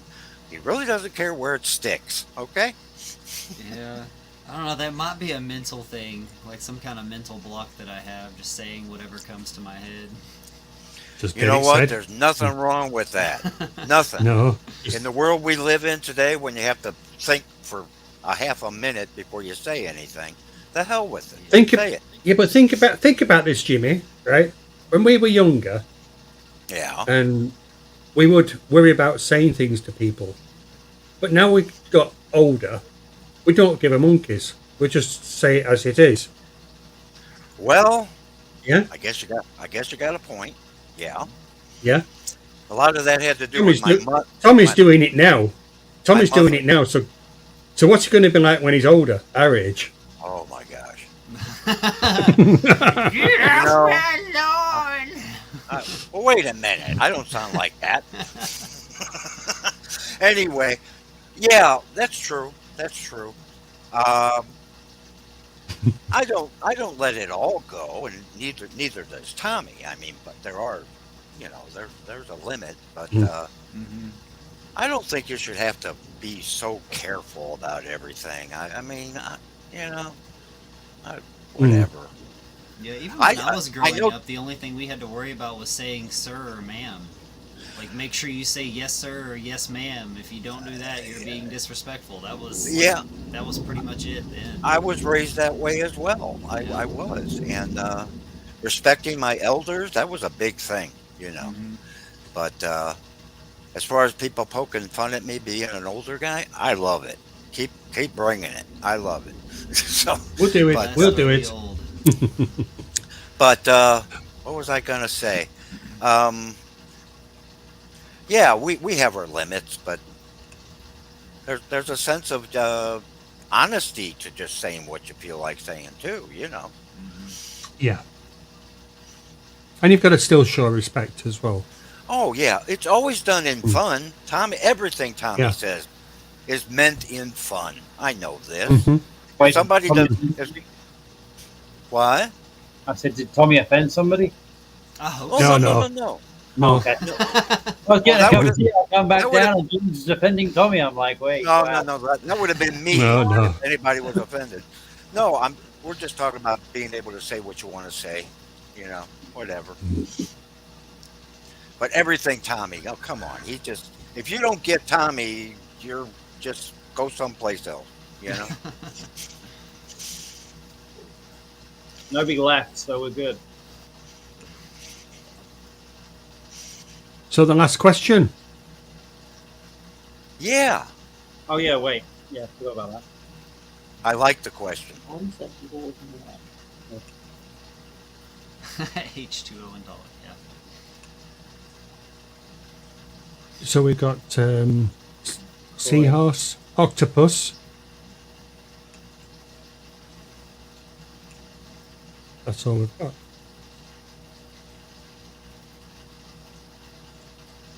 S4: he really doesn't care where it sticks. Okay?
S8: Yeah. I don't know, that might be a mental thing, like some kind of mental block that I have, just saying whatever comes to my head.
S3: Just
S4: You
S3: get
S4: know
S3: it
S4: what?
S3: said.
S4: There's nothing wrong with that. Nothing.
S3: No.
S4: In the world we live in today, when you have to think for a half a minute before you say anything, the hell with it. Say it.
S3: Yeah, but think about this, Jimmy. Right? When we were younger,
S4: Yeah.
S3: and we would worry about saying things to people, but now we got older, we don't give a monkeys. We just say it as it is.
S4: Well,
S3: Yeah.
S4: I guess you got a point. Yeah.
S3: Yeah.
S4: A lot of that had to do
S3: Tommy's,
S4: with my
S3: Tommy's doing it now. Tommy's
S4: mother-
S3: doing it now. So what's he going to be like when he's older, our age?
S4: Oh my gosh.
S8: Get
S4: No.
S8: my lawn!
S4: Well, wait a minute. I don't sound like that. Anyway, yeah, that's true. That's true. I don't let it all go, and neither does Tommy. I mean, but there are, there's a limit. But I don't think you should have to be so careful about everything. I mean, Whatever.
S8: Yeah, even when I was growing up, the only thing we had to worry about was saying sir or ma'am. Like, make sure you say yes sir or yes ma'am. If you don't do that, you're being disrespectful. That was that was pretty much it then.
S4: I was raised that way as well. I was, and respecting my elders, that was a big thing, you know. But as far as people poking fun at me being an older guy, I love it. Keep bringing it. I love it. So
S3: we'll do it. We'll do it.
S4: But what was I gonna say? Yeah, we have our limits, but there's a sense of honesty to just saying what you feel like saying too, you know.
S3: Yeah. And you've got to still show respect as well.
S4: Oh yeah, it's always done in fun. Everything Tommy says is meant in fun. I know this.
S9: Wait,
S4: somebody does. What?
S9: I said, did Tommy offend somebody?
S4: No.
S9: Okay. I was getting come back down and Jim's defending Tommy. I'm like, wait.
S4: No, that would have been me if anybody was offended. No, we're just talking about being able to say what you want to say, you know, whatever. But everything Tommy, oh come on, if you don't get Tommy, you're just go someplace else, you know.
S9: Nobody left, so we're good.
S3: So the last question.
S4: Yeah.
S9: Oh yeah, wait. Yeah, forgot about that.
S4: I like the question.
S8: H2O and dollar, yeah.
S3: So we got seahorse, octopus. That's all we've got.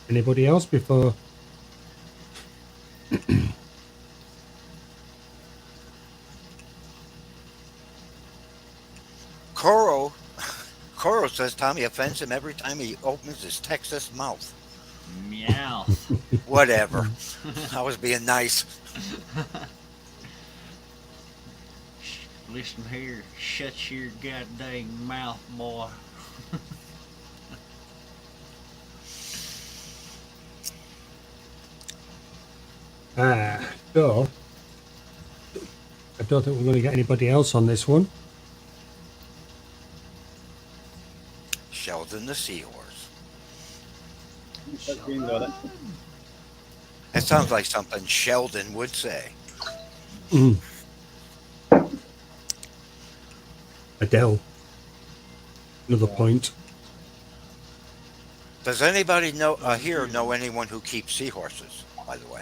S3: Anybody else before?
S4: Coro says Tommy offends him every time he opens his Texas mouth.
S8: Meow.
S4: Whatever. I was being nice.
S8: Listen here, shut your goddamn mouth, boy.
S3: So I don't think we're going to get anybody else on this one.
S4: Sheldon the seahorse.
S9: Got it.
S4: That sounds like something Sheldon would say.
S3: Adele. Another point.
S4: Does anybody know anyone who keeps seahorses, by the way?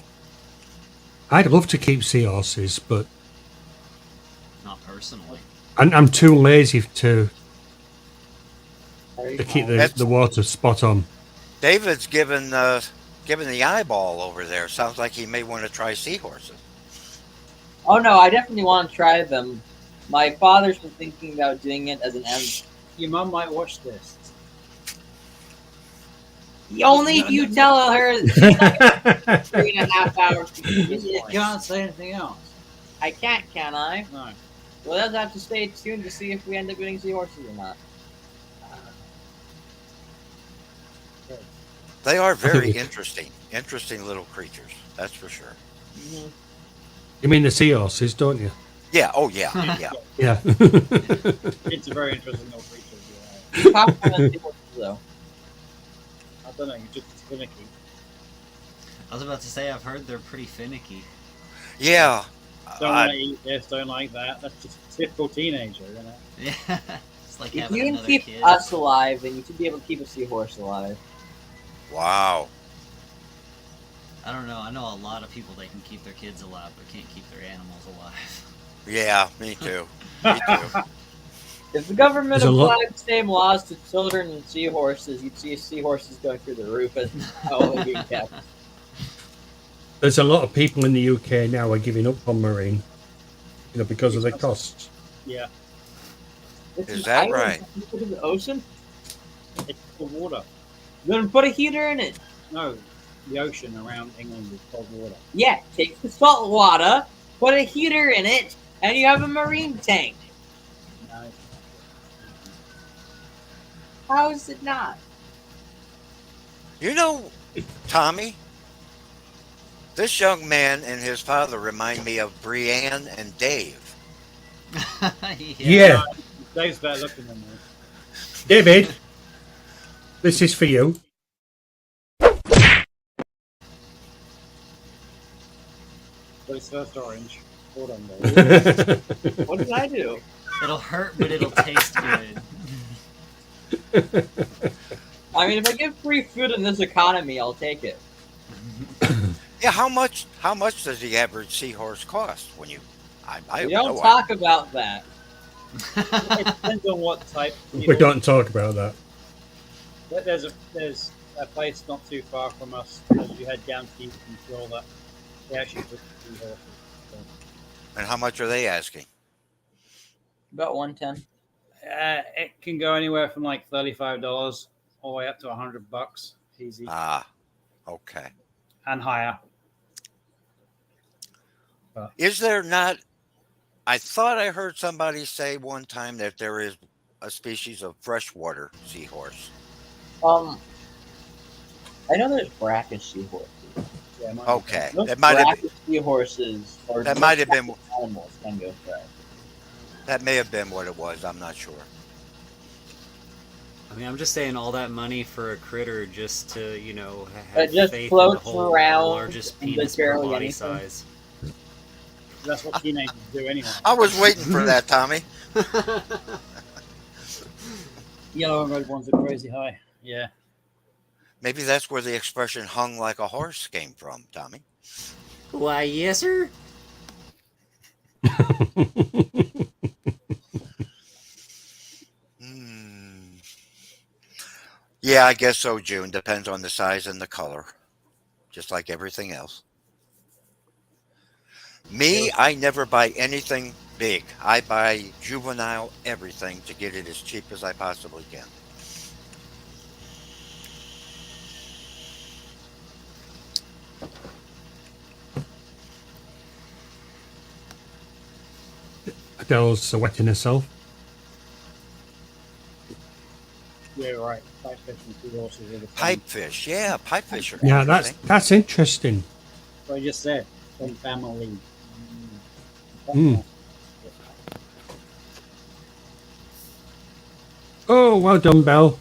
S3: I'd love to keep seahorses, but
S8: not personally.
S3: I'm too lazy to keep the water spot on.
S4: David's given the eyeball over there. Sounds like he may want to try seahorses.
S7: Oh no, I definitely want to try them. My father's been thinking about doing it as an end.
S9: Your mum might watch this.
S7: Only if you tell her she's not gonna 3.5 hours.
S9: You can't say anything else.
S7: I can't I?
S9: No.
S7: Well, let's have to stay tuned to see if we end up getting seahorses or not.
S4: They are very interesting little creatures. That's for sure.
S7: Mm-hmm.
S3: You mean the seahorses, don't you?
S4: Yeah. Oh, yeah. Yeah.
S3: Yeah.
S9: It's a very interesting little creature.
S7: Though.
S9: I don't know. You're just finicky.
S8: I was about to say, I've heard they're pretty finicky.
S4: Yeah.
S9: Don't like eat this, don't like that. That's just a typical teenager, you know?
S8: Yeah. It's like
S7: if
S8: having
S7: you can
S8: another
S7: keep
S8: kid.
S7: us alive, then you should be able to keep a seahorse alive.
S4: Wow.
S8: I don't know. I know a lot of people that can keep their kids alive, but can't keep their animals alive.
S4: Yeah, me too. Me too.
S7: If the government applied the same laws to children and seahorses, you'd see seahorses going through the roof as only being kept.
S3: There's a lot of people in the UK now are giving up on marine, because of the costs.
S9: Yeah.
S4: Is that right?
S7: In the ocean?
S9: It's cold water.
S7: You're gonna put a heater in it.
S9: No, the ocean around England is cold water.
S7: Yeah, take the salt water, put a heater in it, and you have a marine tank. How is it not?
S4: You know, Tommy, this young man and his father remind me of Brianne and Dave.
S3: Yeah.
S9: Dave's better looking than me.
S3: David, this is for you.
S9: But it's first orange. Hold on, Dave.
S7: What did I do?
S8: It'll hurt, but it'll taste good.
S7: I mean, if I get free food in this economy, I'll take it.
S4: Yeah, how much does the average seahorse cost when you? I
S7: We don't talk about that.
S9: It depends on what type.
S3: We don't talk about that.
S9: There's a place not too far from us as you head down to East and feel that they actually took the horses. So.
S4: And how much are they asking?
S7: About 110.
S9: It can go anywhere from like $35 all the way up to $100. Easy.
S4: Ah, okay.
S9: And higher.
S4: Is there not? I thought I heard somebody say one time that there is a species of freshwater seahorse.
S7: I know there's brackish seahorses.
S9: Yeah,
S4: Okay,
S7: Most
S4: that might have
S7: brackish seahorses or
S4: that might have been
S7: animals can go fresh.
S4: that may have been what it was. I'm not sure.
S8: I mean, I'm just saying all that money for a critter just to, you know, have
S7: It just
S8: faith
S7: floats
S8: in the whole
S7: around
S8: largest
S7: and
S8: penis
S7: does
S8: per
S7: barely
S8: body
S7: anything.
S8: size.
S9: That's what teenagers do anyway.
S4: I was waiting for that, Tommy.
S9: Yellow and red ones are crazy high. Yeah.
S4: Maybe that's where the expression "hung like a horse" came from, Tommy.
S8: Why, yes, sir.
S4: Yeah, I guess so, June. Depends on the size and the color, just like everything else. Me, I never buy anything big. I buy juvenile everything to get it as cheap as I possibly can.
S3: Adele's wetting herself.
S9: Yeah, right. Pipefish and sea horses are the same.
S4: Pipefish, yeah, pipefish are
S3: Yeah,
S4: interesting.
S3: that's interesting.
S9: What I just said. Same family.
S3: Mm. Oh, well done, Belle.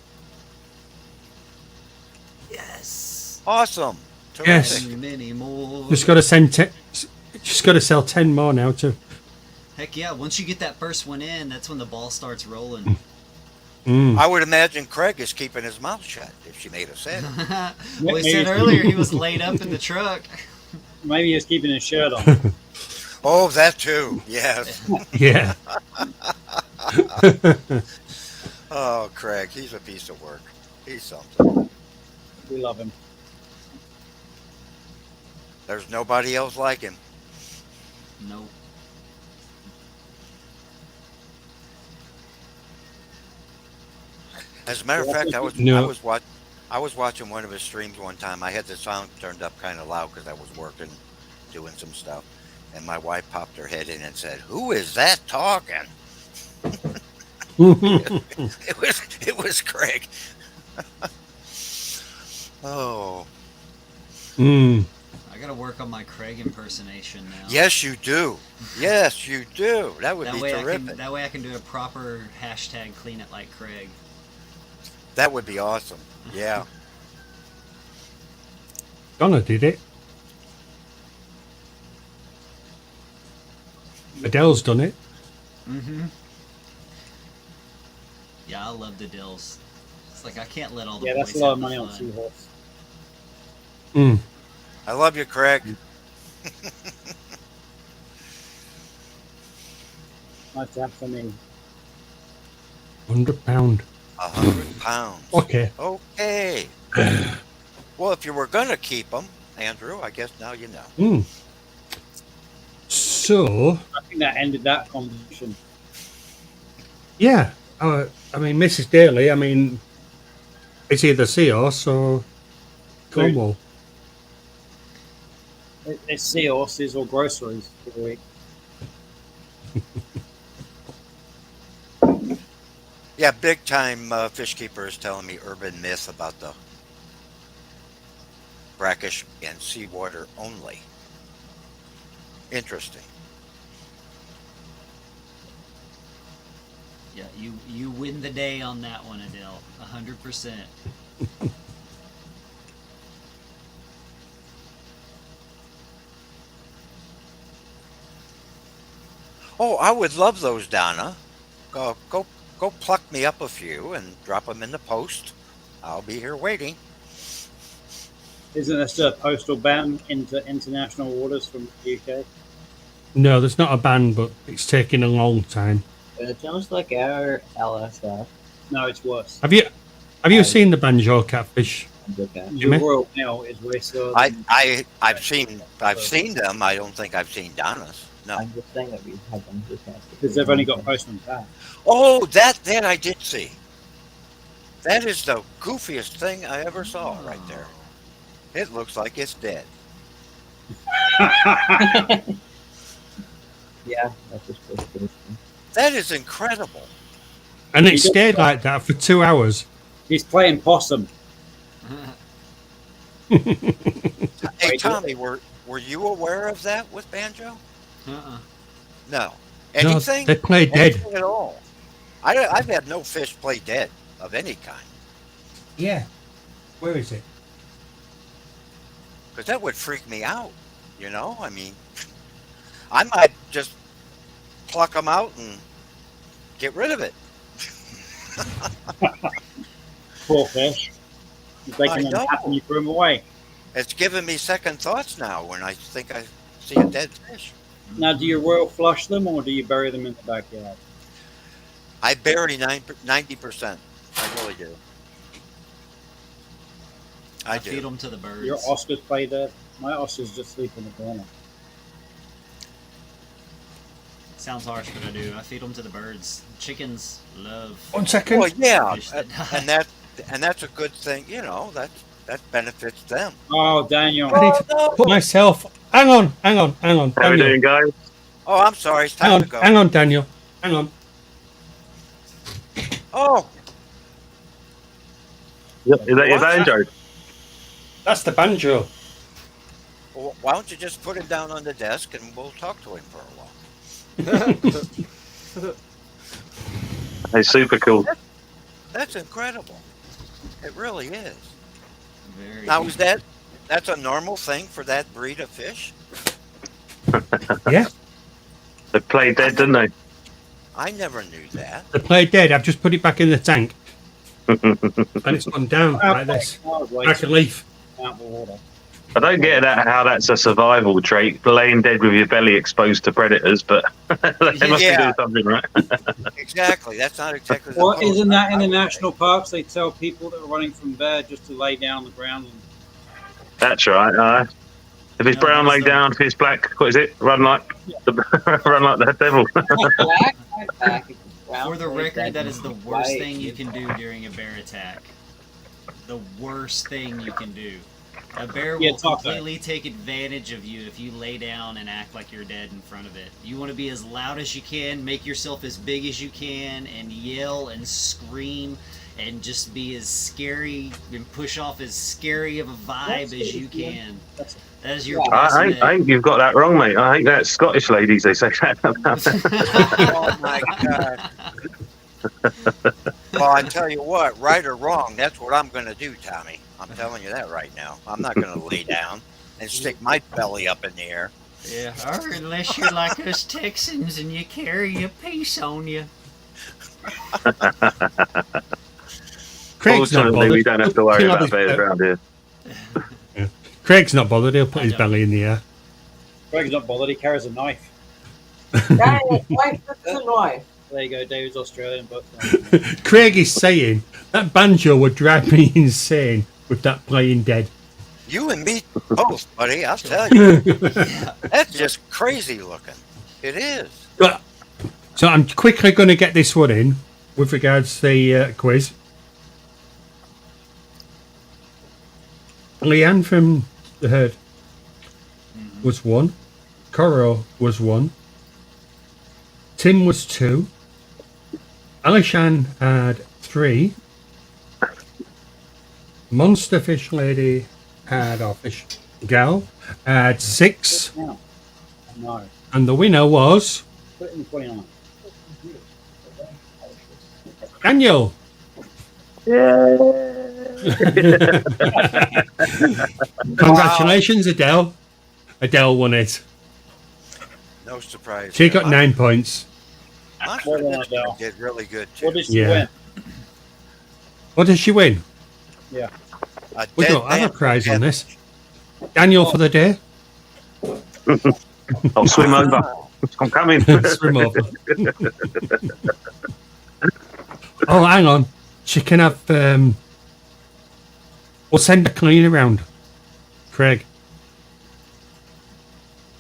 S8: Yes.
S4: Awesome.
S3: Yes.
S4: Terrific.
S8: Many more.
S3: Just got to just got to sell 10 more now too.
S8: Heck yeah! Once you get that first one in, that's when the ball starts rolling.
S3: Mm.
S4: I would imagine Craig is keeping his mouth shut if she made a sale.
S8: Well, he said earlier he was laid up in the truck.
S9: Maybe he was keeping his shirt on.
S4: Oh, that too. Yes.
S3: Yeah.
S4: Oh, Craig, he's a piece of work. He's something.
S9: We love him.
S4: There's nobody else like him.
S8: Nope.
S4: As a matter of fact, I was watching one of his streams one time. I had the sound turned up kind of loud because I was working, doing some stuff, and my wife popped her head in and said, "Who is that talking?" It was Craig. Oh.
S3: Mm.
S8: I gotta work on my Craig impersonation now.
S4: Yes, you do. Yes, you do. That would be terrific.
S8: That way I can do a proper hashtag clean it like Craig.
S4: That would be awesome. Yeah.
S3: Donna did it. Adele's done it.
S8: Mm-hmm. Yeah, I love the dills. It's like I can't let all the
S9: Yeah,
S8: boys
S9: that's a lot
S8: have
S9: of
S8: the
S9: money on
S8: fun.
S9: seahorse.
S3: Mm.
S4: I love you, Craig.
S9: Nice to have some in.
S3: £100.
S4: 100 pounds.
S3: Okay.
S4: Okay. Well, if you were going to keep them, Andrew, I guess now you know.
S3: Mm. So,
S9: I think that ended that conversation.
S3: yeah. I mean, Mrs. Daly, I mean, it's either seahorse or Cornwall.
S9: It's seahorses or groceries for the week.
S4: Yeah, big time fish keeper is telling me urban myth about the brackish in seawater only. Interesting.
S8: Yeah, you win the day on that one, Adele. 100%.
S4: Oh, I would love those, Donna. Go pluck me up a few and drop them in the post. I'll be here waiting.
S9: Isn't there still a postal ban into international waters from the UK?
S3: No, there's not a ban, but it's taking a long time.
S7: It sounds like our LSF.
S9: No, it's worse.
S3: Have you seen the banjo catfish?
S7: Okay.
S9: The Royal Mail is way slower.
S4: I've seen them. I don't think I've seen Donna's. No.
S7: I'm just saying that we have them
S9: because they've only got postman ban.
S4: Oh, that I did see. That is the goofiest thing I ever saw right there. It looks like it's dead.
S7: Yeah, that's just good.
S4: That is incredible.
S3: And it stayed like that for 2 hours.
S9: He's playing possum.
S4: Hey, Tommy, were you aware of that with banjo? No. Anything?
S3: No, they play dead.
S4: Anything at all. I've had no fish play dead of any kind.
S3: Yeah. Where is it?
S4: Because that would freak me out. You know? I mean, I might just pluck them out and get rid of it.
S9: Poor fish. You're taking them and you threw them away.
S4: It's giving me second thoughts now when I think I see a dead fish.
S9: Now, do you royal flush them or do you bury them in the backyard?
S4: I bury 90%. I really do. I do.
S8: Feed them to the birds.
S9: Your Oscars play dead? My Oscars just sleep in the corner.
S8: Sounds harsh, but I do. I feed them to the birds. Chickens love.
S3: 1 second.
S4: Well, yeah,
S8: fish that die.
S4: and that's a good thing. You know, that benefits them.
S9: Oh, Daniel.
S3: I need to put myself. Hang on.
S10: How are we doing, guys?
S4: Oh, I'm sorry. It's time to go.
S3: Hang on, Daniel. Hang on.
S4: Oh.
S10: Is that your banjo?
S3: That's the banjo.
S4: Well, why don't you just put him down on the desk and we'll talk to him for a while.
S10: Hey, super cool.
S4: That's incredible. It really is.
S8: Very
S4: Now,
S8: good.
S4: that's a normal thing for that breed of fish?
S3: Yeah.
S10: They play dead, didn't they?
S4: I never knew that.
S3: They play dead. I've just put it back in the tank. And it's gone down like this. Like a leaf.
S9: Out the water.
S10: I don't get how that's a survival trait, laying dead with your belly exposed to predators, but they must be doing something right.
S4: Exactly. That's not exactly.
S9: Well, isn't that in the national parks? They tell people that are running from there just to lay down on the ground.
S10: That's right. If it's brown, lay down. If it's black, what is it? Run like the devil.
S8: For the record, that is the worst thing you can do during a bear attack. The worst thing you can do. A bear will completely take advantage of you if you lay down and act like you're dead in front of it. You want to be as loud as you can, make yourself as big as you can, and yell and scream and just be as scary and push off as scary of a vibe as you can. That is your
S10: I think you've got that wrong, mate. I think that's Scottish ladies, they say that about.
S4: Oh, my God. Well, I tell you what, right or wrong, that's what I'm going to do, Tommy. I'm telling you that right now. I'm not going to lay down and stick my belly up in the air.
S8: Yeah, or unless you're like us Texans and you carry a piece on you.
S3: Craig's not bothered.
S10: We don't have to worry about bears around here.
S3: Yeah. Craig's not bothered. He'll put his belly in the air.
S9: Craig's not bothered. He carries a knife.
S6: That's a knife.
S9: There you go. David's Australian, but
S3: Craig is saying that banjo would drive me insane with that playing dead.
S4: You and me both, buddy. I'll tell you. That's just crazy looking. It is.
S3: So I'm quickly going to get this one in with regards to the quiz. Leanne from the herd was 1. Coro was 1. Tim was 2. Alishan had 3. Monster Fish Lady had, or Fish Gal, had 6.
S9: No. No.
S3: And the winner was
S9: Put it in 29.
S3: Daniel. Congratulations, Adele. Adele won it.
S4: No surprise.
S3: She got 9 points.
S4: Monster Fish did really good too.
S9: What did she win?
S3: What does she win?
S9: Yeah.
S3: We don't have a prize on this. Daniel for the day.
S10: I'll swim over. I'm coming.
S3: Swim over. Oh, hang on. She can have. We'll send a cleaner round. Craig.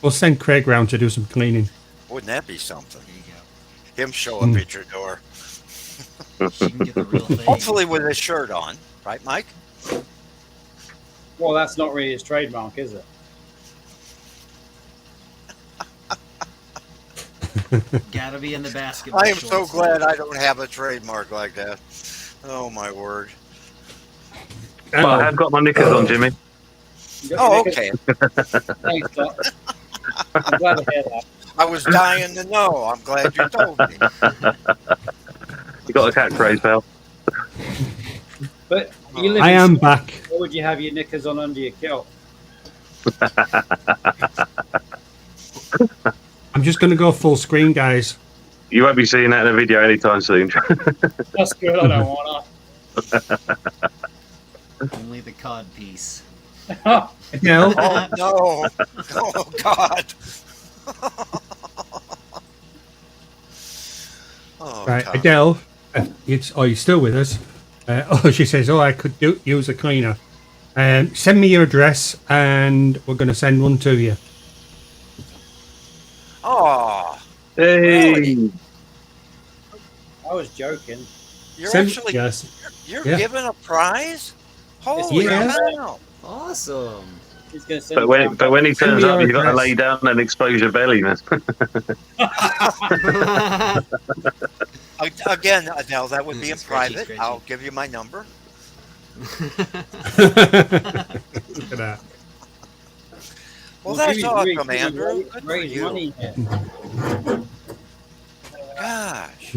S3: We'll send Craig round to do some cleaning.
S4: Wouldn't that be something? Him show up at your door. Hopefully with his shirt on, right, Mike?
S9: Well, that's not really his trademark, is it?
S8: Gotta be in the basketball.
S4: I am so glad I don't have a trademark like that. Oh my word!
S10: Well, I have got my knickers on, Jimmy.
S4: Oh, okay.
S9: Thanks, Doc. I'm glad to hear that.
S4: I was dying to know. I'm glad you told me.
S10: You got a catchphrase, pal.
S9: But you live
S3: I
S9: in
S3: am
S9: Scotland.
S3: back.
S9: Why would you have your knickers on under your kilt?
S3: I'm just going to go full screen, guys.
S10: You won't be seeing that in a video anytime soon.
S9: That's good. I don't want
S8: Only the cod piece.
S9: to.
S3: No.
S4: Oh no! Oh God! Oh,
S3: Right,
S4: God.
S3: Adele. You're still with us? She says, I could use a cleaner. Send me your address, and we're going to send one to you.
S4: Oh,
S10: Hey!
S4: really?
S9: I was joking.
S4: You're
S3: Send-
S4: actually
S3: yes.
S4: you're
S3: Yeah.
S4: giving a prize? Holy
S3: Yeah.
S4: cow!
S8: Awesome.
S9: He's going to send
S10: But when he
S3: Send
S10: turns
S3: me
S10: up,
S3: your
S10: you've got to
S3: address.
S10: lay down and expose your belly, man.
S4: Again, Adele, that would be in
S8: Scratchy,
S4: private.
S8: scratchy.
S4: I'll give you my number.
S3: Look at that.
S4: Well, that's
S9: Jimmy,
S4: awesome,
S9: Jimmy,
S4: Andrew. Good for
S9: raise
S4: you.
S9: money here.
S4: Gosh,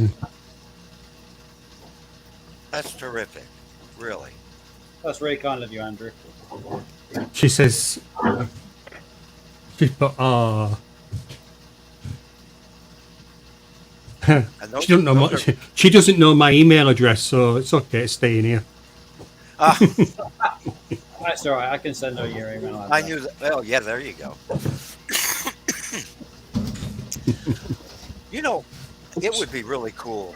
S4: that's terrific. Really.
S9: That's very kind of you, Andrew.
S3: She says, she put,
S4: And those-
S3: she doesn't know
S4: those
S3: much.
S4: are-
S3: She doesn't know my email address, so it's okay to stay in here.
S4: Ah,
S9: That's all right. I can send her your email address.
S4: I knew that. Well, yeah, there you go. You know, it would be really cool.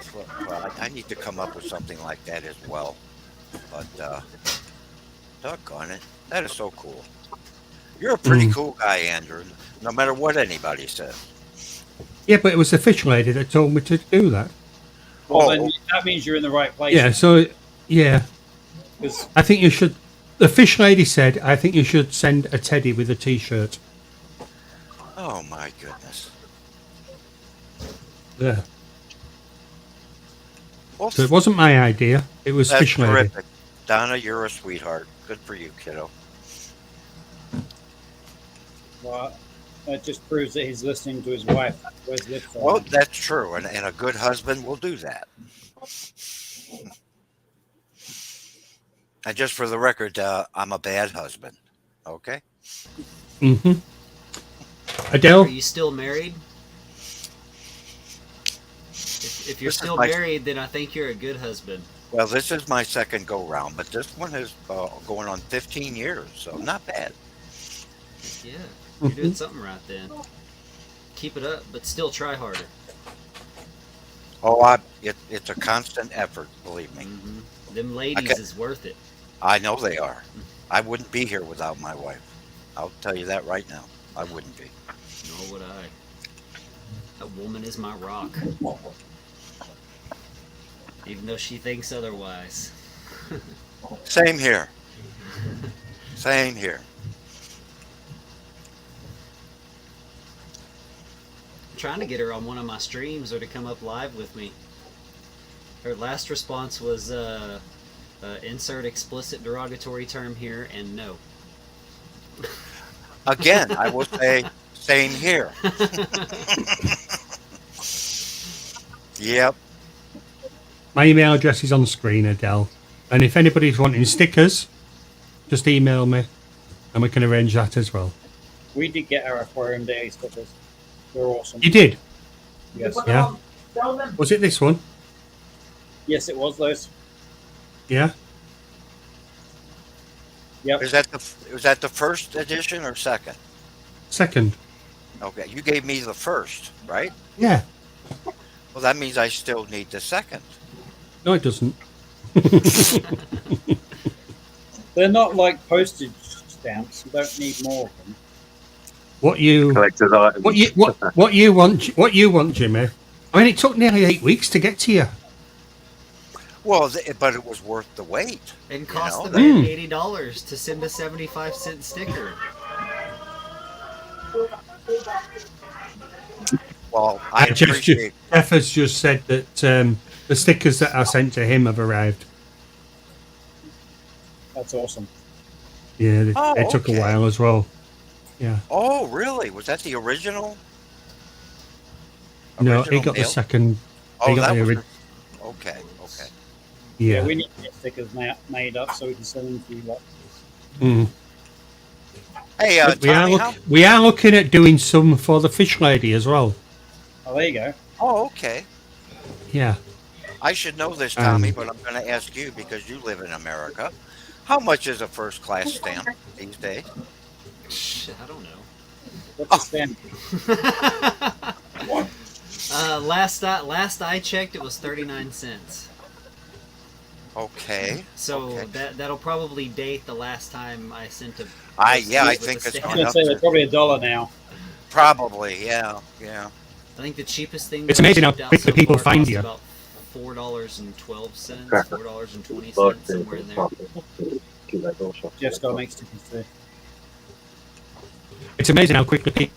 S4: I need to come up with something like that as well. But, doggone it. That is so cool. You're a pretty cool guy, Andrew, no matter what anybody says.
S3: Yeah, but it was the fish lady that told me to do that.
S9: Well,
S4: Oh.
S9: then that means you're in the right place.
S3: Yeah, so, yeah.
S9: 'Cause
S3: I think you should. The fish lady said, I think you should send a teddy with a t-shirt.
S4: Oh, my goodness.
S3: Yeah.
S4: Well,
S3: So it wasn't my idea. It was
S4: that's
S3: fish lady.
S4: terrific. Donna, you're a sweetheart. Good for you, kiddo.
S9: well, that just proves that he's listening to his wife. Where's this from?
S4: Well, that's true, and a good husband will do that. And just for the record, I'm a bad husband. Okay.
S3: Mm-hmm. Adele?
S8: Are you still married? If you're
S4: This is
S8: still
S4: my-
S8: married, then I think you're a good husband.
S4: Well, this is my second go round, but this one is going on 15 years, so not bad.
S8: Yeah, you're doing something right then. Keep it up, but still try harder.
S4: Oh, it's a constant effort, believe me.
S8: Them ladies
S4: Okay.
S8: is worth it.
S4: I know they are. I wouldn't be here without my wife. I'll tell you that right now. I wouldn't be.
S8: Nor would I. That woman is my rock. Even though she thinks otherwise.
S4: Same here. Same here.
S8: I'm trying to get her on one of my streams or to come up live with me. Her last response was insert explicit derogatory term here, and no.
S4: Again, I will say same here. Yep.
S3: My email address is on the screen, Adele. And if anybody's wanting stickers, just email me and we can arrange that as well.
S9: We did get our Aquarium Daily stickers. They're awesome.
S3: You did?
S9: Yes.
S3: Yeah. Was it this one?
S9: Yes, it was those.
S3: Yeah.
S4: Yep. Was that the first edition or second?
S3: Second.
S4: Okay, you gave me the first, right?
S3: Yeah.
S4: Well, that means I still need the second.
S3: No, it doesn't.
S9: They're not like postage stamps. You don't need more of them.
S3: What you want, Jimmy? I mean, it took nearly 8 weeks to get to you.
S4: Well, but it was worth the wait.
S8: And cost the man $80 to send a 75-cent sticker.
S4: Well, I appreciate.
S3: Jeff has just said that the stickers that are sent to him have arrived.
S9: That's awesome.
S3: Yeah, they took a while as well. Yeah.
S4: Oh, really? Was that the original?
S3: No, he got the second.
S4: Oh, that was okay. Okay.
S3: Yeah.
S9: We need to get stickers made up so we can send them to you.
S3: Mm.
S4: Hey, Tommy,
S3: we are looking at doing some for the fish lady as well.
S9: Oh, there you go.
S4: Oh, okay.
S3: Yeah.
S4: I should know this, Tommy, but I'm going to ask you because you live in America. How much is a first-class stamp these days?
S8: I don't know.
S9: What's a stamp?
S8: Last I checked, it was 39 cents.
S4: Okay.
S8: So that'll probably date the last time I sent a.
S4: I think it's gone up.
S9: They're probably $1 now.
S4: Probably, yeah.
S8: I think the cheapest thing.
S3: It's amazing how quickly people find you.
S8: About $4.12, $4.20, somewhere in there.
S9: Jeff's got to make stickers too.
S3: It's amazing how quickly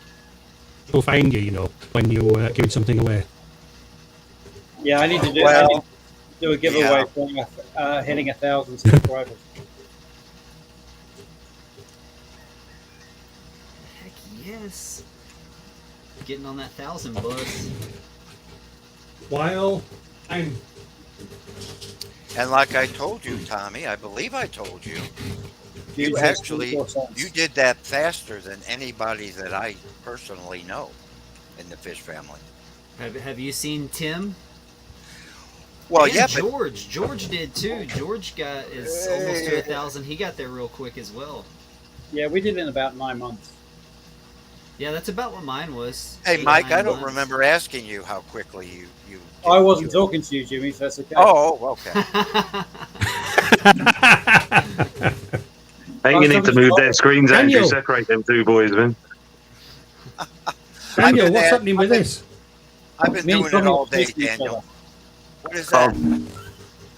S3: people find you, when you're giving something away.
S9: Yeah, I need to do a giveaway for hitting 1,000 subscribers.
S8: Heck yes. Getting on that 1,000 bus.
S3: While I'm.
S4: And like I told you, Tommy, I believe I told you, you did that faster than anybody that I personally know in the fish family.
S8: Have you seen Tim?
S4: Well,
S8: and
S4: yeah,
S8: George did too. George is almost to 1,000. He got there real quick as well.
S9: Yeah, we did it in about 9 months.
S8: Yeah, that's about what mine was.
S4: Hey, Mike, I don't remember asking you how quickly you
S9: I wasn't talking to you, Jimmy, so that's okay.
S4: Oh, okay.
S10: I think you need to move their screens out to separate them two boys, man.
S3: Daniel, what's happening with this?
S4: I've been doing it all day, Daniel. What is that?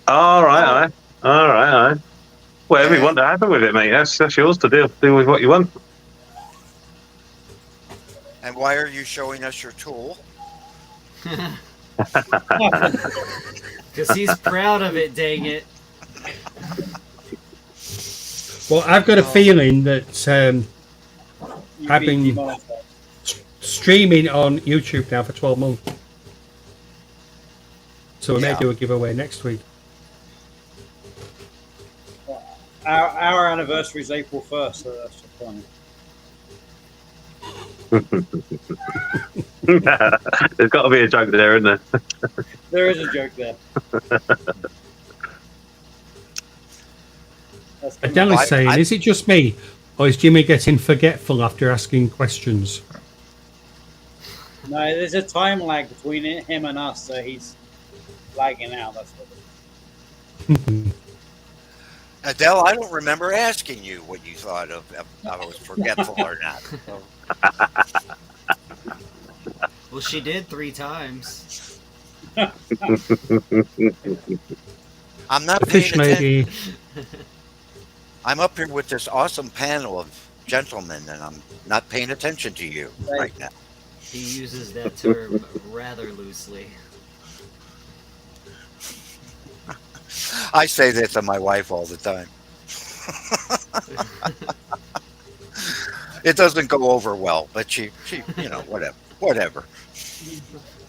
S10: All right. Whatever you want to happen with it, mate. That's yours to do. Do with what you want.
S4: And why are you showing us your tool?
S8: Because he's proud of it, dang it.
S3: Well, I've got a feeling that I've been streaming on YouTube now for 12 months. So we may do a giveaway next week.
S9: Our anniversary is April 1st, so that's just funny.
S10: There's got to be a joke there, isn't there?
S9: There is a joke there.
S3: Adele's saying, is it just me, or is Jimmy getting forgetful after asking questions?
S9: No, there's a time lag between him and us, so he's lagging out. That's what it is.
S4: Adele, I don't remember asking you what you thought of if I was forgetful or not. So.
S8: Well, she did 3 times.
S4: I'm not paying attention. I'm up here with this awesome panel of gentlemen, and I'm not paying attention to you right now.
S8: He uses that term rather loosely.
S4: I say that to my wife all the time. It doesn't go over well, but she, whatever.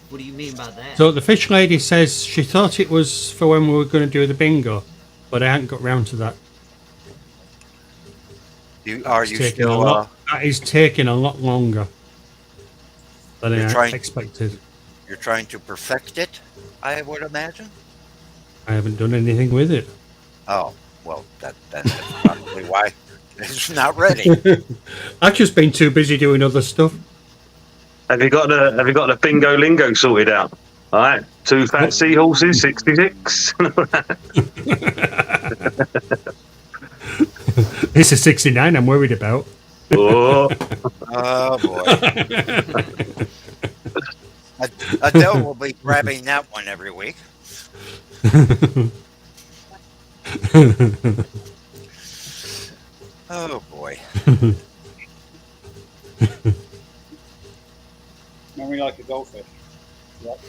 S8: What do you mean by that?
S3: So the fish lady says she thought it was for when we were going to do the bingo, but I hadn't got round to that.
S4: That
S3: is taking a lot longer than I expected.
S4: You're trying to perfect it, I would imagine.
S3: I haven't done anything with it.
S4: Oh, well, that's probably why it's not ready.
S3: I've just been too busy doing other stuff.
S10: Have you got the bingo lingo sorted out? All right, 2 fat seahorses, 66.
S3: It's a 69 I'm worried about.
S10: Oh,
S4: boy. Adele will be grabbing that one every week. Oh, boy.
S9: Memory like a goldfish. Yep.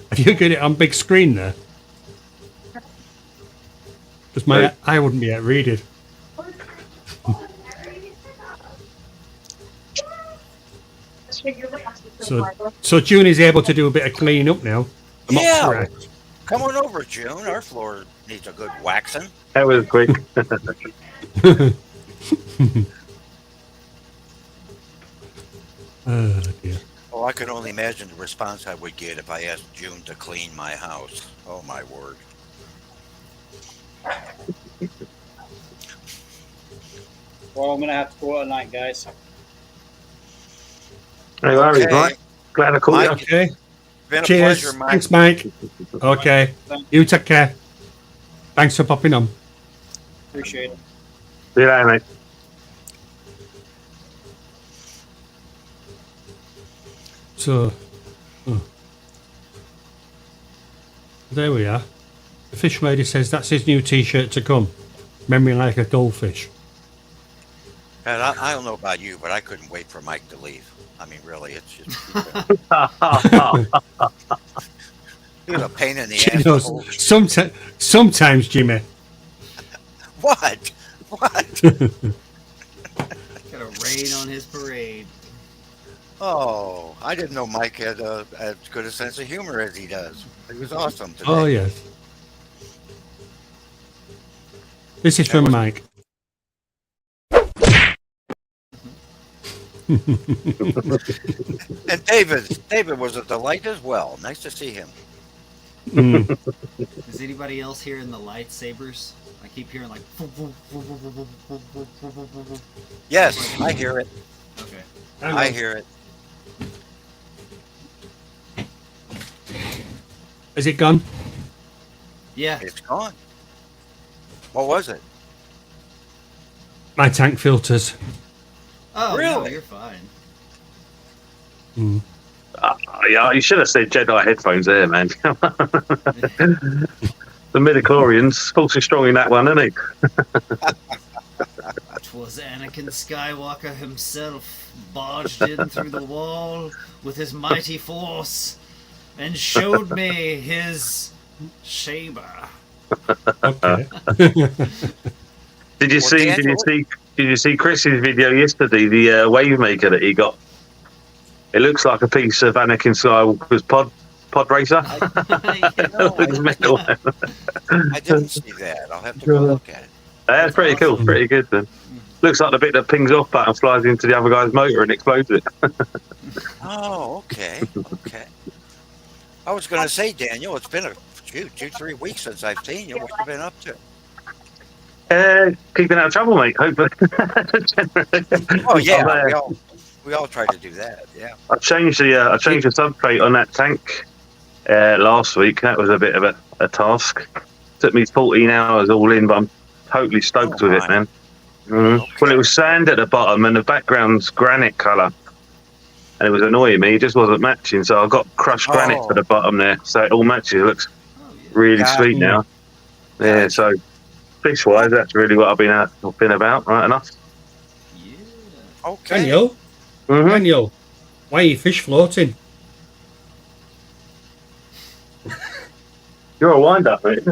S3: Have you got it on big screen there? Because my eye wouldn't be able to read it. So June is able to do a bit of clean up now.
S4: Yeah, come on over, June. Our floor needs a good waxing.
S10: That was quick.
S3: Oh dear.
S4: Oh, I could only imagine the response I would get if I asked June to clean my house. Oh, my word.
S9: Well, I'm going to have to call it a night, guys.
S10: No worries, Mike. Glad I called you.
S3: Okay.
S4: Been a
S3: Cheers.
S4: pleasure, Mike.
S3: Thanks, Mike. Okay. You take care. Thanks for popping on.
S9: Appreciate it.
S10: See you later, mate.
S3: So, there we are. The fish lady says that's his new T-shirt to come. Memory like a goldfish.
S4: And I don't know about you, but I couldn't wait for Mike to leave. I mean, really, it's just he's a pain in the ass.
S3: You know, sometimes, Jimmy.
S4: What?
S8: Got a rain on his parade.
S4: Oh, I didn't know Mike had as good a sense of humor as he does. It was awesome today.
S3: Oh yes. This is from Mike.
S4: And David was a delight as well. Nice to see him.
S8: Is anybody else hearing the lightsabers? I keep hearing like.
S4: Yes, I hear it.
S8: Okay.
S4: I hear it.
S3: Is it gone?
S8: Yeah.
S4: It's gone. What was it?
S3: My tank filters.
S8: Oh,
S4: really?
S8: No, you're fine.
S10: Yeah, you should have said Jedi headphones there, man. The midichlorians, Pulsing strong in that one, isn't he?
S8: 'Twas Anakin Skywalker himself barged in through the wall with his mighty force and showed me his saber.
S3: Okay.
S10: Did you see Chris's video yesterday? The wave maker that he got. It looks like a piece of Anakin Skywalker's pod racer.
S4: I didn't see that. I'll have to go look at it.
S10: That's pretty cool. Pretty good then. Looks like the bit that pings off button flies into the other guy's motor and explodes it.
S4: Oh, okay. Okay. I was going to say, Daniel, it's been 2-3 weeks since I've seen you. What have you been up to?
S10: Keeping out of trouble, mate. Hopefully.
S4: Oh yeah, we all try to do that. Yeah.
S10: I changed the substrate on that tank last week. That was a bit of a task. Took me 14 hours all in, but I'm totally stoked with it, man. Okay. Well, it was sand at the bottom, and the background's granite colour, and it was annoying me. It just wasn't matching, so I got crushed granite for the bottom there, so it all matches. It looks really sweet now. Yeah, so fish-wise, that's really what I've been about, right enough.
S8: Yeah.
S4: Okay.
S3: Daniel, Daniel, why are you fish floating?
S10: You're a wind-up, mate.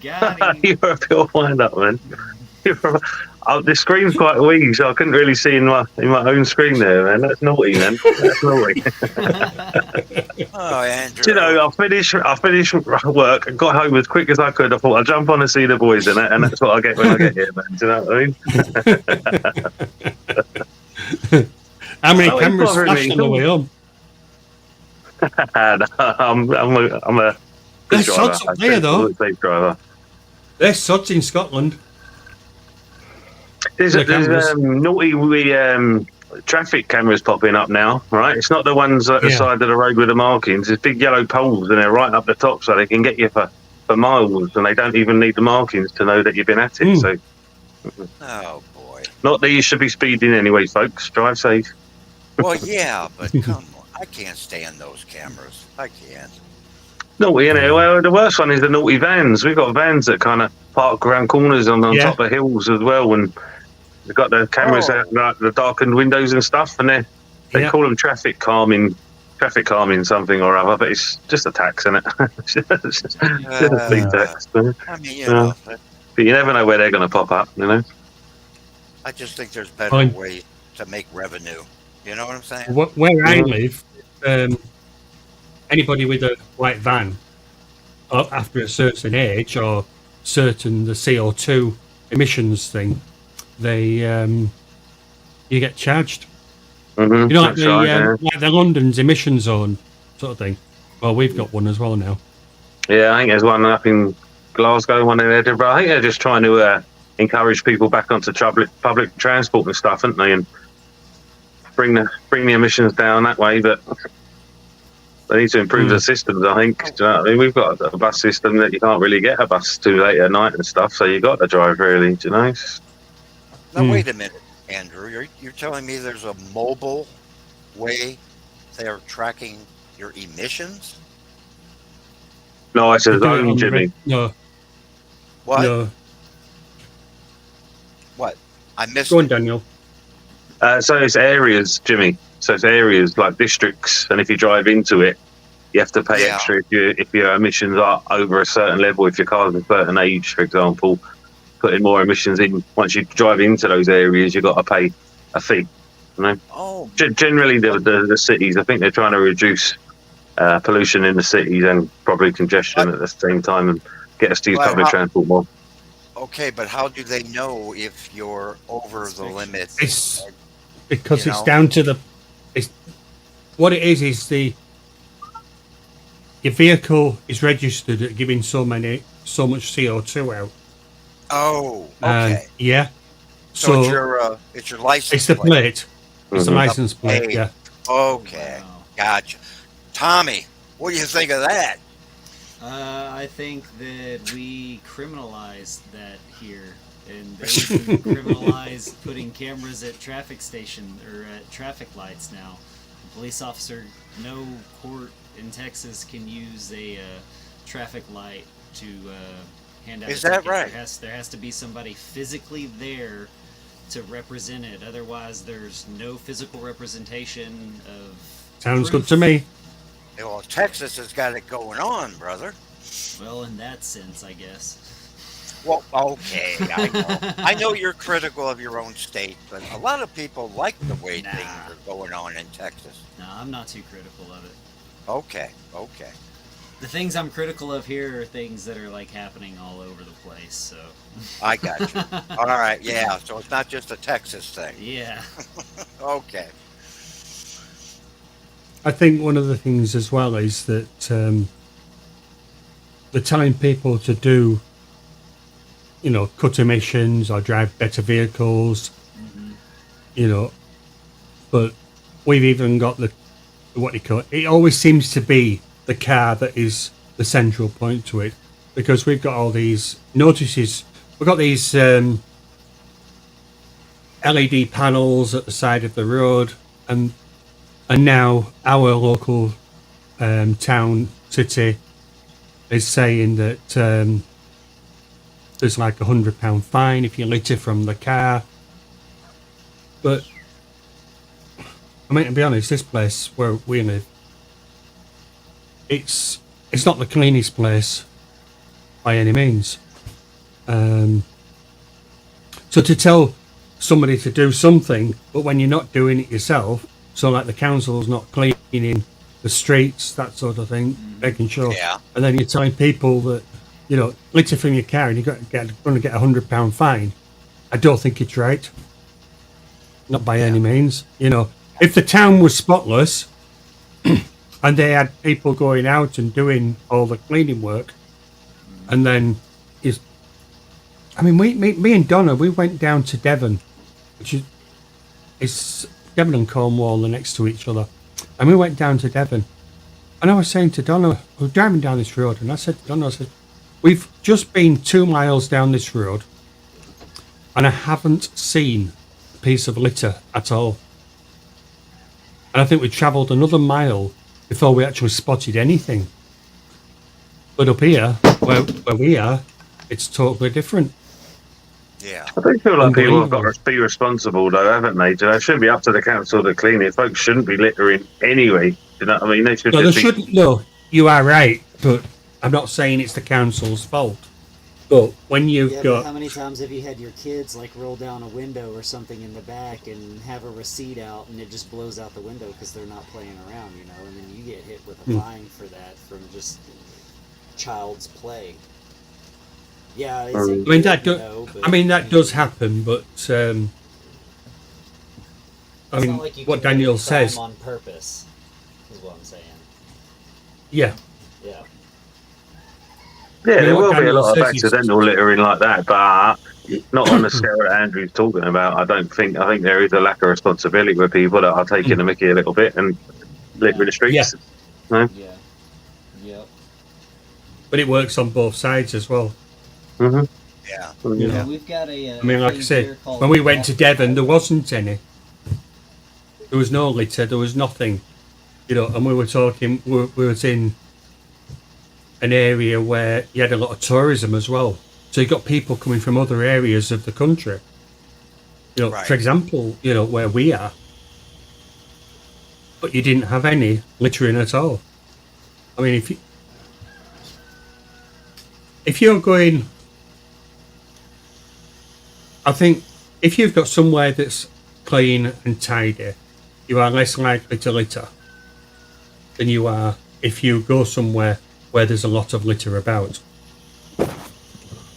S8: Got him.
S10: You're a pure wind-up, man. The screen's quite weak, so I couldn't really see in my own screen there, man. That's naughty, man. That's naughty.
S4: Oh, Andrew.
S10: You know, I finished work and got home as quick as I could. I thought I'd jump on and see the boys in it, and that's what I get when I get here, man. Do you know what I mean?
S3: How many cameras flashed on the way home?
S10: I'm a
S3: There's sods up there, though.
S10: safe driver.
S3: There's sods in Scotland.
S10: There's naughty traffic cameras popping up now, right? It's not the ones at the side of the road with the markings. There's big yellow poles, and they're right up the top, so they can get you for miles, and they don't even need the markings to know that you've been at it. So,
S4: oh boy!
S10: Not that you should be speeding anyway, folks. Drive safe.
S4: Well, yeah, but come on, I can't stand those cameras. I can't.
S10: Naughty, you know. Well, the worst one is the naughty vans. We've got vans that kind of park around corners on top of hills as well, and they've got the cameras out, like the darkened windows and stuff, and they call them traffic calming something or other, but it's just a tax, isn't it? It's just a big tax.
S4: I mean, you know,
S10: but you never know where they're going to pop up, you know.
S4: I just think there's better ways to make revenue. You know what I'm saying?
S3: Where I live, anybody with a white van, after a certain age or certain the CO2 emissions thing, they you get charged.
S10: Mm-hmm.
S3: You know, like the London's emission zone sort of thing. Well, we've got one as well now.
S10: Yeah, I think there's one up in Glasgow, one in Edinburgh. I think they're just trying to encourage people back onto public transport and stuff, aren't they? And bring the emissions down that way, but they need to improve the systems, I think. Do you know what I mean? We've got a bus system that you can't really get a bus too late at night and stuff, so you got to drive really, do you know?
S4: Now, wait a minute, Andrew. You're telling me there's a mobile way they're tracking your emissions?
S10: No, it's a zone, Jimmy.
S3: No.
S4: What?
S3: No.
S4: What? I missed
S3: Go on,
S4: it.
S3: Daniel.
S10: So it's areas, Jimmy. So it's areas like districts, and if you drive into it, you have to pay extra if your emissions are over a certain level. If your car's a certain age, for example, putting more emissions in. Once you drive into those areas, you've got to pay a fee. You know?
S4: Oh.
S10: Generally, the cities, I think they're trying to reduce pollution in the cities and probably congestion at the same time, and get us to use public transport more.
S4: Okay, but how do they know if you're over the limit?
S3: It's because it's down to the. What it is your vehicle is registered at giving so much CO2 out.
S4: Oh, okay.
S3: Yeah.
S4: So it's your license.
S3: It's the plate. It's the license plate.
S4: Hey.
S3: Yeah.
S4: Okay, gotcha. Tommy, what do you think of that?
S8: I think that we criminalized that here, and those who criminalize putting cameras at traffic station or at traffic lights now. A police officer, no court in Texas can use a traffic light to hand out.
S4: Is that right?
S8: There has to be somebody physically there to represent it. Otherwise, there's no physical representation of.
S3: Sounds
S8: proof.
S3: good to me.
S4: Well, Texas has got it going on, brother.
S8: Well, in that sense, I guess.
S4: Well, okay, I know. I know you're critical of your own state, but a lot of people like the way things are going on in Texas.
S8: No, I'm not too critical of it.
S4: Okay.
S8: The things I'm critical of here are things that are like happening all over the place. So.
S4: I got you. All right, yeah. So it's not just a Texas thing.
S8: Yeah.
S4: Okay.
S3: I think one of the things as well is that they're telling people to do, cut emissions or drive better vehicles, but we've even got what you call it. It always seems to be the car that is the central point to it, because we've got all these notices. We've got these LED panels at the side of the road, and now our local city is saying that there's like £100 fine if you litter from the car. But I mean, to be honest, this place where we live, it's it's not the cleanest place by any means. So to tell somebody to do something, but when you're not doing it yourself, so like the council's not cleaning the streets, that sort of thing, making sure, and then you're telling people that, you know, litter from your car and you're going to get £100 fine. I don't think it's right. Not by any means. You know, if the town was spotless and they had people going out and doing all the cleaning work, and then me and Donna, we went down to Devon, which is Devon and Cornwall are next to each other, and we went down to Devon, and I was saying to Donna, we were driving down this road, and I said to Donna, I said, we've just been 2 miles down this road, and I haven't seen a piece of litter at all. And I think we travelled another mile before we actually spotted anything. But up here, where we are, it's totally different.
S4: Yeah.
S10: I do feel like people have got to be responsible, though, haven't they? It shouldn't be up to the council to clean it. Folks shouldn't be littering anyway. You know what I mean? They should.
S3: No, they shouldn't. No, you are right, but I'm not saying it's the council's fault. But when you've got...
S11: how many times have you had your kids like roll down a window or something in the back and have a receipt out and it just blows out the window because they're not playing around, you know, and then you get hit with a fine for that from just child's play. Yeah,
S3: that does happen, but what Daniel says
S11: on purpose is what I'm saying.
S3: Yeah.
S11: Yeah.
S10: Yeah, there will be a lot of accidental littering like that, but not on the scale that Andrew's talking about. I think there is a lack of responsibility with people that are taking the mickey a little bit and littering the streets.
S3: Yeah.
S10: No?
S11: Yeah. Yep.
S3: But it works on both sides as well.
S10: Mm-hmm.
S4: Yeah.
S11: Yeah. We've got a.
S3: I mean, like I said, when we went to Devon, there wasn't any. There was no litter. There was nothing. You know, and we were talking. We was in an area where you had a lot of tourism as well. So you got people coming from other areas of the country. You know, for example, you know, where we are. But you didn't have any littering at all. I mean, if you're going, I think if you've got somewhere that's clean and tidy, you are less likely to litter than you are if you go somewhere where there's a lot of litter about.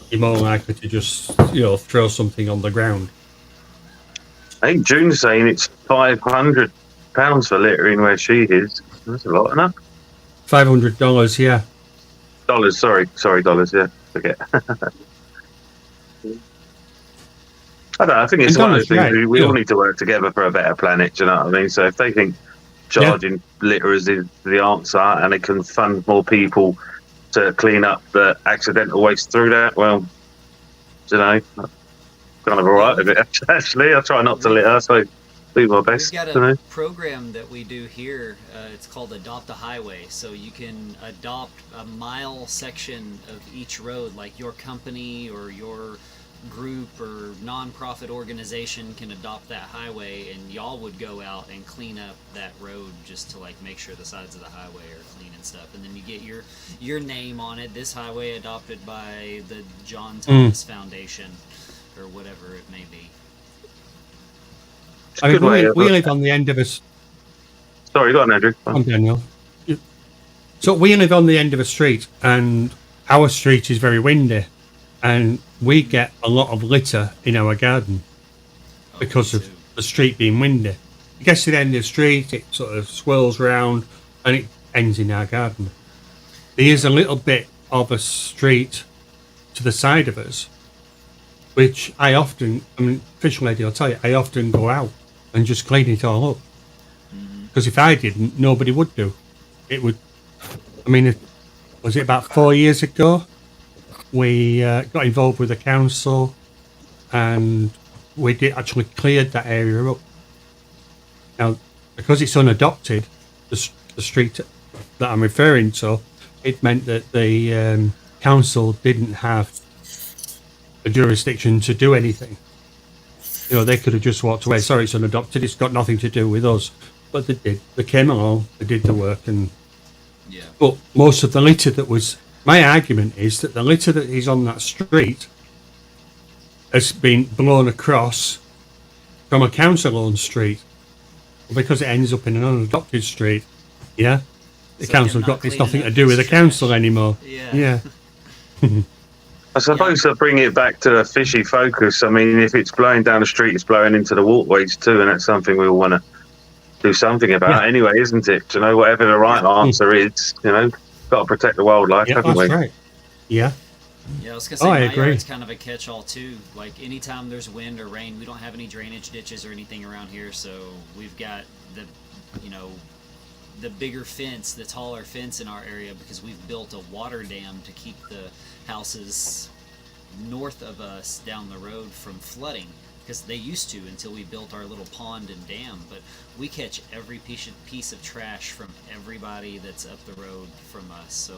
S3: You're more likely to just, you know, throw something on the ground.
S10: I think June's saying it's £500 for littering where she is. That's a lot, isn't it?
S3: $500, yeah.
S10: Dollars, sorry, dollars, yeah. Forget. I don't know, I think it's one of those things we all need to work together for a better planet, do you know what I mean? So if they think charging litterers is the answer and it can fund more people to clean up the accidental waste through that, well, you know, kind of alright with it, actually. I try not to litter, so do my best.
S8: We've got a program that we do here. It's called Adopt a Highway. So you can adopt a mile section of each road, like your company or your group or non-profit organization can adopt that highway, and y'all would go out and clean up that road just to like make sure the sides of the highway are clean and stuff, and then you get your name on it. This highway adopted by the John Thomas Foundation or whatever it may be.
S3: I mean, we live on the end of a...
S10: Sorry, go on, Andrew.
S3: I'm Daniel. So we live on the end of a street, and our street is very windy, and we get a lot of litter in our garden because of the street being windy. It gets to the end of the street, it sort of swirls round, and it ends in our garden. There is a little bit of a street to the side of us, which Fish Lady will tell you, I often go out and just clean it all up. Because if I didn't, nobody would do. It would, was it about 4 years ago? We got involved with the council and we did actually cleared that area up. Now, because it's unadopted, the street that I'm referring to, it meant that the council didn't have a jurisdiction to do anything. You know, they could have just walked away. Sorry, it's unadopted. It's got nothing to do with us. But they did. They came along, they did the work, and
S8: Yeah.
S3: But most of the litter that was... My argument is that the litter that is on that street has been blown across from a council-owned street because it ends up in an unadopted street. Yeah? The council it's nothing to do with the council anymore. Yeah.
S10: I suppose to bring it back to a fishy focus, I mean, if it's blowing down the street, it's blowing into the waterways too, and that's something we all want to do something about anyway, isn't it? You know, whatever the right answer is, you know, got to protect the wildlife, haven't we?
S3: Right. Yeah.
S8: Yeah, I was gonna say my yard's kind of a catch-all too. Like anytime there's wind or rain, we don't have any drainage ditches or anything around here, so we've got the bigger fence, the taller fence in our area because we've built a water dam to keep the houses north of us down the road from flooding, because they used to until we built our little pond and dam. But we catch every piece of trash from everybody that's up the road from us, so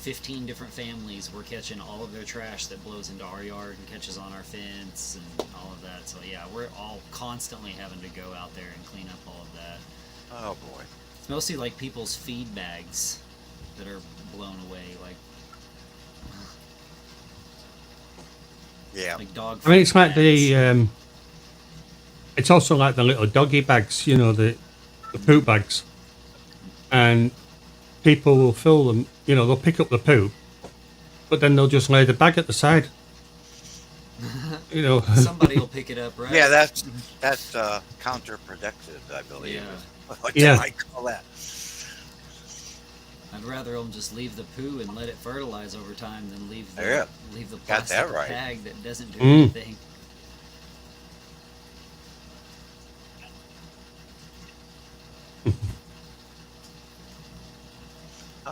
S8: 15 different families, we're catching all of their trash that blows into our yard and catches on our fence and all of that. So yeah, we're all constantly having to go out there and clean up all of that.
S4: Oh boy.
S8: It's mostly like people's feed bags that are blown away, like dog food.
S3: I mean, it's like the it's also like the little doggy bags, the poop bags, and people will fill them, they'll pick up the poop, but then they'll just lay the bag at the side.
S8: Somebody will pick it up, right?
S4: Yeah, that's counterproductive, I believe.
S8: Yeah.
S4: What they might call that.
S8: I'd rather them just leave the poo and let it fertilize over time than leave the plastic
S4: Got that right.
S8: bag that doesn't do anything.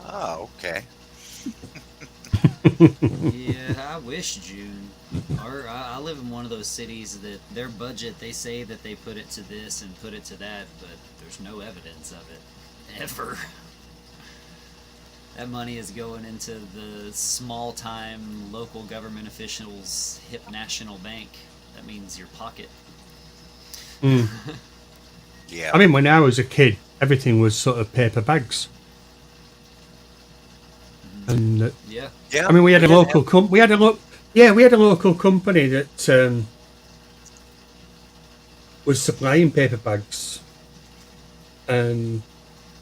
S4: Oh, okay.
S8: Yeah, I wish, June. I live in one of those cities that their budget, they say that they put it to this and put it to that, but there's no evidence of it. Ever. That money is going into the small-time local government officials' hip national bank. That means your pocket.
S4: Yeah.
S3: I mean, when I was a kid, everything was sort of paper bags. And
S8: yeah.
S3: I mean, we had a local we had a local company that was supplying paper bags, and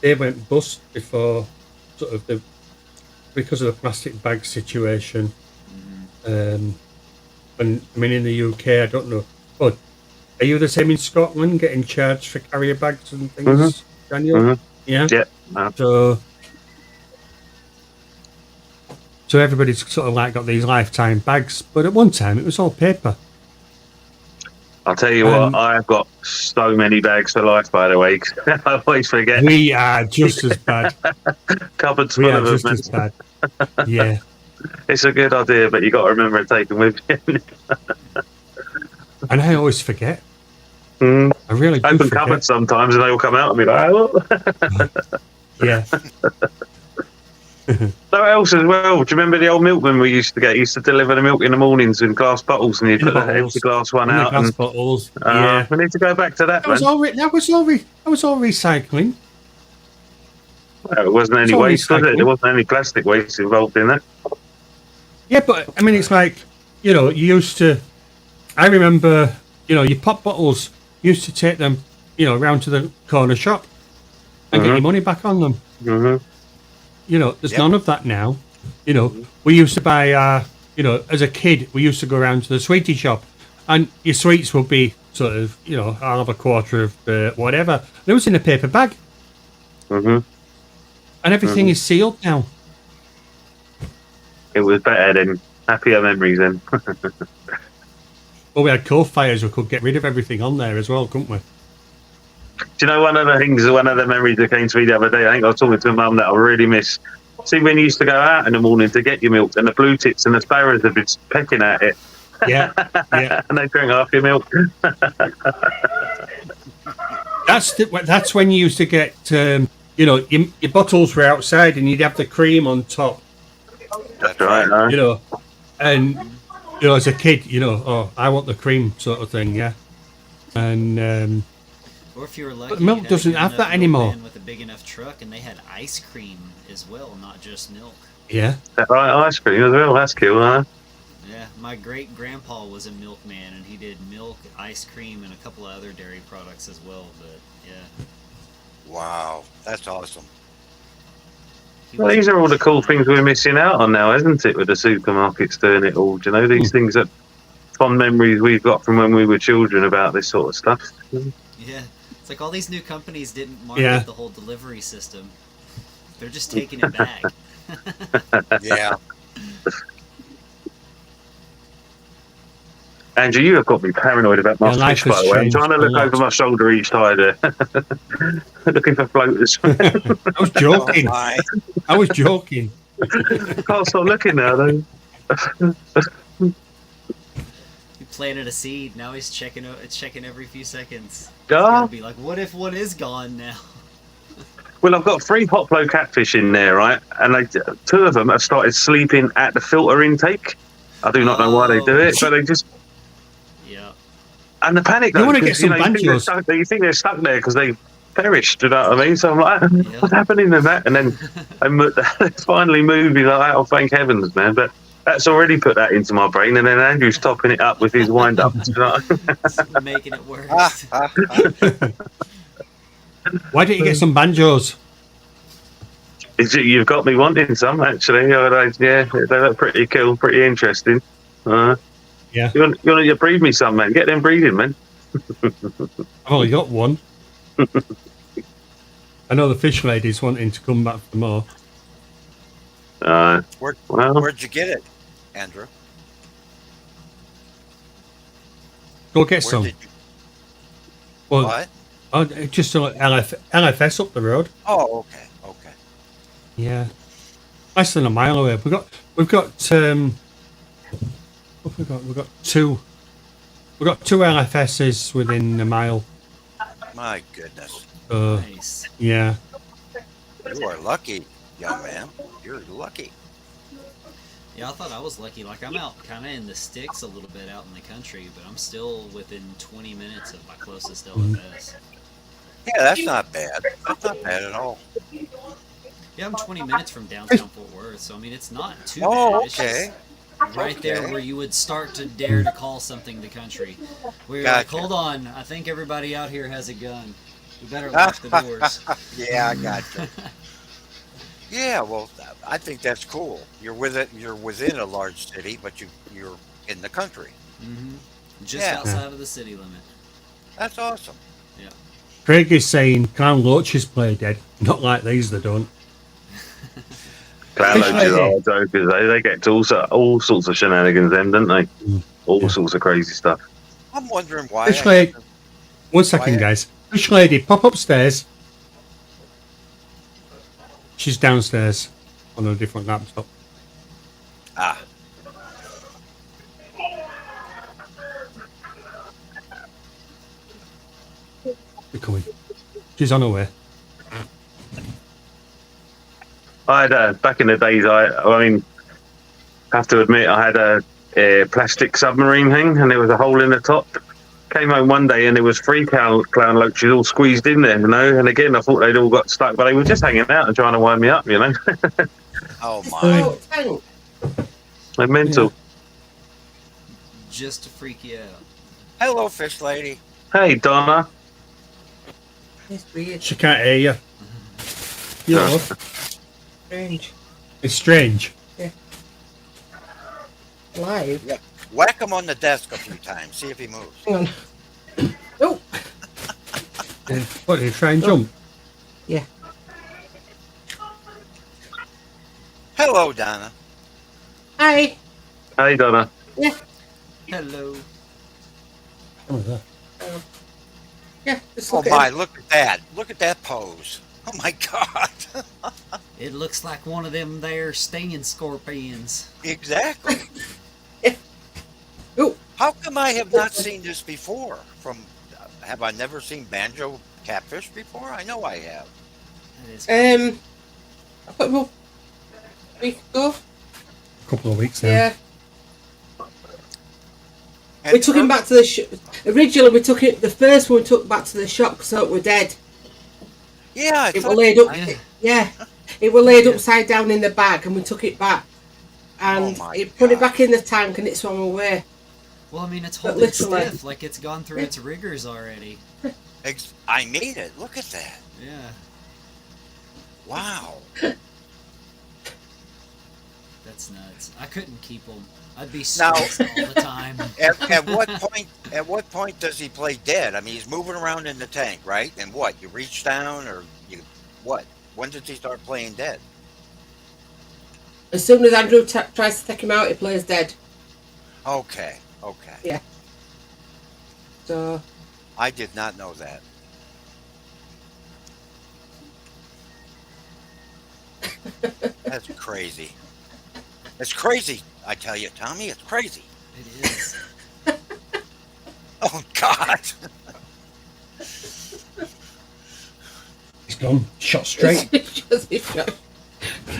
S3: they went bust before because of the plastic bag situation. And I mean, in the UK, I don't know. But are you the same in Scotland, getting charged for carrier bags and things, Daniel? Yeah. So everybody's sort of like got these lifetime bags, but at one time it was all paper.
S10: I'll tell you what, I've got so many bags for life, by the way. I always forget.
S3: We are just as bad.
S10: Cupboards full of them.
S3: Just as bad. Yeah.
S10: It's a good idea, but you got to remember to take them with you.
S3: And I always forget. I really do
S10: open
S3: forget.
S10: cupboards sometimes, and they all come out and be like, oh.
S3: Yeah.
S10: So else as well. Do you remember the old milkman we used to get? He used to deliver the milk in the mornings in glass bottles, and you put the empty glass one out.
S3: Glass bottles. Yeah.
S10: We need to go back to that.
S3: That was all recycling.
S10: Well, it wasn't any waste, was it? There wasn't any plastic waste involved in that.
S3: Yeah, but I mean, it's like, you used to. I remember, your pop bottles. You used to take them, round to the corner shop and get your money back on them. There's none of that now. We used to buy, as a kid, we used to go around to the sweetie shop, and your sweets would be sort of, I'll have a quarter of whatever. And it was in a paper bag. And everything is sealed now.
S10: It was better then. Happier memories then.
S3: Well, we had coal fires. We could get rid of everything on there as well, couldn't we?
S10: Do you know one of the memories that came to me the other day? I think I was talking to my mum that I really miss. See, when you used to go out in the morning to get your milk, and the blue tits and the sparrows have been pecking at it.
S3: Yeah.
S10: And they drink half your milk.
S3: That's when you used to get, your bottles were outside, and you'd have the cream on top.
S10: That's right.
S3: And as a kid, I want the cream sort of thing, yeah. And
S8: Or if you were lucky,
S3: But milk doesn't have that anymore.
S8: With a big enough truck, and they had ice cream as well, not just milk.
S3: Yeah.
S10: Ice cream as well. That's cool, huh?
S8: Yeah, my great grandpa was a milkman, and he did milk, ice cream, and a couple of other dairy products as well. But yeah.
S4: Wow, that's awesome.
S10: Well, these are all the cool things we're missing out on now, isn't it? With the supermarkets doing it all. Do you know these things that fond memories we've got from when we were children about this sort of stuff?
S8: Yeah, it's like all these new companies didn't market the whole delivery system. They're just taking it back.
S4: Yeah.
S10: Andrew, you have got me paranoid about my fish, by the way. I'm trying to look over my shoulder each time there. Looking for floaters.
S3: I was joking.
S4: Oh,
S3: I was joking.
S10: Can't stop looking now, though.
S8: He planted a seed. Now he's checking every few seconds. He's
S10: Yeah.
S8: gonna be like, what if one is gone now?
S10: Well, I've got 3 poplo catfish in there, right? And 2 of them have started sleeping at the filter intake. I do not know why they do it, but they just...
S8: Yeah.
S10: And the panic, though,
S3: You want to get some
S10: you think they're stuck there because they perished, you know what I mean? So I'm like, what's happening to that? And then they finally moved. He's like, oh, thank heavens, man. But that's already put that into my brain. And then Andrew's topping it up with his wind-up. You know?
S8: Making it worse.
S3: Why don't you get some banjos?
S10: You've got me wanting some, actually. Yeah, they look pretty cool, pretty interesting.
S3: Yeah.
S10: You want to breed me some, man? Get them breeding, man.
S3: I've only got one. I know the fish lady's wanting to come back for more.
S4: Where'd you get it, Andrew?
S3: Go get some. Well,
S4: what?
S3: Just LFS up the road.
S4: Oh, okay.
S3: Yeah, less than a mile away. We've got what have we got? We've got two LFSs within a mile.
S4: My goodness.
S8: Nice.
S3: Yeah.
S4: You are lucky, young man. You're lucky.
S8: Yeah, I thought I was lucky. Like, I'm out kind of in the sticks a little bit out in the country, but I'm still within 20 minutes of my closest LFS.
S4: Yeah, that's not bad. That's not bad at all.
S8: Yeah, I'm 20 minutes from downtown Fort Worth, so I mean, it's not too bad.
S4: Oh,
S8: It's
S4: okay.
S8: just right there where you would start to dare to call something the country. Where you're like, hold on, I think everybody out here has a gun. We better lock the doors.
S4: Yeah, I gotcha. Yeah, well, I think that's cool. You're within a large city, but you're in the country.
S8: Mm-hmm. Just outside of the city limit.
S4: That's awesome.
S8: Yeah.
S3: Craig is saying clown loaches play dead. Not like these, they don't.
S10: Clown loaches are jokers. They get to all sorts of shenanigans, then, don't they? All sorts of crazy stuff.
S4: I'm wondering why.
S3: Fish lady, one second, guys. Fish lady, pop upstairs. She's downstairs on a different laptop.
S4: Ah.
S3: They're coming. She's on her way.
S10: I had back in the days. I mean, have to admit, I had a plastic submarine thing, and there was a hole in the top. Came home one day, and there was 3 clown loaches all squeezed in there, you know. And again, I thought they'd all got stuck, but they were just hanging out and trying to wind me up, you know.
S4: Oh my!
S10: They're mental.
S8: Just to freak you out.
S4: Hello, fish lady.
S10: Hey, Donna.
S12: It's weird.
S3: She can't hear you. You know.
S12: Strange.
S3: It's strange.
S12: Yeah. Live.
S4: Yeah. Whack him on the desk a few times. See if he moves.
S12: Hang on. Oh.
S3: What, did you try and jump?
S12: Yeah.
S4: Hello, Donna.
S12: Hi.
S10: Hey, Donna.
S12: Yeah.
S8: Hello.
S3: Oh, that.
S12: Yeah. Just
S4: Oh
S12: look
S4: my!
S12: at it.
S4: Look at that! Look at that pose! Oh my God!
S8: It looks like one of them there stinging scorpions.
S4: Exactly.
S12: Oh.
S4: How come I have not seen this before? Have I never seen banjo catfish before? I know I have.
S12: A couple weeks ago.
S3: A couple of weeks now.
S12: Yeah. We took him back to the originally we took it. The first one we took back to the shop because it were dead.
S4: Yeah,
S12: it was laid up. Yeah, it was laid upside down in the bag, and we took it back, and it put it back in the tank, and it swam away.
S8: Well, I mean, it's holding stiff, like it's gone through its rigors already.
S4: I made it. Look at that.
S8: Yeah.
S4: Wow.
S8: That's nuts. I couldn't keep him. I'd be stressed all the time.
S4: At what point does he play dead? I mean, he's moving around in the tank, right? And what? You reach down, or you what? When does he start playing dead?
S12: As soon as Andrew tries to take him out, he plays dead.
S4: Okay. Okay.
S12: Yeah. So.
S4: I did not know that. That's crazy. It's crazy, I tell you, Tommy. It's crazy.
S8: It is.
S4: Oh, God.
S3: He's gone. Shot straight.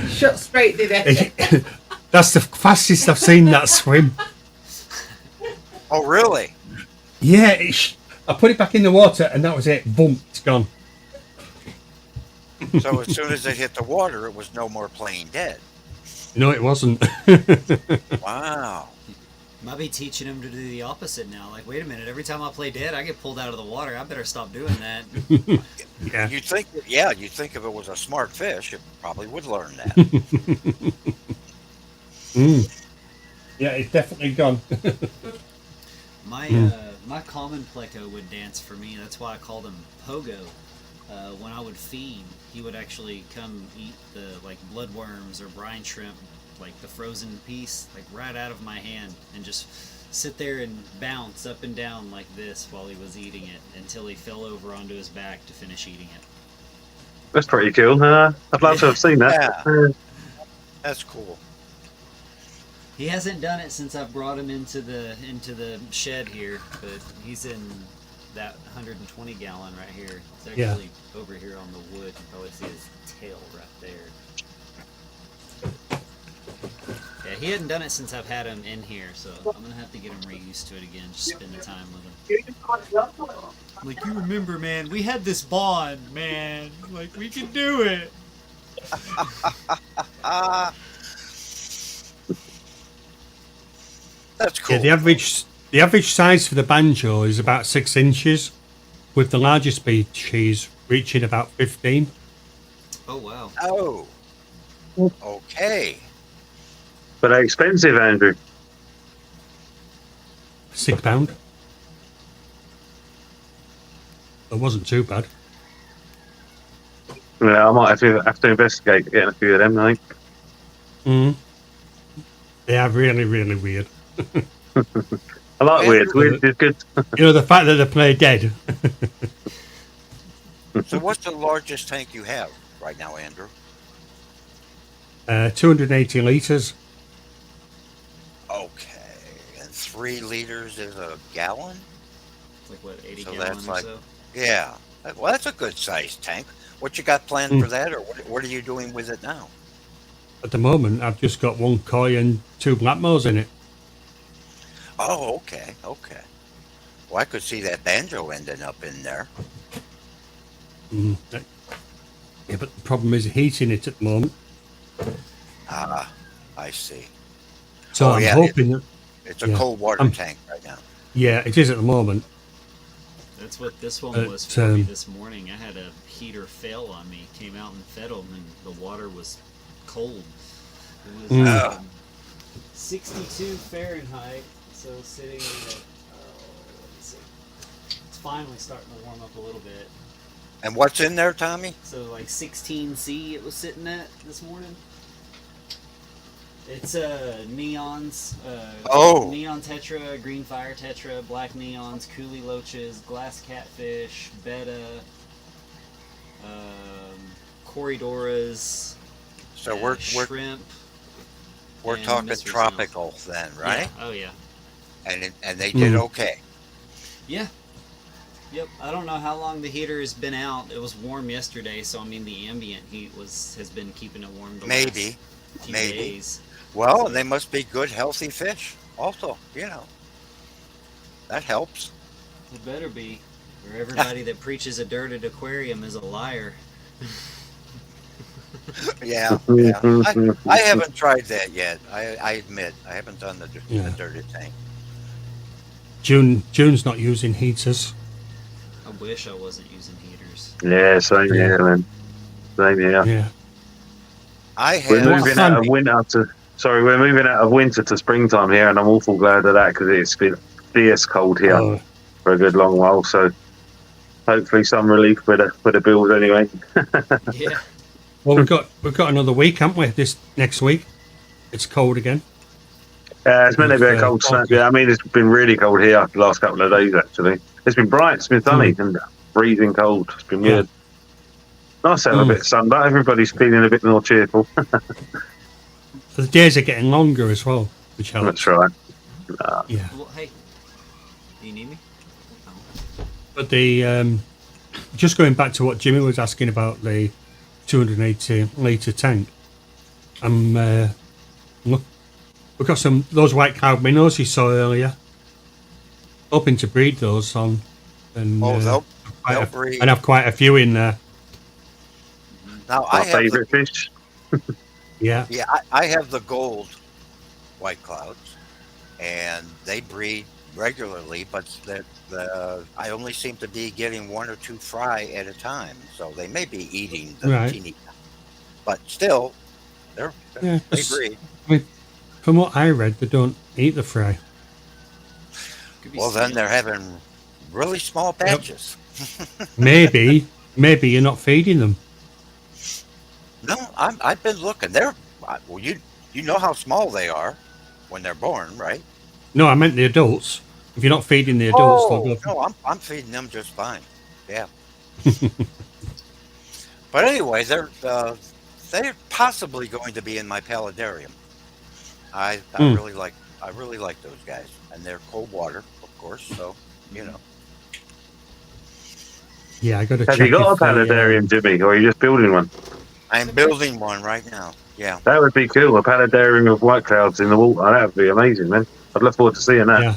S12: Shot straight, did it?
S3: That's the fastest I've seen that swim.
S4: Oh, really?
S3: Yeah. I put it back in the water, and that was it. Boom. It's gone.
S4: So as soon as it hit the water, it was no more playing dead.
S3: No, it wasn't.
S4: Wow.
S8: Might be teaching him to do the opposite now. Like, wait a minute, every time I play dead, I get pulled out of the water. I better stop doing that.
S3: Yeah.
S4: You'd think if it was a smart fish, it probably would learn that.
S3: Yeah, it's definitely gone.
S8: My common pleco would dance for me. That's why I called him Pogo. When I would feed, he would actually come eat the bloodworms or brine shrimp, like the frozen piece, like right out of my hand, and just sit there and bounce up and down like this while he was eating it until he fell over onto his back to finish eating it.
S10: That's pretty cool. I'd love to have seen that.
S4: Yeah. That's cool.
S8: He hasn't done it since I brought him into the shed here, but he's in that 120 gallon right here. It's actually over here on the wood. You can probably see his tail right there. Yeah, he hadn't done it since I've had him in here, so I'm gonna have to get him reused to it again. Just spend the time with him. Like, you remember, man? We had this bond, man. Like, we can do it.
S4: That's cool.
S3: Yeah, the average size for the banjo is about 6 inches, with the largest species reaching about 15.
S8: Oh wow.
S4: Oh. Okay.
S10: But they're expensive, Andrew.
S3: £6. It wasn't too bad.
S10: Yeah, I might have to investigate getting a few of them, I think.
S3: They are really, really weird.
S10: I like weird. Weird is good.
S3: You know, the fact that they play dead.
S4: So what's the largest tank you have right now, Andrew?
S3: 280 litres.
S4: Okay. And 3 liters is a gallon?
S8: It's like, what, 80
S4: So
S8: gallon
S4: that's
S8: or
S4: like,
S8: so?
S4: yeah. Well, that's a good sized tank. What you got planned for that, or what are you doing with it now?
S3: At the moment, I've just got 1 koi and 2 blackmores in it.
S4: Oh, okay, okay. Well, I could see that banjo ending up in there.
S3: Yeah, but the problem is heating it at the moment.
S4: Ah, I see.
S3: So I'm hoping that
S4: it's a cold water tank right now.
S3: Yeah, it is at the moment.
S8: That's what this one was for me this morning. I had a heater fail on me. Came out and fed them, and the water was cold. It was 62 Fahrenheit, so sitting at, let's see. It's finally starting to warm up a little bit.
S4: And what's in there, Tommy?
S8: So like 16C it was sitting at this morning. It's neons, neon tetra, green fire tetra, black neons, coolie loaches, glass catfish, betta, corridoras,
S4: so we're
S8: shrimp.
S4: We're talking tropical then, right?
S8: Yeah. Oh yeah.
S4: And they did okay.
S8: Yeah. Yep. I don't know how long the heater has been out. It was warm yesterday, so I mean the ambient heat has been keeping it warm the last few days.
S4: Well, they must be good, healthy fish. Also, you know. That helps.
S8: It better be. Or everybody that preaches a dirted aquarium is a liar.
S4: Yeah. I haven't tried that yet. I admit I haven't done the dirted tank.
S3: June's not using heaters.
S8: I wish I wasn't using heaters.
S10: Yeah, same here, man. Same here.
S3: Yeah.
S10: We're moving out of winter to springtime here, and I'm awful glad of that because it's been fierce cold here for a good long while. So hopefully some relief for the bills anyway.
S8: Yeah.
S3: Well, we've got another week, haven't we? This next week, it's cold again.
S10: It's meant to be a cold snap. Yeah, I mean it's been really cold here the last couple of days. Actually, it's been bright, it's been sunny, and freezing cold. It's been weird. Nice to have a bit of sun, but everybody's feeling a bit more cheerful.
S3: The days are getting longer as well, which helps.
S10: That's right.
S3: Yeah.
S8: Well, hey, do you need me?
S3: But the just going back to what Jimmy was asking about the 280 litre tank, look, we've got those white cloud minnows you saw earlier. Hoping to breed those on, and
S4: they'll breed.
S3: and have quite a few in there.
S4: Now
S10: my favourite fish.
S3: Yeah.
S4: Yeah, I have the gold white clouds, and they breed regularly, but I only seem to be getting 1 or 2 fry at a time, so they may be eating the teeny, but still, they breed.
S3: I mean, from what I read, they don't eat the fry.
S4: Well, then they're having really small batches.
S3: Maybe you're not feeding them.
S4: No, I've been looking. Well, you know how small they are when they're born, right?
S3: No, I meant the adults. If you're not feeding the adults, they'll go.
S4: No, I'm feeding them just fine. Yeah. But anyway, they're possibly going to be in my paludarium. I really like those guys, and they're cold water, of course. So
S3: Yeah, I got to.
S10: Have you got a paludarium, Jimmy, or are you just building one?
S4: I'm building one right now. Yeah.
S10: That would be cool. A paludarium of white clouds in the water. That would be amazing, man. I'd look forward to seeing that.
S3: Yeah.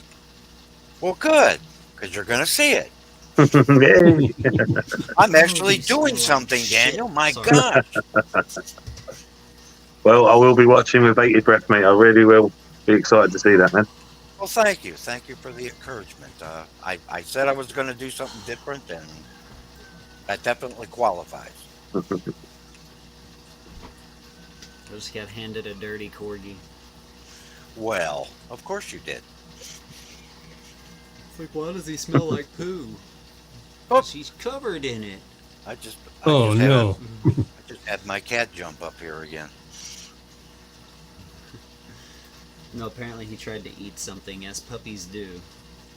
S4: Well, good, because you're going to see it.
S10: Yeah.
S4: I'm actually doing something, Daniel. My gosh.
S10: Well, I will be watching with bated breath, mate. I really will be excited to see that, man.
S4: Well, thank you. Thank you for the encouragement. I said I was going to do something different, and that definitely qualifies.
S8: I just got handed a dirty corgi.
S4: Well, of course you did.
S8: It's like, why does he smell like poo? She's covered in it.
S4: I just had my cat jump up here again.
S8: No, apparently he tried to eat something, as puppies do.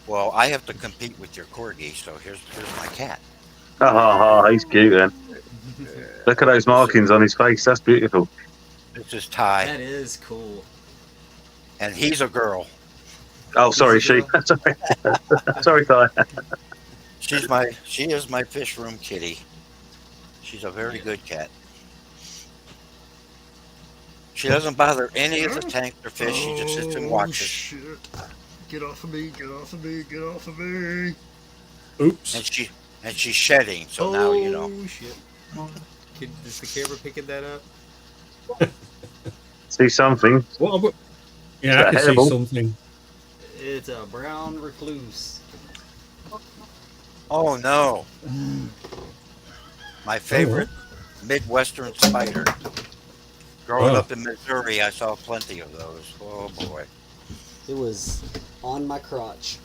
S4: Well, I have to compete with your corgi, so here's my cat.
S10: Oh, he's cute, then. Look at those markings on his face. That's beautiful.
S4: This is Ty.
S8: That is cool.
S4: And he's a girl.
S10: Oh, sorry, she. Sorry, Ty.
S4: She is my fish room kitty. She's a very good cat. She doesn't bother any of the tank or fish. She just sits and watches.
S8: Shit. Get off of me! Get off of me! Get off of me!
S3: Oops.
S4: And she's shedding. So now you know.
S8: Oh shit! Is the camera picking that up?
S10: See something.
S3: Yeah, I can see something.
S8: It's a brown recluse.
S4: Oh no! My favorite Midwestern spider. Growing up in Missouri, I saw plenty of those. Oh boy!
S11: It was on my crotch.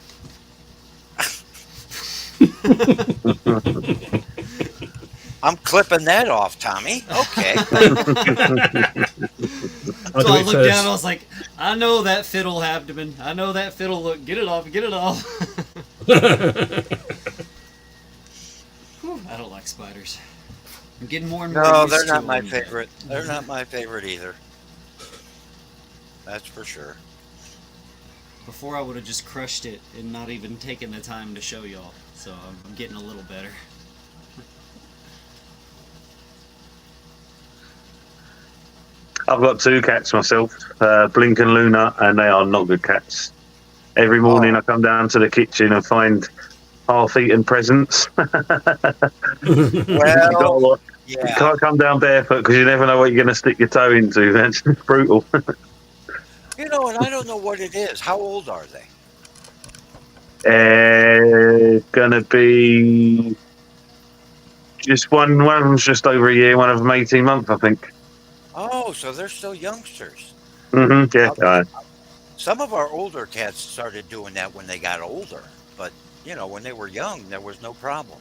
S4: I'm clipping that off, Tommy. Okay.
S8: So I looked down and I was like, I know that fiddle abdomen. I know that fiddle look. Get it off. Get it off. Whew, I don't like spiders. I'm getting more and more
S4: No,
S8: used
S4: they're
S8: to
S4: not my
S8: them.
S4: favorite. They're not my favorite either. That's for sure.
S8: Before I would have just crushed it and not even taken the time to show y'all. So I'm getting a little better.
S10: I've got 2 cats myself, Blink and Luna, and they are not good cats. Every morning I come down to the kitchen and find half-eaten presents.
S4: Well,
S10: you can't come down barefoot because you never know what you're going to stick your toe into. That's brutal.
S4: You know, and I don't know what it is. How old are they?
S10: Gonna be just one of them's just over a year, one of them 18 months, I think.
S4: Oh, so they're still youngsters.
S10: Yeah.
S4: Some of our older cats started doing that when they got older, but when they were young, there was no problem.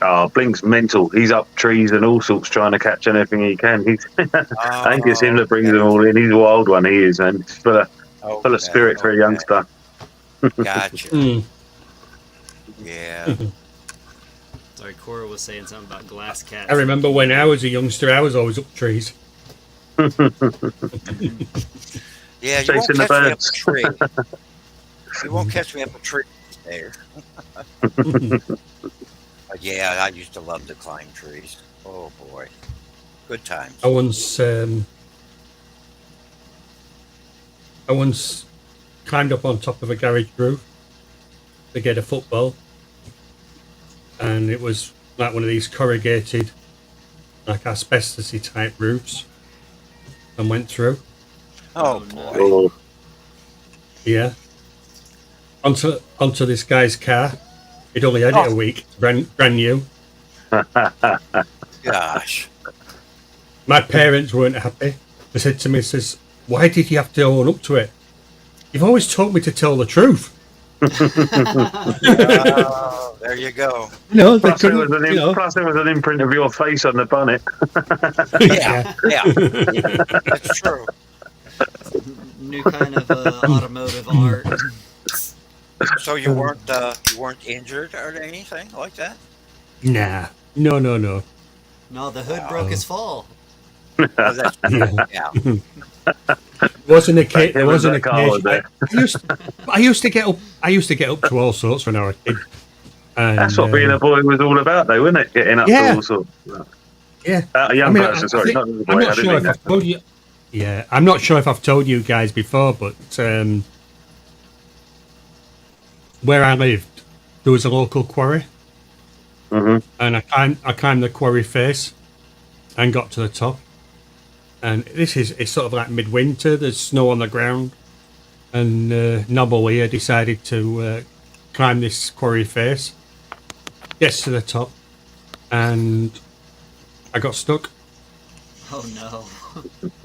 S10: Oh, Blink's mental. He's up trees and all sorts trying to catch anything he can. I think it's him that brings them all in. He's a wild one, he is, man. He's full of spirit for a youngster.
S4: Gotcha. Yeah.
S8: Sorry, Cora was saying something about glass cats.
S3: I remember when I was a youngster, I was always up trees.
S4: Yeah, you won't catch me up a tree. You won't catch me up a tree there. Yeah, I used to love to climb trees. Oh boy, good times.
S3: I once climbed up on top of a garage roof to get a football, and it was like one of these corrugated, like asbestos-y type roofs, and went through.
S4: Oh boy!
S3: Yeah, onto this guy's car. He'd only had it a week, brand new.
S4: Gosh.
S3: My parents weren't happy. They said to me, "Why did you have to own up to it? You've always told me to tell the truth."
S4: There you go.
S10: Plus, there was an imprint of your face on the bonnet.
S4: Yeah. That's true.
S8: New kind of automotive art.
S4: So you weren't injured or anything like that?
S3: Nah. No.
S8: No, the hood broke his fall.
S4: Yeah.
S3: Wasn't a kid. It wasn't a kid. I used to get up to all sorts when I was a kid. And,
S10: that's what being a boy was all about, though, wasn't it? Getting up to all sorts.
S3: Yeah.
S10: A young person, sorry.
S3: I'm not sure if I've told you. Yeah, I'm not sure if I've told you guys before, but where I lived, there was a local quarry, and I climbed the quarry face and got to the top. And it's sort of like midwinter. There's snow on the ground, and Nobble here decided to climb this quarry face. Gets to the top, and I got stuck.
S8: Oh no!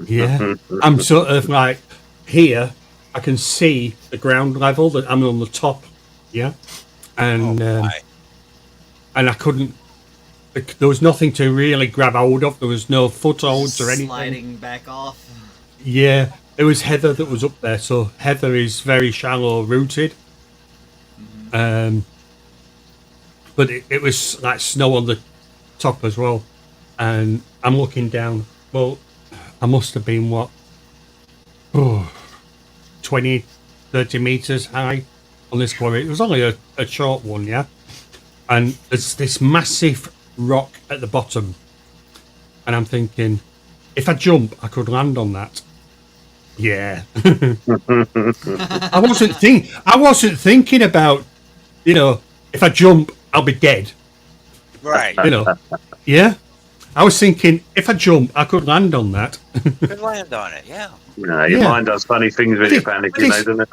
S3: Yeah, I'm sort of like here. I can see the ground level that I'm on the top. Yeah, and I couldn't. There was nothing to really grab hold of. There was no footholds or anything.
S8: Sliding back off.
S3: Yeah, it was heather that was up there. So heather is very shallow rooted. But it was like snow on the top as well. And I'm looking down. Well, I must have been 20, 30 meters high on this quarry. It was only a short one, yeah. And there's this massive rock at the bottom, and I'm thinking, if I jump, I could land on that. Yeah. I wasn't thinking about, if I jump, I'll be dead.
S4: Right.
S3: Yeah. I was thinking, if I jump, I could land on that.
S4: Could land on it, yeah.
S10: Your mind does funny things when you're panicking, doesn't it?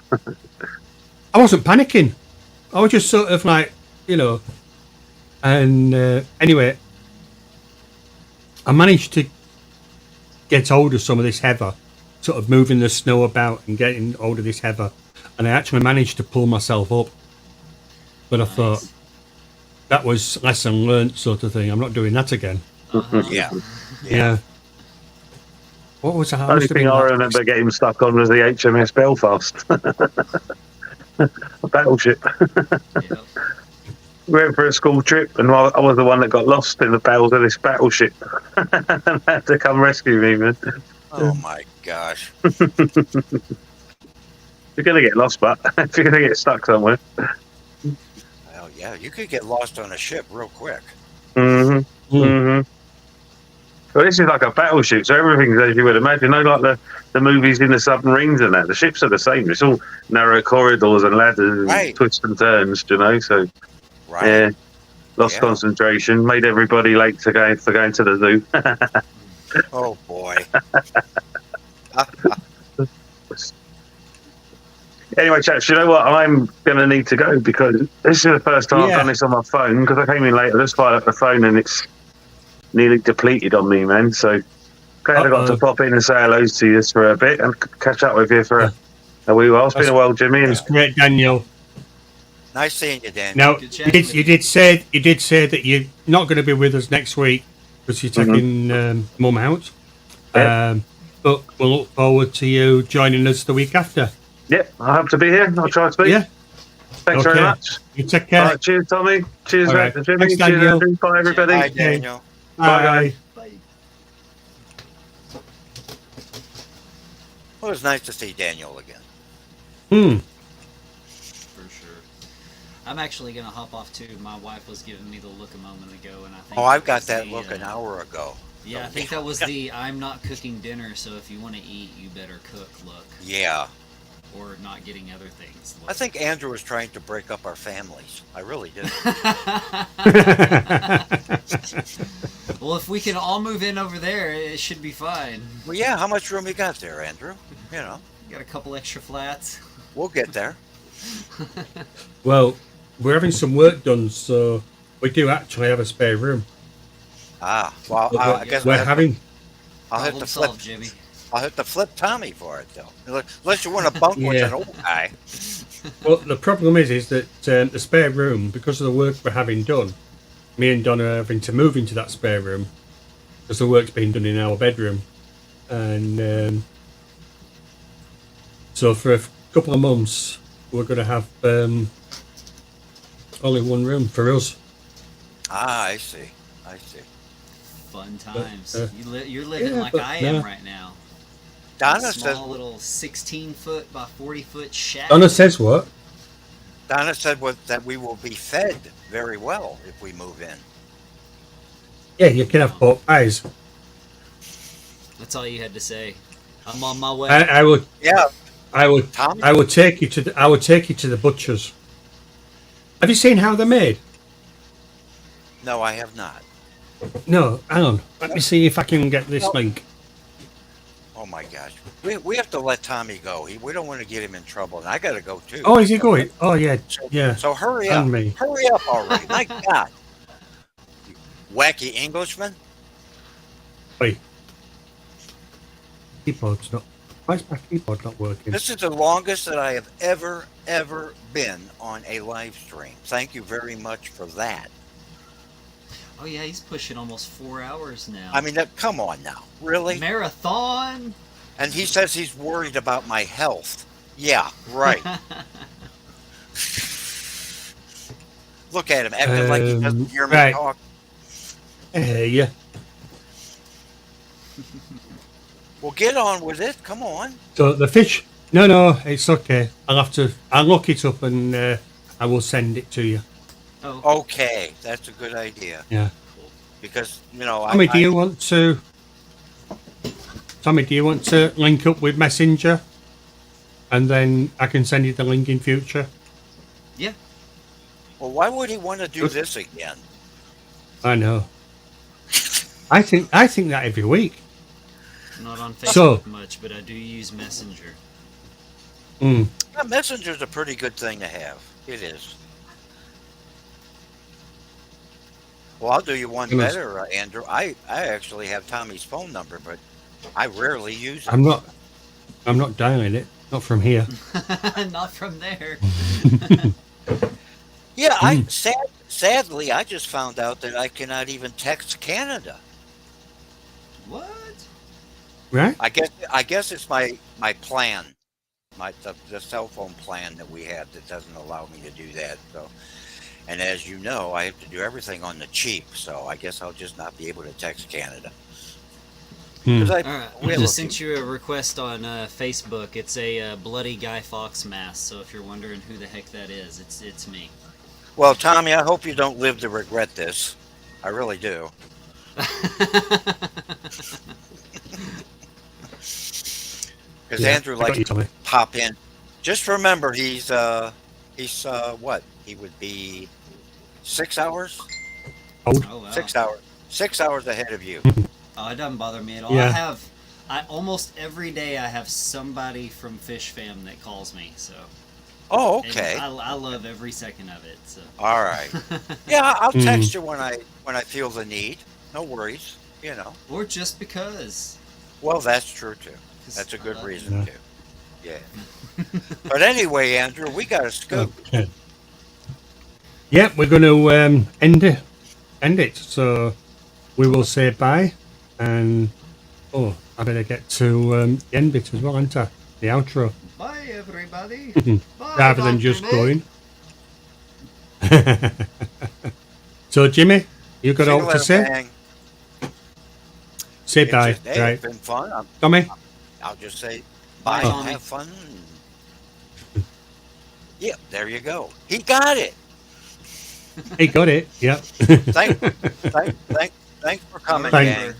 S3: I wasn't panicking. I was just sort of like, and anyway, I managed to get hold of some of this heather, sort of moving the snow about and getting hold of this heather, and I actually managed to pull myself up. But I thought that was lesson learnt, sort of thing. I'm not doing that again. Yeah. What was the
S10: only thing I remember getting stuck on was the HMS Belfast, a battleship. We went for a school trip, and I was the one that got lost in the bowels of this battleship, and had to come rescue me, man.
S4: Oh my gosh!
S10: You're gonna get lost, but if you're gonna get stuck somewhere.
S4: Well, yeah, you could get lost on a ship real quick.
S10: Well, this is like a battleship, so everything's as you would imagine. Like the movies in the submarines and that. The ships are the same. It's all narrow corridors and ladders and twists and turns, So, yeah, lost concentration. Made everybody late for going to the zoo.
S4: Oh, boy.
S10: Anyway, chaps, you know what? I'm going to need to go because this is the first time I've done this on my phone because I came in late. I just fired up the phone and it's nearly depleted on me, man. So glad I got to pop in and say hello to you for a bit and catch up with you for a wee while. It's been a while, Jimmy.
S3: It's great, Daniel.
S4: Nice seeing you, Daniel.
S3: Now, you did say that you're not going to be with us next week because you're taking Mum out. But we'll look forward to you joining us the week after.
S10: Yep, I hope to be here. I'll try to be.
S3: Yeah.
S10: Thanks very much.
S3: You take care.
S10: All right, cheers, Tommy. Cheers,
S3: right.
S10: Jimmy.
S3: Thanks, Daniel.
S10: Cheers, bye, everybody.
S4: Bye, Daniel.
S3: Bye.
S4: Well, it was nice to see Daniel again.
S8: For sure. I'm actually going to hop off too. My wife was giving me the look a moment ago, and I think.
S4: Oh, I've got that look an hour ago.
S8: Yeah, I think that was the I'm not cooking dinner, so if you want to eat, you better cook look.
S4: Yeah.
S8: Or not getting other things.
S4: I think Andrew was trying to break up our families. I really did.
S8: Well, if we can all move in over there, it should be fine.
S4: Well, yeah. How much room you got there, Andrew? You know.
S8: Got a couple extra flats.
S4: We'll get there.
S3: Well, we're having some work done, so we do actually have a spare room.
S4: Ah, well, I guess
S3: we're having.
S4: I'll hit the flip, Jimmy. I'll hit the flip Tommy for it, though. Unless you want to bunk with an old guy.
S3: Well, the problem is that the spare room, because of the work we're having done, me and Donna are having to move into that spare room because the work's being done in our bedroom, and so for a couple of months we're going to have only one room for us.
S4: Ah, I see. I see.
S8: Fun times. You're living like I am right now.
S4: Donna
S8: small
S4: says
S8: little 16-foot by 40-foot shack.
S3: Donna says what?
S4: Donna said that we will be fed very well if we move in.
S3: Yeah, you can have pork pies.
S8: That's all you had to say. I'm on my way.
S3: I would.
S4: Yeah.
S3: I would take you to the butchers. Have you seen how they're made?
S4: No, I have not.
S3: No, hang on. Let me see if I can get this link.
S4: Oh my gosh, we have to let Tommy go. We don't want to get him in trouble, and I got to go too.
S3: Oh, is he going? Oh yeah, yeah.
S4: So hurry up! Hurry up already! My God, you wacky Englishman!
S3: Wait, keyboard's not. Why is my keyboard not working?
S4: This is the longest that I have ever been on a live stream. Thank you very much for that.
S8: Oh yeah, he's pushing almost 4 hours now.
S4: I mean, come on now, really?
S8: Marathon.
S4: And he says he's worried about my health. Yeah, right. Look at him, acting like he doesn't hear me talk.
S3: Yeah.
S4: Well, get on with it. Come on.
S3: So the fish? No, it's okay. I'll look it up and I will send it to you.
S8: Oh.
S4: Okay, that's a good idea.
S3: Yeah.
S4: Because
S3: Tommy, do you want to link up with Messenger, and then I can send you the link in future?
S8: Yeah.
S4: Well, why would he want to do this again?
S3: I know. I think that every week.
S8: Not on Facebook much, but I do use Messenger.
S3: Yeah,
S4: Messenger's a pretty good thing to have. It is. Well, I'll do you one better, Andrew. I actually have Tommy's phone number, but I rarely use it.
S3: I'm not dialing it. Not from here.
S8: Not from there.
S4: Yeah, sadly, I just found out that I cannot even text Canada.
S8: What?
S3: Right?
S4: I guess it's my plan, the cell phone plan that we have that doesn't allow me to do that. So, and as you know, I have to do everything on the cheap. So I guess I'll just not be able to text Canada.
S8: All right, I just sent you a request on Facebook. It's a bloody Guy Fawkes mask. So if you're wondering who the heck that is, it's me.
S4: Well, Tommy, I hope you don't live to regret this. I really do. Because Andrew likes to pop in. Just remember, he's what? He would be 6 hours.
S8: Oh, wow.
S4: 6 hours. 6 hours ahead of you.
S8: Oh, it doesn't bother me at all.
S3: Yeah.
S8: I almost every day I have somebody from Fish Fam that calls me. So.
S4: Oh, okay.
S8: I love every second of it. So.
S4: All right. Yeah, I'll text you when I feel the need. No worries. You know.
S8: Or just because.
S4: Well, that's true too. That's a good reason too. Yeah. But anyway, Andrew, we got a scoop.
S3: Okay. Yeah, we're going to end it. So we will say bye, and I better get to the end bit as well, aren't I? The outro.
S8: Bye, everybody. Bye,
S3: rather than just going. So, Jimmy, you got all to say?
S4: Bang.
S3: Say bye.
S4: Hey,
S3: right.
S4: It's been fun.
S3: Tommy?
S4: I'll just say bye and have fun. Yeah, there you go. He got it.
S3: He got it. Yep.
S4: Thanks for coming, gang.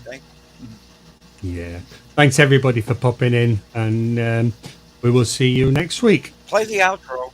S3: Yeah. Thanks everybody for popping in, and we will see you next week.
S4: Play the outro.